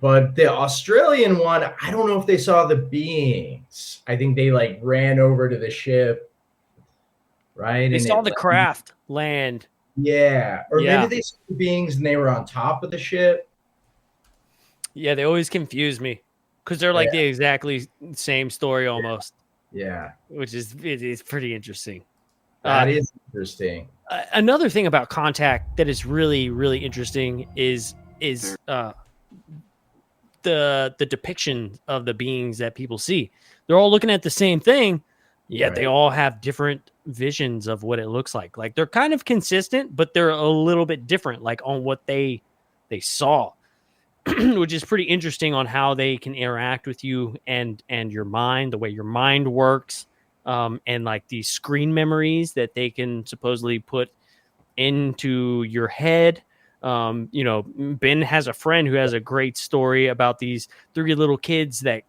But the Australian one, I don't know if they saw the beings. I think they like ran over to the ship, right? They and saw the craft land. Yeah. Or maybe they saw the beings and they were on top of the ship. Yeah, they always confuse me because they're like the exactly same story almost. Yeah. Which is pretty interesting. That is interesting. Another thing about contact that is really, really interesting is the depiction of the beings that people see. They're all looking at the same thing, yet they all have different visions of what it looks like. Like they're kind of consistent, but they're a little bit different, like on what they saw, which is pretty interesting on how they can interact with you and your mind, the way your mind works, and like these screen memories that they can supposedly put into your head. Ben has a friend who has a great story about these 3 little kids that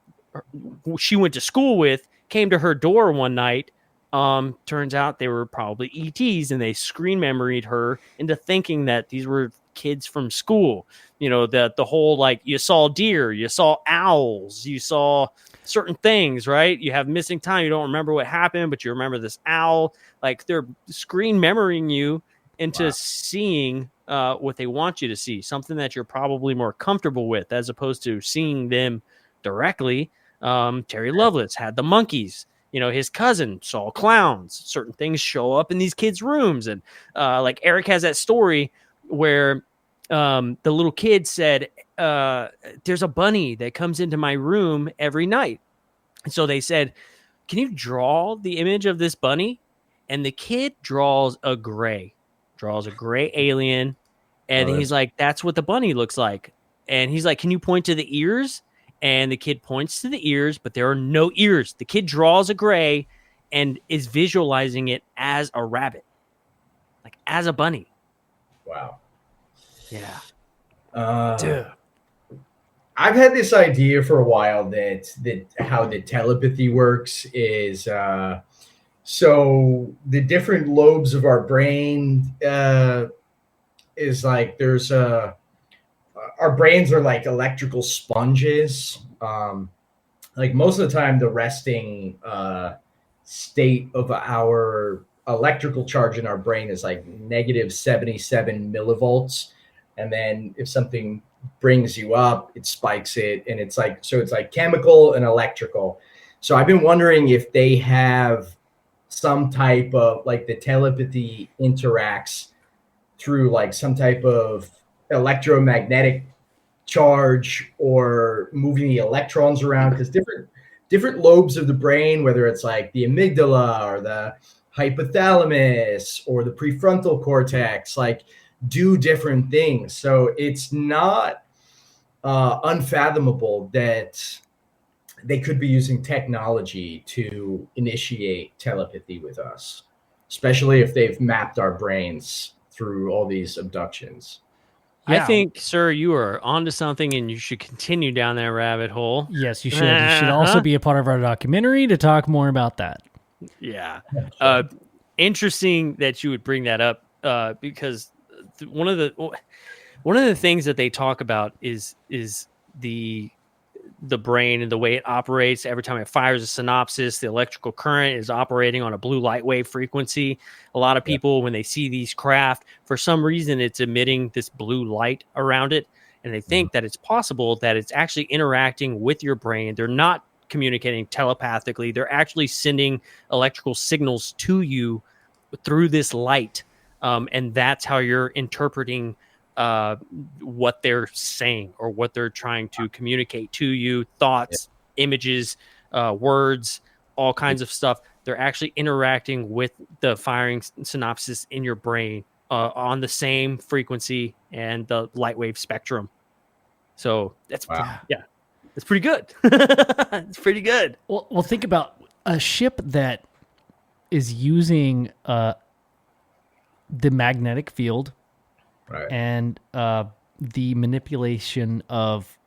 she went to school with, came to her door one night. Turns out they were probably ETs, and they screen memoried her into thinking that these were kids from school. The whole, like, you saw deer, you saw owls, you saw certain things, right? You have missing time. You don't remember what happened, but you remember this owl. Like, they're screen memorying you into seeing what they want you to see, something that you're probably more comfortable with, as opposed to seeing them directly. Terry Lovelace had the monkeys, his cousin saw clowns. Certain things show up in these kids' rooms. And like Eric has that story where the little kid said, there's a bunny that comes into my room every night. And so they said, can you draw the image of this bunny? And the kid draws a gray alien. And he's like, that's what the bunny looks like. And he's like, can you point to the ears? And the kid points to the ears, but there are no ears. The kid draws a gray and is visualizing it as a rabbit, like as a bunny. Wow. Yeah. Dude. I've had this idea for a while that how the telepathy works is so the different lobes of our brain is like there's our brains are like electrical sponges. Like most of the time, the resting state of our electrical charge in our brain is like negative 77 millivolts. And then if something brings you up, it spikes it. And it's like chemical and electrical. So I've been wondering if they have some type of like the telepathy interacts through like some type of electromagnetic charge or moving the electrons around, because different lobes of the brain, whether it's like the amygdala or the hypothalamus or the prefrontal cortex, like do different things. So it's not unfathomable that they could be using technology to initiate telepathy with us, especially if they've mapped our brains through all these abductions. Yeah. I think, sir, you are onto something, and you should continue down that rabbit hole. Yes, you should. You should also be a part of our documentary to talk more about that. Yeah. Interesting that you would bring that up because one of the things that they talk about is the brain and the way it operates. Every time it fires a synapse, the electrical current is operating on a blue light wave frequency. A lot of people, when they see these craft, for some reason, it's emitting this blue light around it. And they think that it's possible that it's actually interacting with your brain. They're not communicating telepathically. They're actually sending electrical signals to you through this light. And that's how you're interpreting what they're saying or what they're trying to communicate to you. Thoughts, images, words, all kinds of stuff. They're actually interacting with the firing synapses in your brain on the same frequency and the light wave spectrum. So that's it's pretty good. It's pretty good. Well, think about a ship that is using the magnetic field and the manipulation of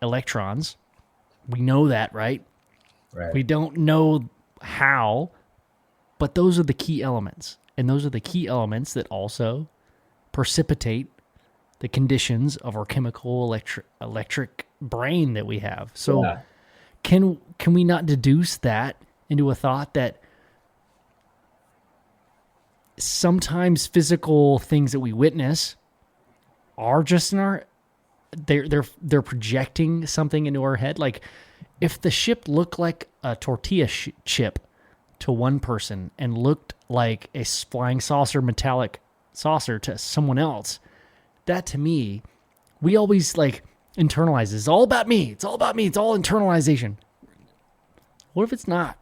electrons. We know that, right? We don't know how, but those are the key elements. And those are the key elements that also precipitate the conditions of our chemical electric brain that we have. So can we not deduce that into a thought that sometimes physical things that we witness are just in our they're projecting something into our head? Like if the ship looked like a tortilla chip to one person and looked like a flying saucer, metallic saucer to someone else, that to me, we always like internalize. It's all about me. It's all about me. It's all internalization. What if it's not?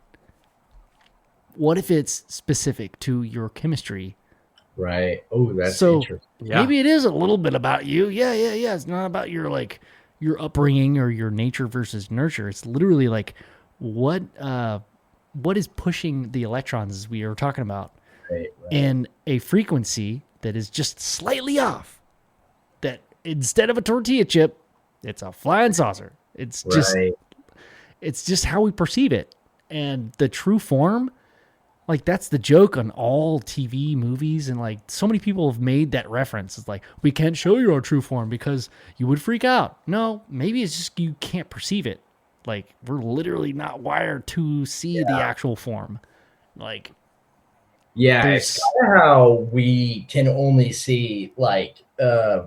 What if it's specific to your chemistry? Right. Oh, that's so interesting. Maybe it is a little bit about you. Yeah. It's not about your upbringing or your nature versus nurture. It's literally like what is pushing the electrons, as we were talking about, and a frequency that is just slightly off. That instead of a tortilla chip, it's a flying saucer. It's just how we perceive it, and the true form. Like, that's the joke on all TV movies, and like so many people have made that reference. It's like, we can't show you our true form because you would freak out. No, maybe it's just you can't perceive it. Like, we're literally not wired to see the actual form. Like, it's kind of how we can only see like a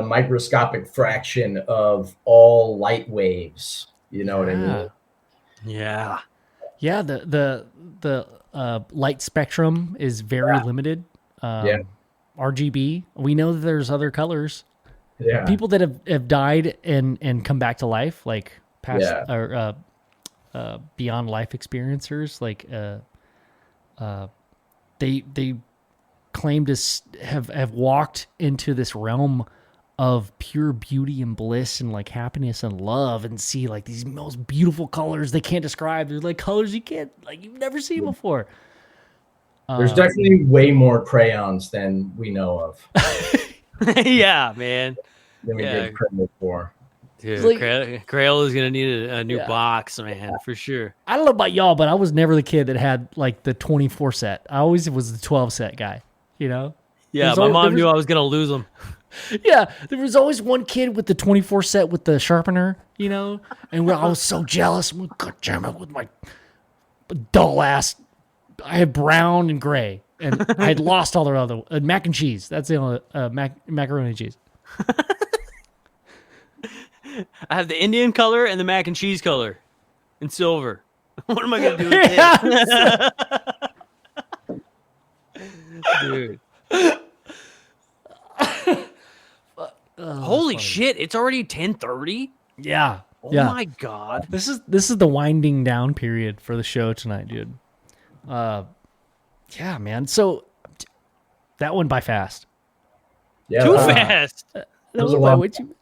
microscopic fraction of all light waves. You know what I mean? Yeah. Yeah, the light spectrum is very limited. RGB. We know that there's other colors. Yeah. People that have died and come back to life, like past or beyond life experiencers, like they claim to have walked into this realm of pure beauty and bliss and like happiness and love, and see like these most beautiful colors they can't describe. They're like colors you've never seen before. There's definitely way more crayons than we know of. Yeah, man. Than we give credit for. Dude, like, Crayola is gonna need a new box, man, for sure. I don't know about y'all, but I was never the kid that had like the 24 set. I always was the 12 set guy, you know? Yeah, my mom knew I was gonna lose them. Yeah, there was always one kid with the 24 set with the sharpener, you know? And I was so jealous. God damn it, with my dull ass. I had brown and gray, and I had lost all the other mac and cheese. That's the only macaroni and cheese. I have the Indian color and the mac and cheese color in silver. What am I going to do with this? Dude. Holy shit, it's already 10:30? Yeah. Oh my God. This is the winding down period for the show tonight, dude. Yeah, man. So that went by fast. Yeah, Too fast. That was by way too.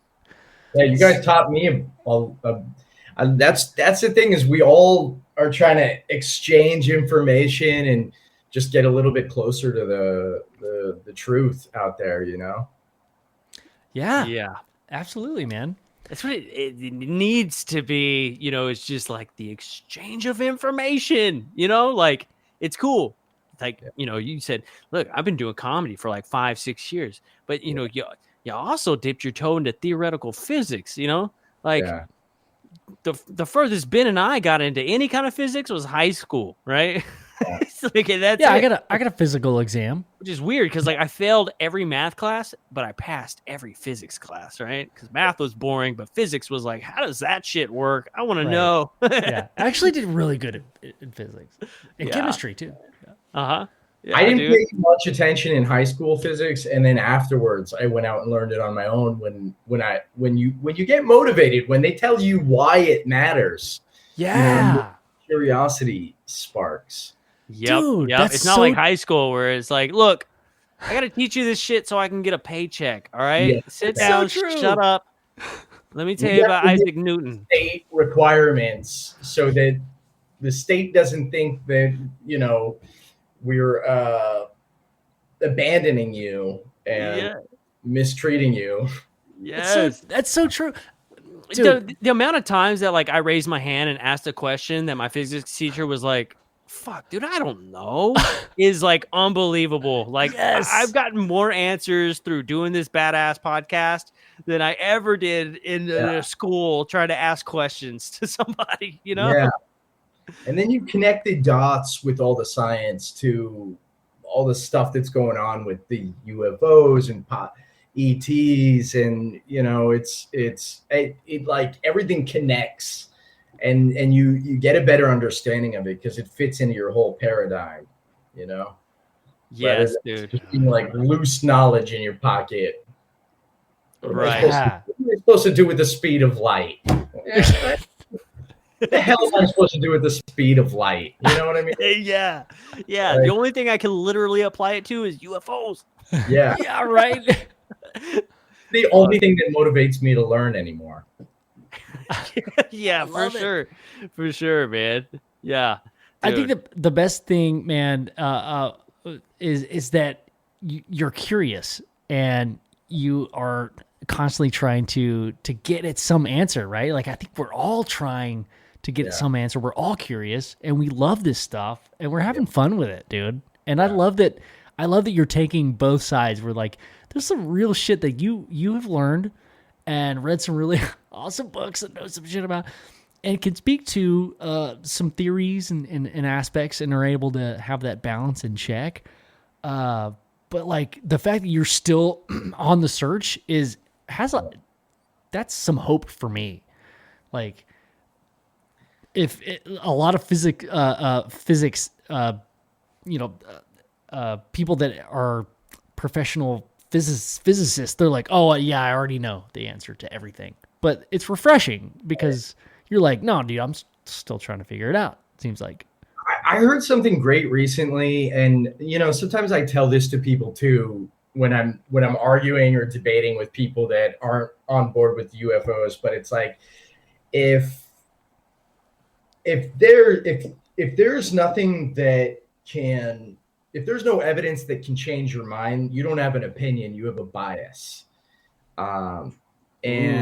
Yeah, you guys taught me. That's the thing, is we all are trying to exchange information and just get a little bit closer to the truth out there, you know? Yeah, absolutely, man. That's what it needs to be. You know, it's just like the exchange of information. You know, like it's cool. Like you know, you said, look, I've been doing comedy for like 5-6 years, but you know, you also dipped your toe into theoretical physics, you know? Like the furthest Ben and I got into any kind of physics was high school, right? Like, that's I got a physical exam. Which is weird because like I failed every math class, but I passed every physics class, right? Because math was boring, but physics was like, how does that shit work? I want to know. I actually did really good in physics. And chemistry too. Uh-huh. Yeah, I didn't pay much attention in high school physics, and then afterwards I went out and learned it on my own. When you get motivated, when they tell you why it matters, curiosity sparks. Yep. Dude, It's not like high school where it's like, look, I got to teach you this shit so I can get a paycheck. All right, sit down, shut up. Let me tell you about Isaac Newton. State requirements so that the state doesn't think that we're abandoning you and mistreating you. Yes, that's so true. The amount of times that like I raised my hand and asked a question that my physics teacher was like, fuck, dude, I don't know, is like unbelievable. Like I've gotten more answers through doing this badass podcast than I ever did in a school trying to ask questions to somebody, you know? Yeah. And then you connect the dots with all the science to all the stuff that's going on with the UFOs and ETs, and it like everything connects, and you get a better understanding of it because it fits into your whole paradigm, you know. Yes, dude. Just being like loose knowledge in your pocket. Right. What are you supposed to do with the speed of light? What the hell am I supposed to do with the speed of light? You know what I mean? Yeah. Right. The only thing I can literally apply it to is UFOs. Yeah. Yeah, right. The only thing that motivates me to learn anymore. Yeah, for sure, man. Yeah. Dude. I think the best thing, man, is that you're curious and you are constantly trying to get at some answer, right? Like I think we're all trying to get at some answer. We're all curious and we love this stuff and we're having fun with it, dude. And I love that you're taking both sides. We're like, there's some real shit that you have learned and read some really awesome books and know some shit about and can speak to some theories and aspects and are able to have that balance in check. But like the fact that you're still on the search that's some hope for me. Like a lot of physics, people that are professional physicists, they're like, oh yeah, I already know the answer to everything. But it's refreshing because you're like, no, dude, I'm still trying to figure it out. It seems like. I heard something great recently, and sometimes I tell this to people too when I'm arguing or debating with people that aren't on board with UFOs. But it's like, if there's nothing that can, if there's no evidence that can change your mind, you don't have an opinion, you have a bias. And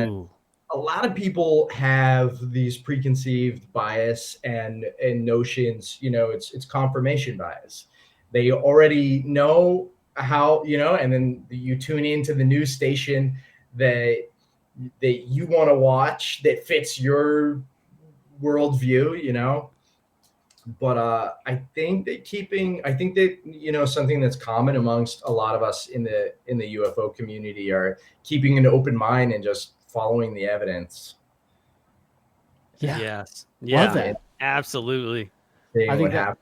Ooh. a lot of people have these preconceived bias and notions. It's confirmation bias. They already know how, and then you tune into the news station that you want to watch that fits your worldview. But I think that something that's common amongst a lot of us in the UFO community are keeping an open mind and just following the evidence. Yeah. Yes. Love that. Absolutely. Seeing I think what happens.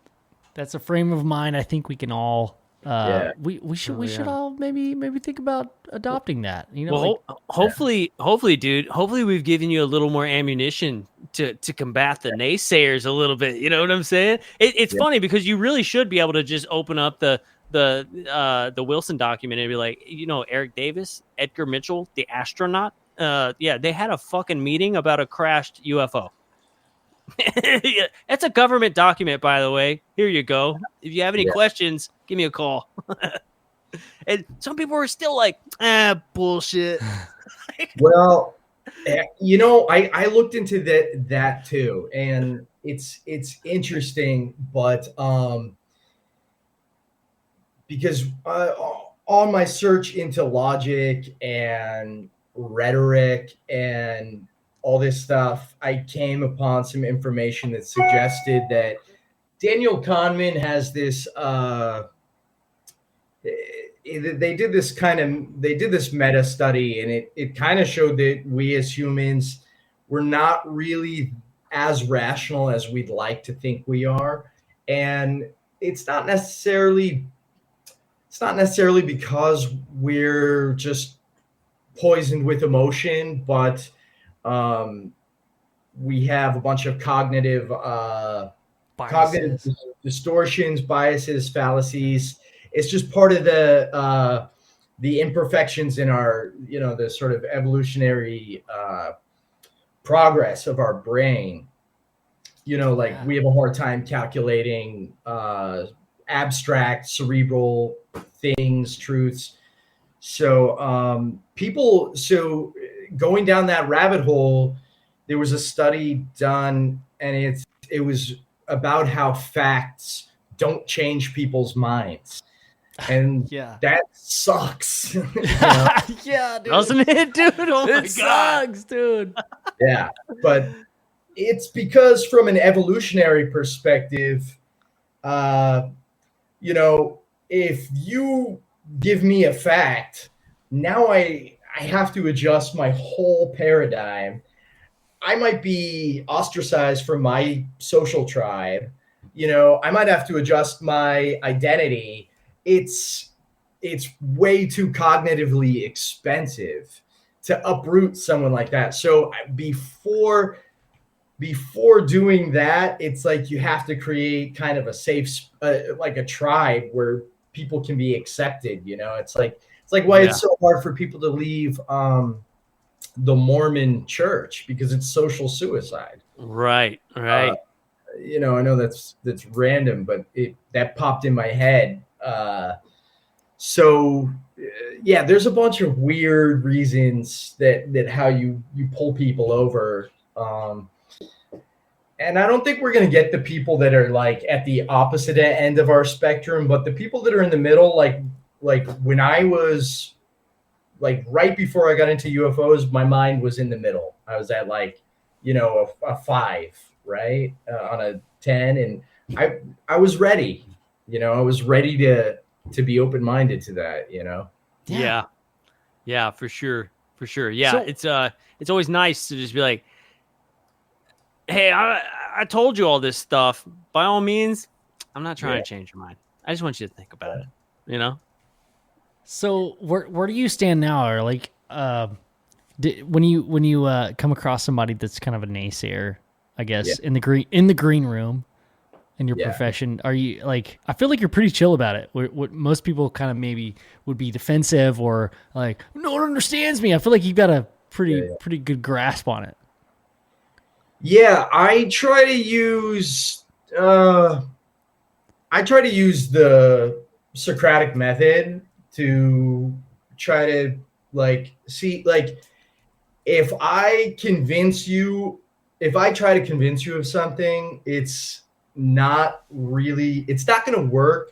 that's a frame of mind I think we can all Yeah. we should all maybe think about adopting that. Well, hopefully, dude. Hopefully, we've given you a little more ammunition to combat the naysayers a little bit. You know what I'm saying? It's funny because you really should be able to just open up the Wilson document and be like, Eric Davis, Edgar Mitchell, the astronaut. They had a fucking meeting about a crashed UFO. Yeah, that's a government document, by the way. Here you go. If you have any questions, give me a call. And some people are still like, bullshit. Well, I looked into that too, and it's interesting, but because on my search into logic and rhetoric and all this stuff, I came upon some information that suggested that Daniel Kahneman has this they did this meta study, and it kind of showed that we as humans, we're not really as rational as we'd like to think we are. And it's not necessarily because we're just poisoned with emotion, but we have a bunch of cognitive distortions, biases, fallacies. It's just part of the imperfections in our, the sort of evolutionary progress of our brain. We have a hard time calculating abstract, cerebral things, truths. So going down that rabbit hole, there was a study done, and it was about how facts don't change people's minds. And that sucks. Yeah, dude. Doesn't it, dude? Oh my God. Sucks, dude. Yeah, but it's because from an evolutionary perspective, if you give me a fact, now I have to adjust my whole paradigm. I might be ostracized from my social tribe. I might have to adjust my identity. It's way too cognitively expensive to uproot someone like that. So before doing that, it's like you have to create kind of a safe, like a tribe where people can be accepted. It's like why it's so hard for people to leave the Mormon church, because it's social suicide. Right. I know that's random, but that popped in my head. There's a bunch of weird reasons that how you pull people over. And I don't think we're going to get the people that are like at the opposite end of our spectrum, but the people that are in the middle, like when I was like right before I got into UFOs, my mind was in the middle. I was at like, a 5, right? On a 10. And I was ready, I was ready to be open-minded to that, Yeah, for sure. Yeah. So, it's always nice to just be like, hey, I told you all this stuff. By all means, I'm not trying to change your mind. I just want you to think about it. You know. So where do you stand now? Or like, when you come across somebody that's kind of a naysayer, I guess in the green room in your profession, are you like? I feel like you're pretty chill about it. What most people kind of maybe would be defensive or like, no one understands me. I feel like you've got a pretty good grasp on it. Yeah, I try to use the Socratic method to try to like see like if I try to convince you of something, it's not going to work.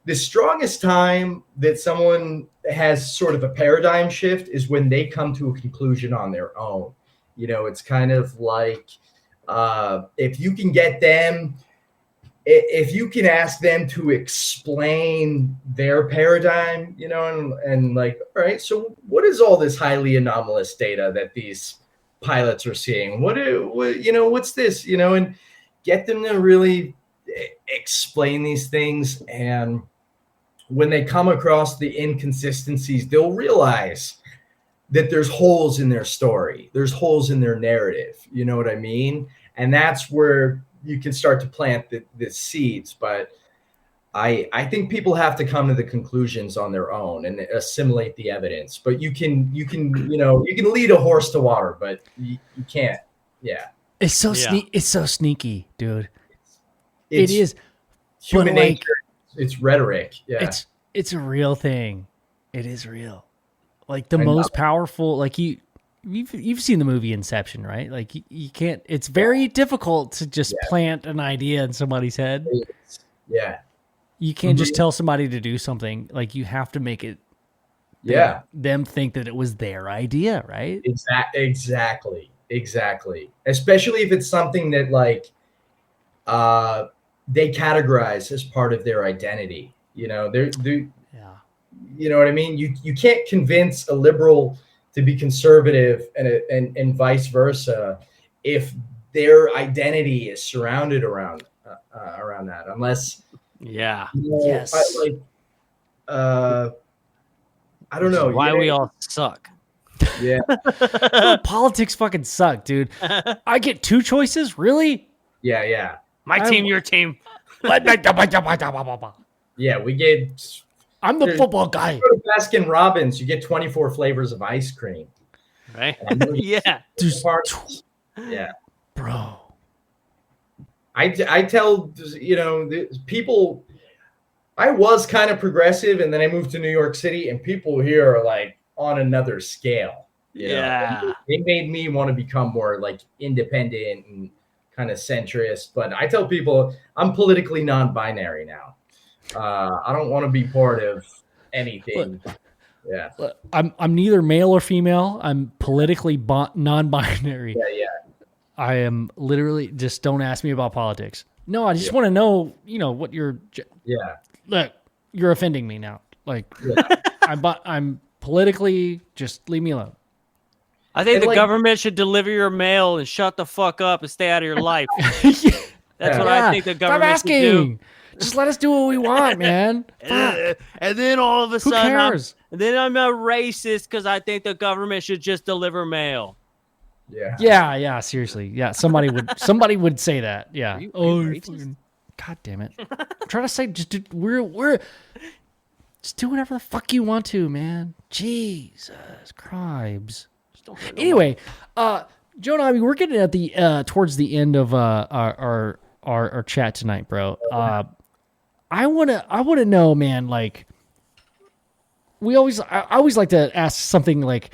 The strongest time that someone has sort of a paradigm shift is when they come to a conclusion on their own. You know, it's kind of like if you can ask them to explain their paradigm, you know, and like, all right, so what is all this highly anomalous data that these pilots are seeing? What's this, you know, and get them to really explain these things. And when they come across the inconsistencies, they'll realize that there's holes in their story. There's holes in their narrative. You know what I mean? And that's where you can start to plant the seeds. But I think people have to come to the conclusions on their own and assimilate the evidence. But you can lead a horse to water, but you can't. Yeah. It's so sneaky, dude. It's it is human nature. It's rhetoric. Yeah. It's a real thing. It is real. Like the most powerful, like you've seen the movie Inception, right? Like you can't, it's very difficult to just plant an idea in somebody's head. Yeah. You can't just tell somebody to do something. Like you have to make it them think that it was their idea, right? Exactly. Especially if it's something that like they categorize as part of their identity. You know, you know what I mean? You can't convince a liberal to be conservative and vice versa if their identity is surrounded around that, unless I don't know why we all suck. Yeah. No, politics fucking suck, dude. I get two choices, really? Yeah. My team, your team. Yeah, we get. I'm the football guy. Go to Baskin Robbins, you get 24 flavors of ice cream. Right? Yeah. Yeah. Bro. I tell, people, I was kind of progressive and then I moved to New York City and people here are like on another scale. You know? They made me want to become more like independent and kind of centrist. But I tell people I'm politically non-binary now. I don't want to be part of anything. I'm neither male or female. I'm politically non-binary. Yeah. I am literally just don't ask me about politics. No, I just want to know, what you're. Look, you're offending me now. Like, I'm politically, just leave me alone. I think the government should deliver your mail and shut the fuck up and stay out of your life. That's what I think the government should do. Just let us do what we want, man. And then all of a sudden, who cares? I'm a racist because I think the government should just deliver mail. Yeah. Seriously, yeah. Somebody would say that. Yeah. Fucking, God damn it! I'm trying to say, we're just do whatever the fuck you want to, man. Jesus Christ. Anyway, Joe Nami, we're getting at the towards the end of our chat tonight, bro. I wanna know, man. Like, I always like to ask something like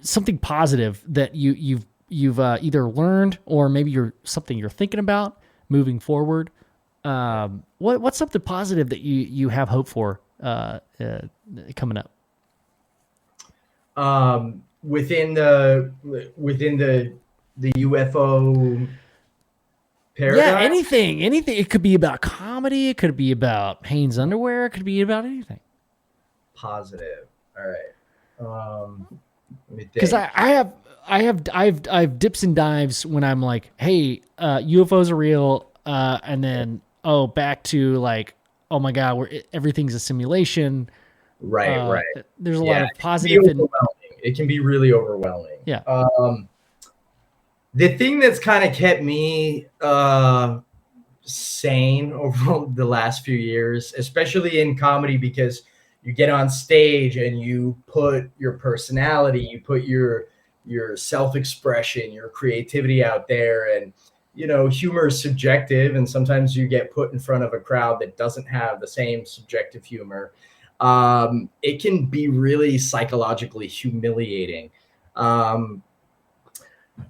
something positive that you've either learned or maybe you're thinking about moving forward. What's something positive that you have hope for coming up? Within the UFO paradigm? Yeah, anything. It could be about comedy. It could be about Hanes underwear. It could be about anything. Positive. All right. Because I I've dips and dives when I'm like, hey, UFOs are real, and then back to like, oh my god, everything's a simulation. Right. There's a lot of It can be positive overwhelming. It can be really overwhelming. Yeah. The thing that's kind of kept me sane over the last few years, especially in comedy, because you get on stage and you put your personality, you put your self-expression, your creativity out there, and humor is subjective, and sometimes you get put in front of a crowd that doesn't have the same subjective humor. It can be really psychologically humiliating.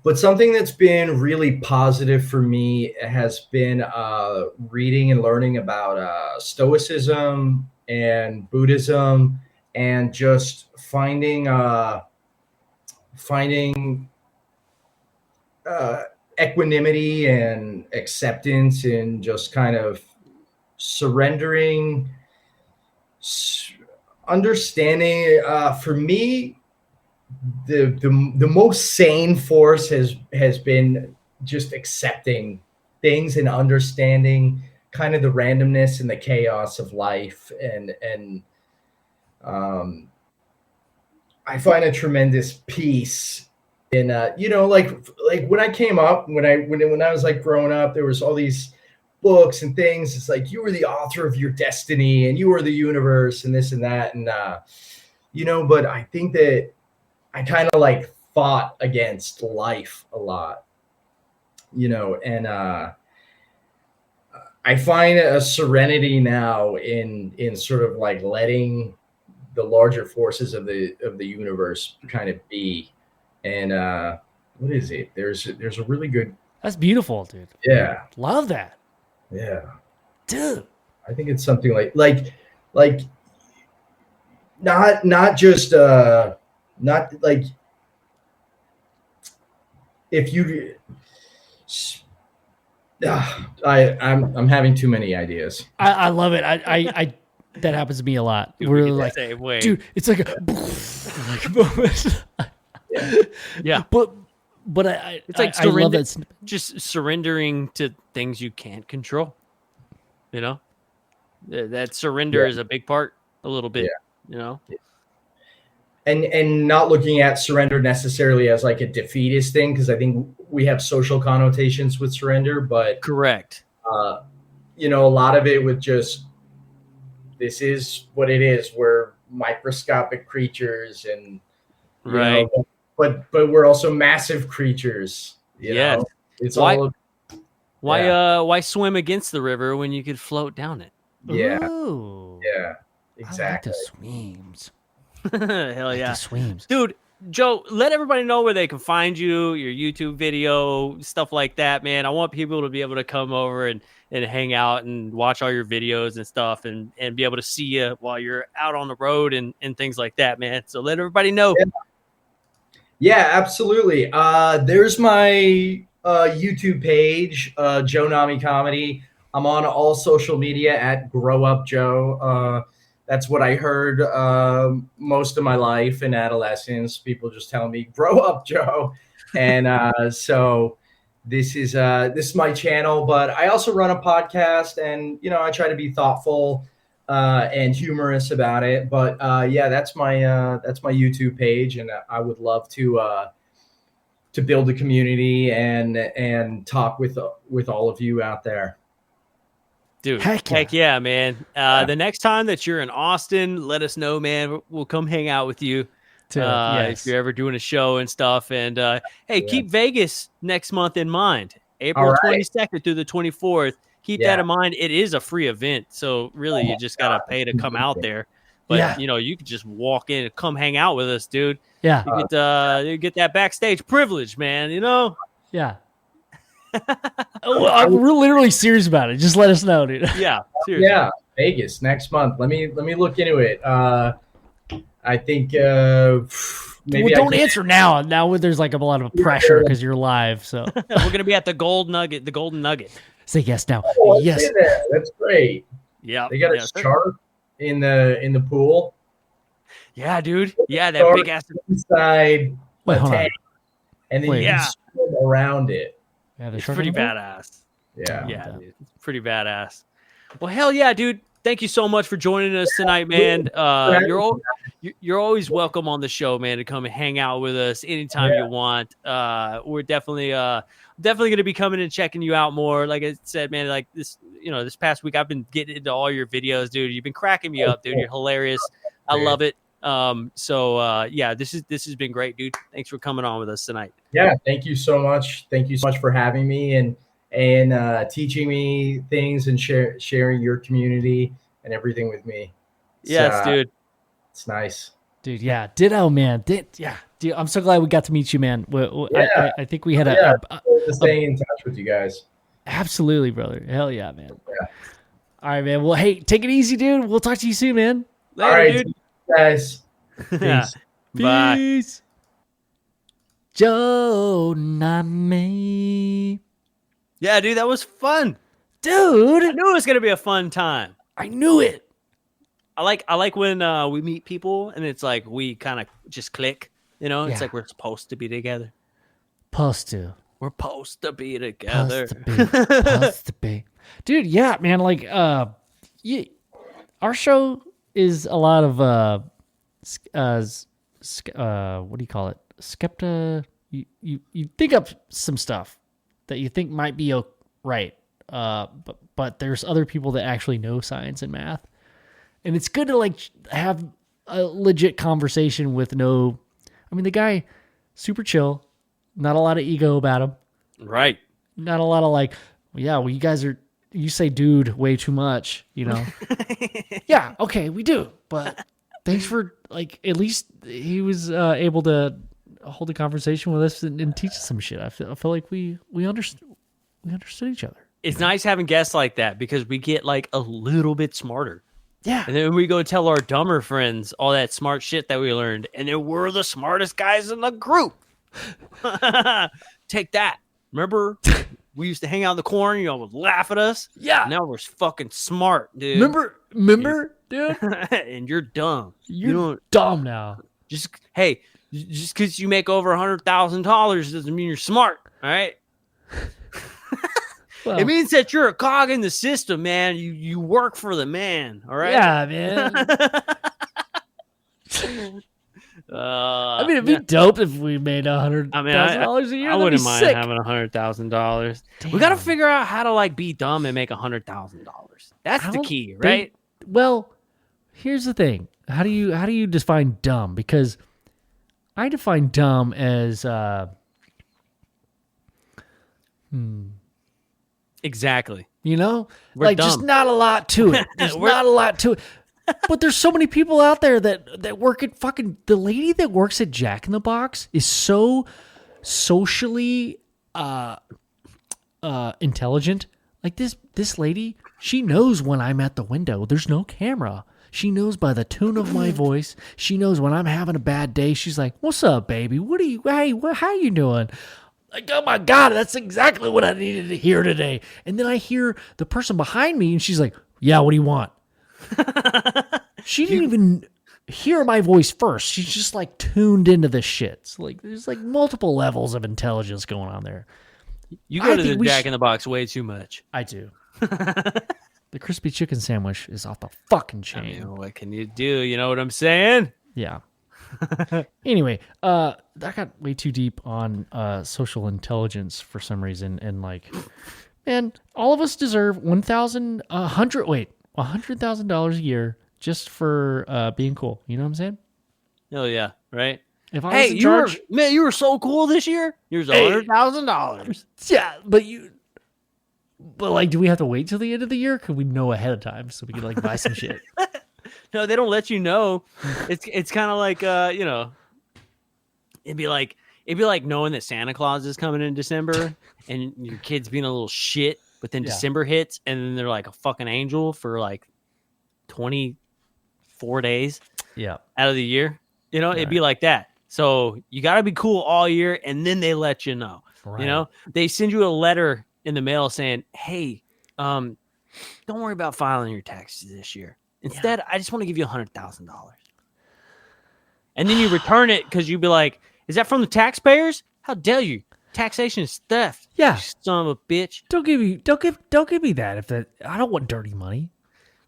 But something that's been really positive for me has been reading and learning about Stoicism and Buddhism, and just finding equanimity and acceptance, and just kind of surrendering, understanding. For me, the most sane force has been just accepting things and understanding kind of the randomness and the chaos of life, and I find a tremendous peace in like when I came up, when I was like growing up, there was all these books and things. It's like you were the author of your destiny and you were the universe and this and that, and but I think that I kind of like fought against life a lot, and I find a serenity now in sort of like letting the larger forces of the universe kind of be. And what is it? There's a really good. That's beautiful, dude. Yeah, love that. Yeah, dude. I think it's something like not just not like if you. I'm having too many ideas. I love it. I that happens to me a lot. Dude, we're like, dude, it's like a moment. Yeah. But it's like I love that. Just surrendering to things you can't control. That surrender is a big part, a little bit. And not looking at surrender necessarily as like a defeatist thing, because I think we have social connotations with surrender, but correct. A lot of it with just, this is what it is. We're microscopic creatures, and right. But we're also massive creatures. Yes. It's why swim against the river when you could float down it? Yeah. Ooh. Yeah. Exactly. I like the swims. Hell yeah. The swims. Dude, Joe, let everybody know where they can find you, your YouTube video, stuff like that, man. I want people to be able to come over and hang out and watch all your videos and stuff, and be able to see you while you're out on the road and things like that, man. So let everybody know. Yeah, absolutely. There's my YouTube page, Joe Nami Comedy. I'm on all social media at Grow Up Joe. That's what I heard most of my life in adolescence. People just telling me, "Grow up, Joe," and so this is my channel. But I also run a podcast, and I try to be thoughtful and humorous about it. But yeah, that's my YouTube page, and I would love to build a community and talk with all of you out there. Dude, heck yeah, man. The next time that you're in Austin, let us know, man. We'll come hang out with you if you're ever doing a show and stuff. And keep Vegas next month in mind. April 22nd through the 24th. Keep that in mind. It is a free event, so really you just got to pay to come out there. But, you could just walk in and come hang out with us, dude. Yeah. You get that backstage privilege, man, Yeah. I'm literally serious about it. Just let us know, dude. Yeah, seriously. Yeah, Vegas next month. Let me look into it. I think maybe don't answer now. Now there's like a lot of pressure because you're live. So we're gonna be at the Golden Nugget. Say yes now. Oh, yes, that's great. Yeah, they got a shark in the pool. Yeah, dude. Yeah, that big ass inside. Wait, hold on. and then Wait. you can swim around it. Yeah, the It's shark pretty on the boat? badass. Yeah. Yeah, dude. It's pretty badass. Well, hell yeah, dude. Thank you so much for joining us tonight, man. You're always welcome on the show, man, to come and hang out with us anytime you want. We're definitely going to be coming and checking you out more. Like I said, man, like this past week I've been getting into all your videos, dude. You've been cracking me up, dude. You're hilarious. I love it. This has been great, dude. Thanks for coming on with us tonight. Yeah, thank you so much. Thank you so much for having me and teaching me things and sharing your community and everything with me. Dude. It's nice. Dude, yeah. Ditto, man. Dude, I'm so glad we got to meet you, man. I think we had staying in touch with you guys. Absolutely, brother. Hell yeah, man. Yeah. All right, man. Well, hey, take it easy, dude. We'll talk to you soon, man. Later, all right, dude. Guys. Peace. Bye. Peace. Joe Nami. Yeah, dude, that was fun. Dude. I knew it was going to be a fun time. I knew it. I like when we meet people and it's like we kind of just click, you know? It's like we're supposed to be together. We're supposed to be together. Supposed to be. Dude, yeah, man, like our show is a lot of what do you call it? You think up some stuff that you think might be right. But there's other people that actually know science and math. And it's good to like have a legit conversation with the guy, super chill, not a lot of ego about him. Right. Not a lot of like, you say dude way too much, you know? Yeah, okay, we do. But thanks for like, at least he was able to hold a conversation with us and teach us some shit. I feel like we understood each other. It's nice having guests like that because we get like a little bit smarter. Yeah. And then we go tell our dumber friends all that smart shit that we learned. And then we're the smartest guys in the group. Take that. Remember, we used to hang out in the corner. You would laugh at us. Yeah. Now we're fucking smart, dude. Remember, dude? And you're dumb. You're dumb now. Just because you make over $100,000 doesn't mean you're smart. All right. Well, it means that you're a cog in the system, man. You work for the man, all right? Yeah, man. It'd be dope if we made $100,000 a year. I wouldn't mind having $100,000. We got to figure out how to like be dumb and make $100,000. That's the key, right? Well, here's the thing. How do you define dumb? Because I define dumb as Exactly. You know? We're like dumb. just not a lot to it. There's not a lot to it. But there's so many people out there that work at fucking the lady that works at Jack in the Box is so socially intelligent. Like this lady, she knows when I'm at the window. There's no camera. She knows by the tone of my voice. She knows when I'm having a bad day. She's like, "What's up, baby? How you doing?" Like, oh my God, that's exactly what I needed to hear today. And then I hear the person behind me and she's like, "Yeah, what do you want?" She didn't even hear my voice first. She's just like tuned into the shit. So like there's like multiple levels of intelligence going on there. You go to the Jack in the Box way too much. I do. The crispy chicken sandwich is off the fucking chain. I mean, what can you do? You know what I'm saying? Yeah. Anyway, that got way too deep on social intelligence for some reason, and like, man, all of us deserve $100,000 a year just for being cool. You know what I'm saying? Oh yeah, right. If I was in charge, you were so cool this year. Here's $100,000. Yeah, but like, do we have to wait till the end of the year? Could we know ahead of time so we can like buy some shit? No, they don't let you know. It's kind of like it'd be like knowing that Santa Claus is coming in December and your kid's being a little shit, but then December hits and then they're like a fucking angel for like 24 days out of the year. You know, it'd be like that. So you got to be cool all year and then they let you know. Right. You know, they send you a letter in the mail saying, "Hey, don't worry about filing your taxes this year. Instead, I just want to give you $100,000." And then you return it because you'd be like, "Is that from the taxpayers? How dare you? Taxation is theft. Yeah. You son of a bitch. Don't give me that. I don't want dirty money.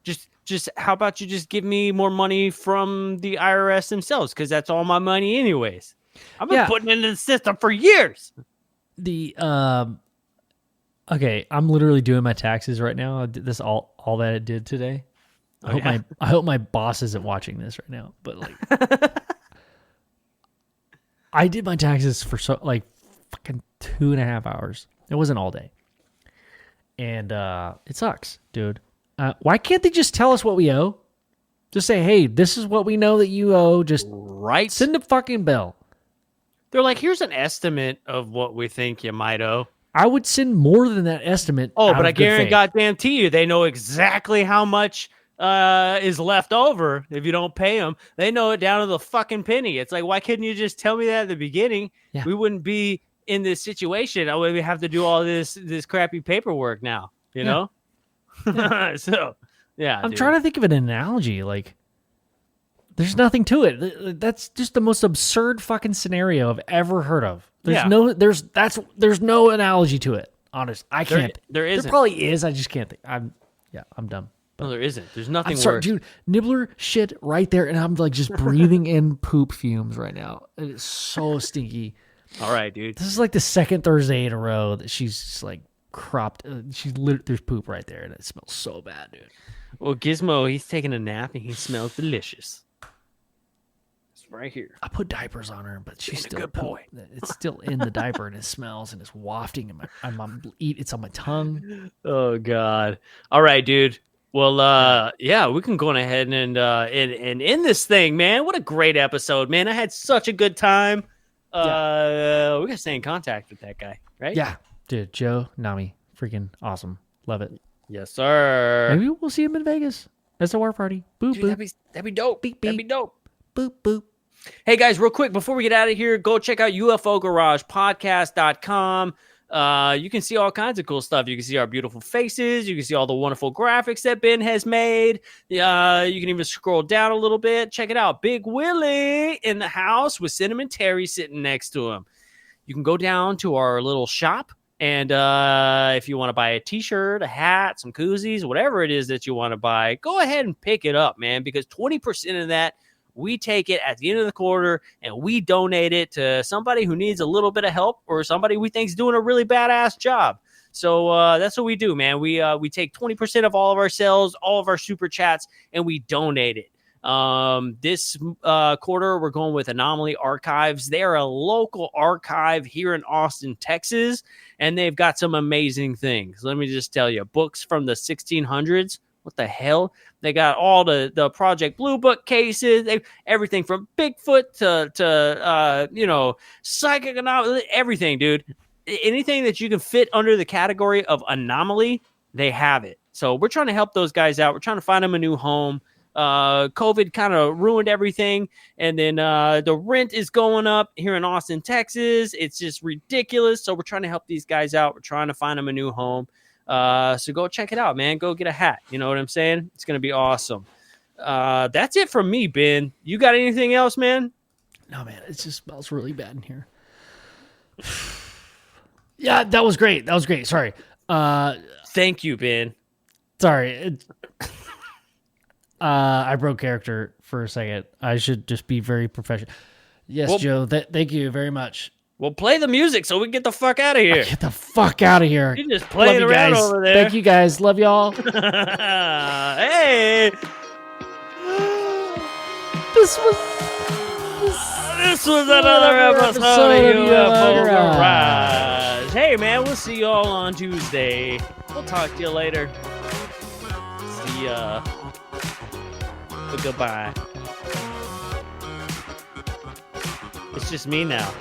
Just how about you just give me more money from the IRS themselves? Because that's all my money anyways. I've been putting it into the system for years. Okay, I'm literally doing my taxes right now. I did this all that it did today. I hope my boss isn't watching this right now. But like, I did my taxes for fucking 2.5 hours. It wasn't all day, and it sucks, dude. Why can't they just tell us what we owe? Just say, hey, this is what we know that you owe. Just send a fucking bill. They're like, here's an estimate of what we think you might owe. I would send more than that estimate. Oh, but I guarantee you, they know exactly how much is left over if you don't pay them. They know it down to the fucking penny. It's like, why couldn't you just tell me that at the beginning? Yeah. We wouldn't be in this situation. We have to do all this crappy paperwork now, you know? So, yeah. I'm trying to think of an analogy. Like, there's nothing to it. That's just the most absurd fucking scenario I've ever heard of. There's no analogy to it. Honest, I can't. There isn't. There probably is. I just can't think. I'm dumb. No, there isn't. There's nothing I'm sorry, worse. dude. Nibbler shit right there, and I'm like just breathing in poop fumes right now. It is so stinky. All right, dude. This is like the second Thursday in a row that she's just like cropped. There's poop right there, and it smells so bad, dude. Well, Gizmo, he's taking a nap, and he smells delicious. Right here. I put diapers on her, but she's still a good boy. It's still in the diaper and it smells and it's wafting in it's on my tongue. Oh God! All right, dude. Well, yeah, we can go on ahead and end this thing, man. What a great episode, man! I had such a good time. We gotta stay in contact with that guy, right? Yeah, dude. Joe Nami, freaking awesome. Love it. Yes, sir. Maybe we'll see him in Vegas. That's a war party. Boop, Dude, boop. that'd be dope. Beep, beep. That'd be dope. Boop, boop. Hey guys, real quick, before we get out of here, go check out UFO Garage podcast.com. You can see all kinds of cool stuff. You can see our beautiful faces. You can see all the wonderful graphics that Ben has made. You can even scroll down a little bit. Check it out. Big Willie in the house with Cinnamon Terry sitting next to him. You can go down to our little shop. And if you want to buy a t-shirt, a hat, some koozies, whatever it is that you want to buy, go ahead and pick it up, man, because 20% of that, we take it at the end of the quarter and we donate it to somebody who needs a little bit of help or somebody we think is doing a really badass job. So that's what we do, man. We take 20% of all of our sales, all of our super chats, and we donate it. This quarter, we're going with Anomaly Archives. They're a local archive here in Austin, Texas, and they've got some amazing things. Let me just tell you, books from the 1600s. What the hell? They got all the Project Blue Book cases, everything from Bigfoot to psychic anomaly, everything, dude. Anything that you can fit under the category of anomaly, they have it. So we're trying to help those guys out. We're trying to find them a new home. COVID kind of ruined everything. And then the rent is going up here in Austin, Texas. It's just ridiculous. So we're trying to help these guys out. We're trying to find them a new home. So go check it out, man. Go get a hat. You know what I'm saying? It's going to be awesome. That's it from me, Ben. You got anything else, man? No, man. It just smells really bad in here. Yeah, that was great. Sorry. Thank you, Ben. Sorry. I broke character for a second. I should just be very professional. Yes, well, Joe. Thank you very much. Well, play the music so we can get the fuck out of here. Get the fuck out of here. You're just playing around guys. over there. Thank you, guys. Love y'all. Hey. This was another episode of UFO Garage. Hey, man, we'll see you all on Tuesday. We'll talk to you later. See ya. Goodbye. It's just me now.